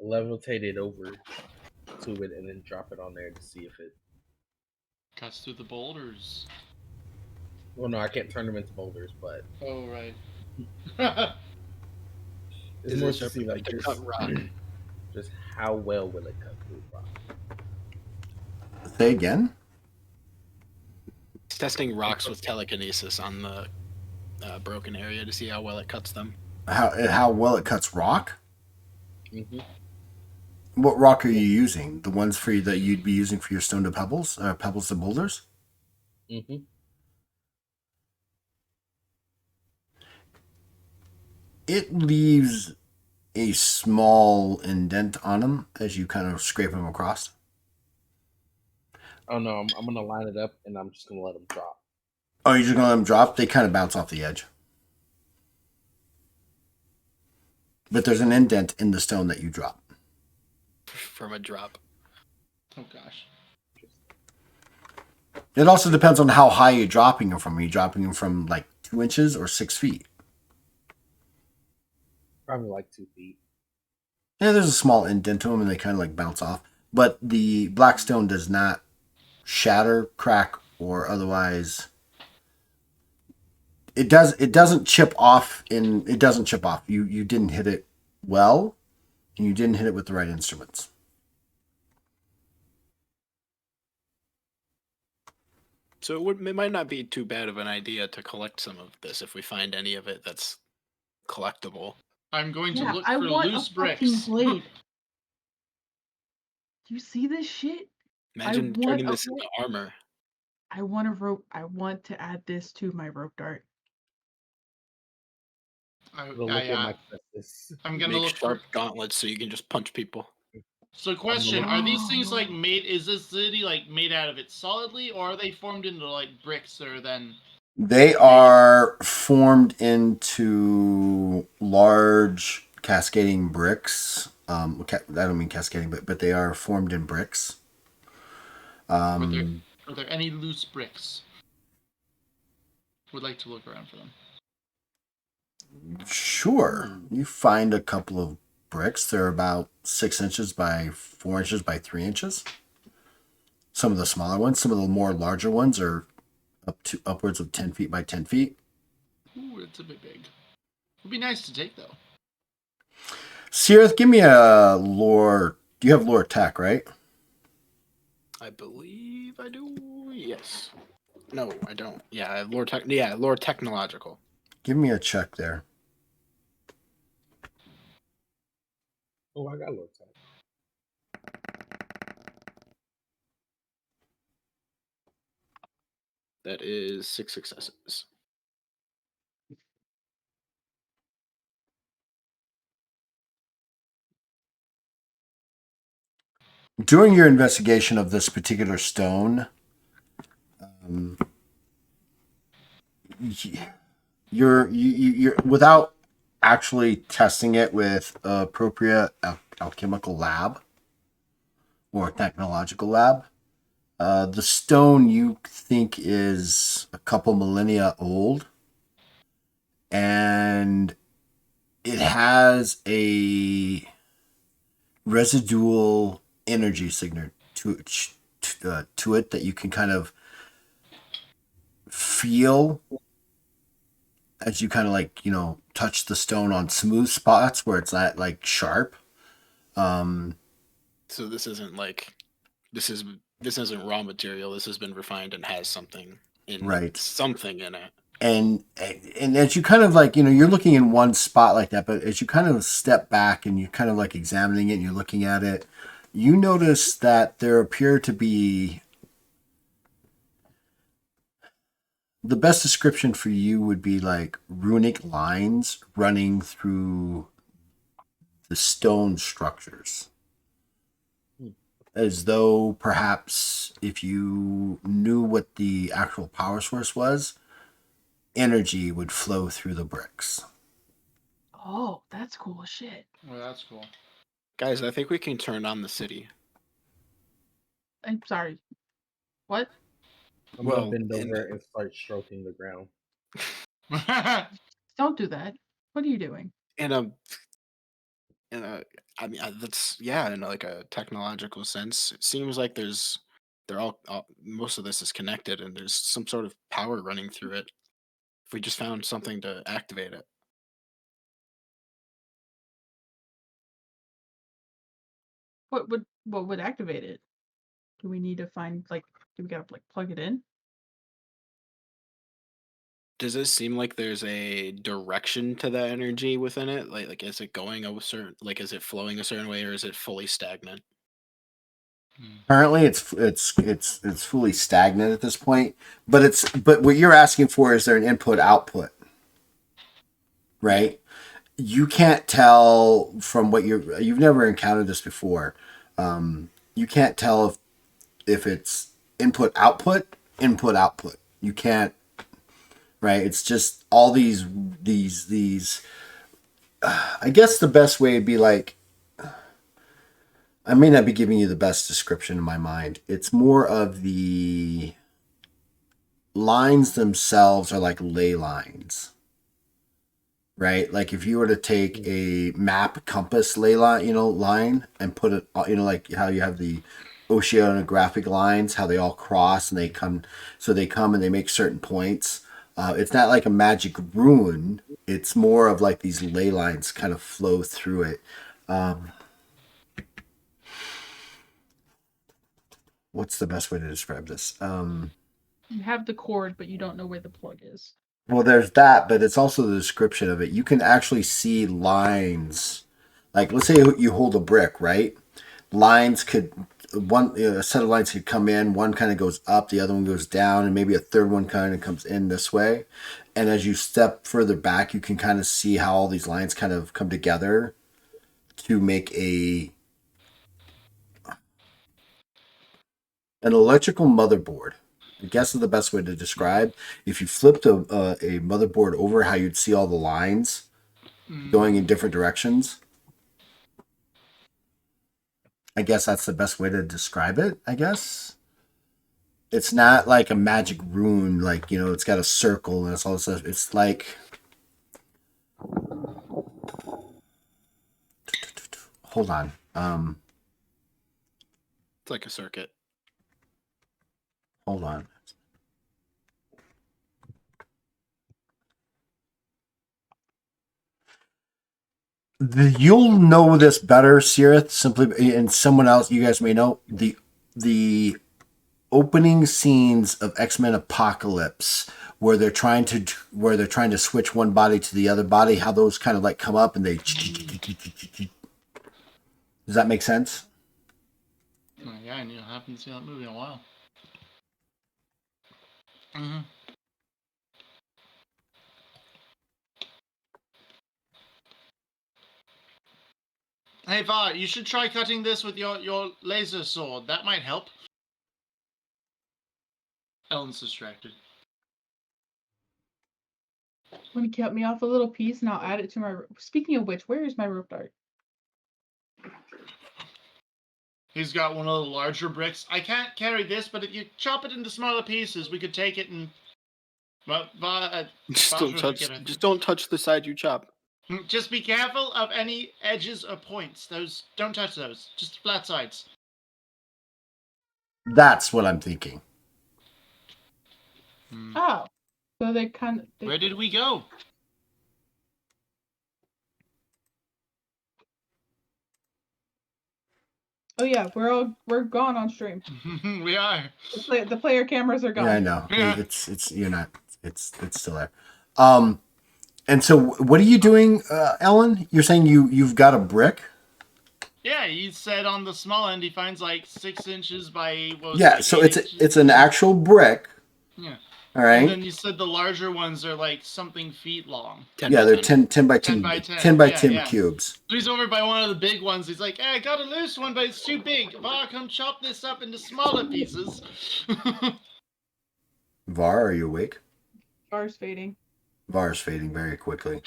levitate it over to it and then drop it on there to see if it Cuts through the boulders. well no, I can't turn them into boulders, but Oh, right. it's Is more it to see like to cut rock? just how well will it cut through rock. Say again? It's testing rocks with telekinesis on the broken area to see how well it cuts them. How well it cuts rock? Mm-hmm. What rock are you using? The ones for that you'd be using for your stone to pebbles, pebbles to boulders? Mm-hmm. It leaves a small indent on them as you kind of scrape them across. Oh no, I'm gonna line it up and I'm just gonna let them drop. Oh, you're just gonna let them drop? They kind of bounce off the edge. But there's an indent in the stone that you drop. From a drop. Oh, gosh. It also depends on how high you're dropping them from. Are you dropping them from like 2 inches or 6 feet? Probably like 2 feet. Yeah, there's a small indent to them and they kind of like bounce off. But the black stone does not shatter, crack, or otherwise. It doesn't chip off. It doesn't chip off. You didn't hit it well, and you didn't hit it with the right instruments. So it might not be too bad of an idea to collect some of this if we find any of it that's collectible. I'm going to Yeah, look I for want loose a bricks. fucking blade. Do you see this shit? Imagine want turning a this into armor. I want a rope. I want to add this to my rope dart. Look at my this. I'm gonna Make look sharp for. gauntlets so you can just punch people. So, question: Are these things Oh. like made? Is this city like made out of it solidly, or are they formed into like bricks, or then? They are formed into large cascading bricks. I don't mean cascading, but they are formed in bricks. Are there any loose bricks? Would like to look around for them. Sure. You find a couple of bricks. They're about 6 inches by 4 inches by 3 inches. Some of the smaller ones, some of the more larger ones are upwards of 10 feet by 10 feet. Ooh, it's a bit big. Would be nice to take though. Sirith, give me a lore. Do you have lore tech, right? I believe I do. Yes. No, I don't. Yeah, I have lore tech. Yeah, lore technological. Give me a check there. Oh, I got lore tech. That is 6 successes. During your investigation of this particular stone, you're without actually testing it with appropriate alchemical lab or technological lab. The stone you think is a couple millennia old, and it has a residual energy signature to it that you can kind of feel as you kind of like touch the stone on smooth spots where it's not like sharp. So this isn't like this isn't raw material. This has been refined and has something in Right. it. And as you kind of like you're looking in one spot like that, but as you kind of step back and you're kind of like examining it and you're looking at it, you notice that there appear to be, the best description for you would be like runic lines running through the stone structures, as though perhaps if you knew what the actual power source was, energy would flow through the bricks. Oh, that's cool as shit. Well, that's cool. Guys, I think we can turn on the city. I'm sorry. What? I'm Well, gonna bend over and start stroking the ground. Don't do that. What are you doing? in a I mean that's in like a technological sense, it seems like they're all most of this is connected and there's some sort of power running through it. If we just found something to activate it. What would activate it? Do we need to find do we gotta plug it in? Does it seem like there's a direction to the energy within it? Like is it going a certain, like is it flowing a certain way, or is it fully stagnant? Currently, it's fully stagnant at this point. But what you're asking for is there an input output, right? You can't tell from what you've never encountered this before. You can't tell if it's input output. You can't, right? It's just all these. I guess the best way would be like, I may not be giving you the best description in my mind. It's more of the lines themselves are like ley lines, right? Like if you were to take a map compass ley line, line and put it, like how you have the oceanographic lines, how they all cross and they come and they make certain points. It's not like a magic rune. It's more of like these ley lines kind of flow through it. What's the best way to describe this? You have the cord, but you don't know where the plug is. Well, there's that, but it's also the description of it. You can actually see lines. Like, let's say you hold a brick, right? Lines could, a set of lines could come in. One kind of goes up, the other one goes down, and maybe a third one kind of comes in this way. And as you step further back, you can kind of see how all these lines kind of come together to make an electrical motherboard. I guess is the best way to describe. If you flipped a motherboard over, how you'd see all the lines going in different directions. I guess that's the best way to describe it. I guess it's not like a magic rune, like it's got a circle and it's all this stuff. It's like hold on. It's like a circuit. Hold on. You'll know this better, Sirith, simply, and someone else you guys may know, the opening scenes of X-Men Apocalypse, where they're trying to switch one body to the other body, how those kind of like come up and they. Does that make sense? Yeah, I haven't seen that movie in a while. Mm-hmm. Hey, Va, you should try cutting this with your laser sword. That might help. Ellen's distracted. Let me cut me off a little piece and I'll add it to my. Speaking of which, where is my rope dart? He's got one of the larger bricks. I can't carry this, but if you chop it into smaller pieces, we could take it and. Just don't touch the side you chop. Just be careful of any edges or points. Those don't touch those. Just flat sides. That's what I'm thinking. Oh, so they kind of. Where did we go? Oh yeah, we're gone on stream. We are. The player cameras are gone. Yeah, I know. Yeah. It's you're not. It's still there. And so what are you doing, Ellen? You're saying you've got a brick? Yeah, he said on the small end he finds like 6 inches by Yeah, so it's an actual brick. Yeah. All right. And then you said the larger ones are like something feet long. 10 Yeah, by they're 10. 10 by 10, 10 by 10 cubes. So he's over by one of the big ones. He's like, hey, I got a loose one, but it's too big. Var, come chop this up into smaller pieces. Var, are you awake? Var's fading. Var is fading very quickly.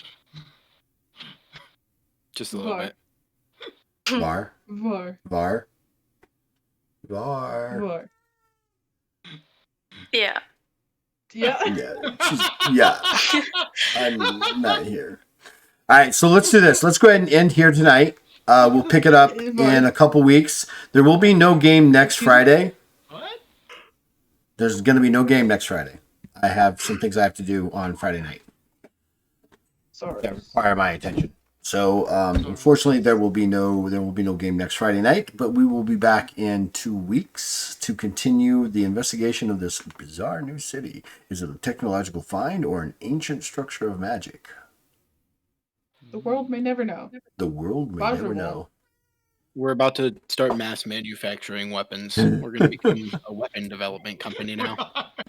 Just a little Var. bit. Var, Var. Var, Var. Var. Yeah. Yeah. Yeah, I'm not here. All right, so let's do this. Let's go ahead and end here tonight. We'll pick it up in a couple weeks. There will be no game next Friday. What? There's going to be no game next Friday. I have some things I have to do on Friday night Sorry. that require my attention. So unfortunately, there will be no game next Friday night. But we will be back in 2 weeks to continue the investigation of this bizarre new city. Is it a technological find or an ancient structure of magic? The world may never know. The world may Roger never will. know. We're about to start mass manufacturing weapons. We're going to become a weapon development company now.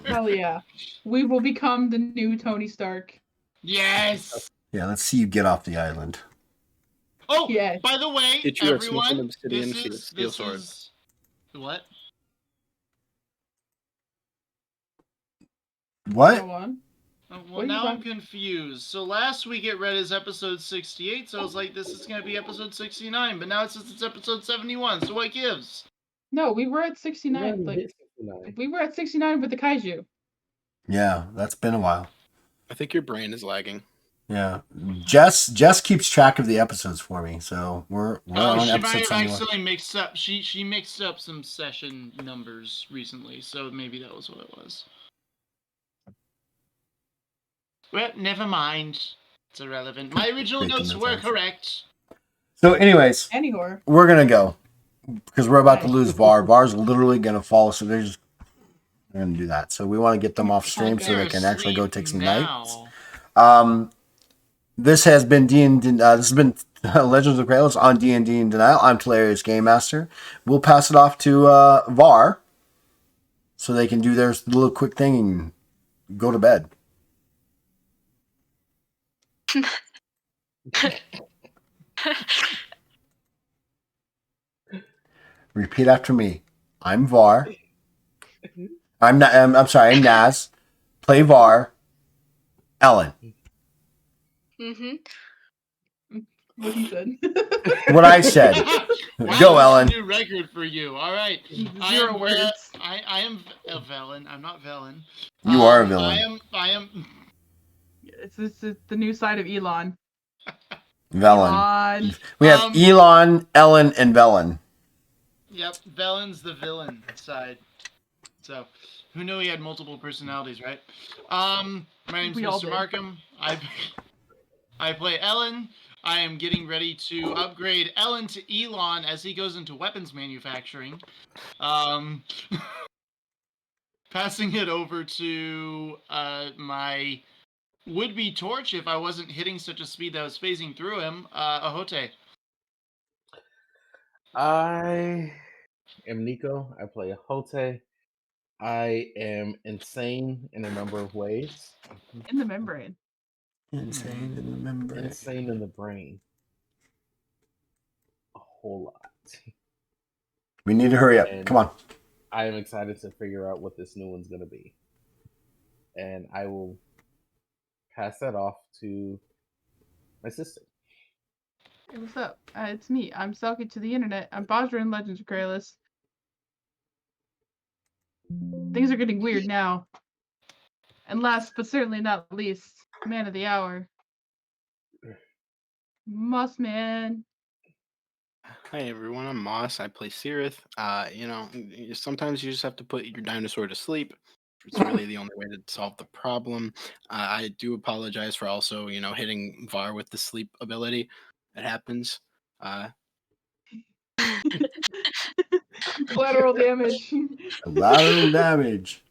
Hell yeah. We will become the new Tony Stark. Yes. Yeah, let's see you get off the island. Oh, Yes. by the way, Get you a everyone, smooth obsidian this steel sword. is what? What? Go on. Oh, What well, are you now I'm talking- confused. So last week it read as episode 68, so I was like, this is going to be episode 69, but now it says it's episode 71, so what gives? No, we were at 69. already Like hit 69. we were at 69 with the kaiju. Yeah, that's been a while. I think your brain is lagging. Yeah, Jess keeps track of the episodes for me, so we're Oh, on she might episode have 71. actually mixed up. She mixed up some session numbers recently, so maybe that was what it was. Well, never mind. It's irrelevant. My original Bacon notes and were eggs. correct. So, anyways, Anywhere. we're gonna go because we're about to Nice. lose Var. Var's literally gonna fall, so they're gonna do that. So we want to get them off stream so they can actually go take some nights. This has been this has been Legends of Kralis on D&D in Denial. I'm Hilarious Game Master. We'll pass it off to Var so they can do their little quick thing and go to bed. Repeat after me. I'm Var. I'm not. I'm sorry. I'm Naz. Play Var. Ellen. Mm-hmm. What he said. What I said. Wow, Go, that's Ellen. a new record for you. All right. Zero words. I am a villain. I'm not villain. You are a villain. I am. It's the new side of Elon. Velen. Elon. We have Elon, Ellen, and Velen. Yep, Velen's the villain side. So, who knew he had multiple personalities, right? My name's We all Mr. did. Markham. I play Ellen. I am getting ready to upgrade Ellen to Elon as he goes into weapons manufacturing. Passing it over to my would-be Torch if I wasn't hitting such a speed that I was phasing through him, Ahote. I am Nico. I play Hote. I am insane in a number of ways. In the membrane. Insane in the membrane. Insane in the brain. A whole lot. We need to hurry up. And Come on. I am excited to figure out what this new one's going to be. And I will pass that off to my sister. Hey, what's up? It's me. I'm Selkie to the internet. I'm Bajra in Legends of Kralis. Things are getting weird now. And last but certainly not least, man of the hour. Moss Man. Hi everyone, I'm Moss. I play Sirith. Sometimes you just have to put your dinosaur to sleep. It's really the only way to solve the problem. I do apologize for also, hitting Var with the sleep ability. It happens. Collateral damage. Collateral damage.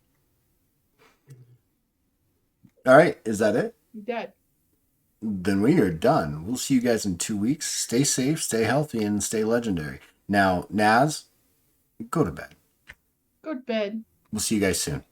All right, is that it? Dead. Then we are done. We'll see you guys in 2 weeks. Stay safe, stay healthy, and stay legendary. Now, Naz, go to bed. Go to bed. We'll see you guys soon.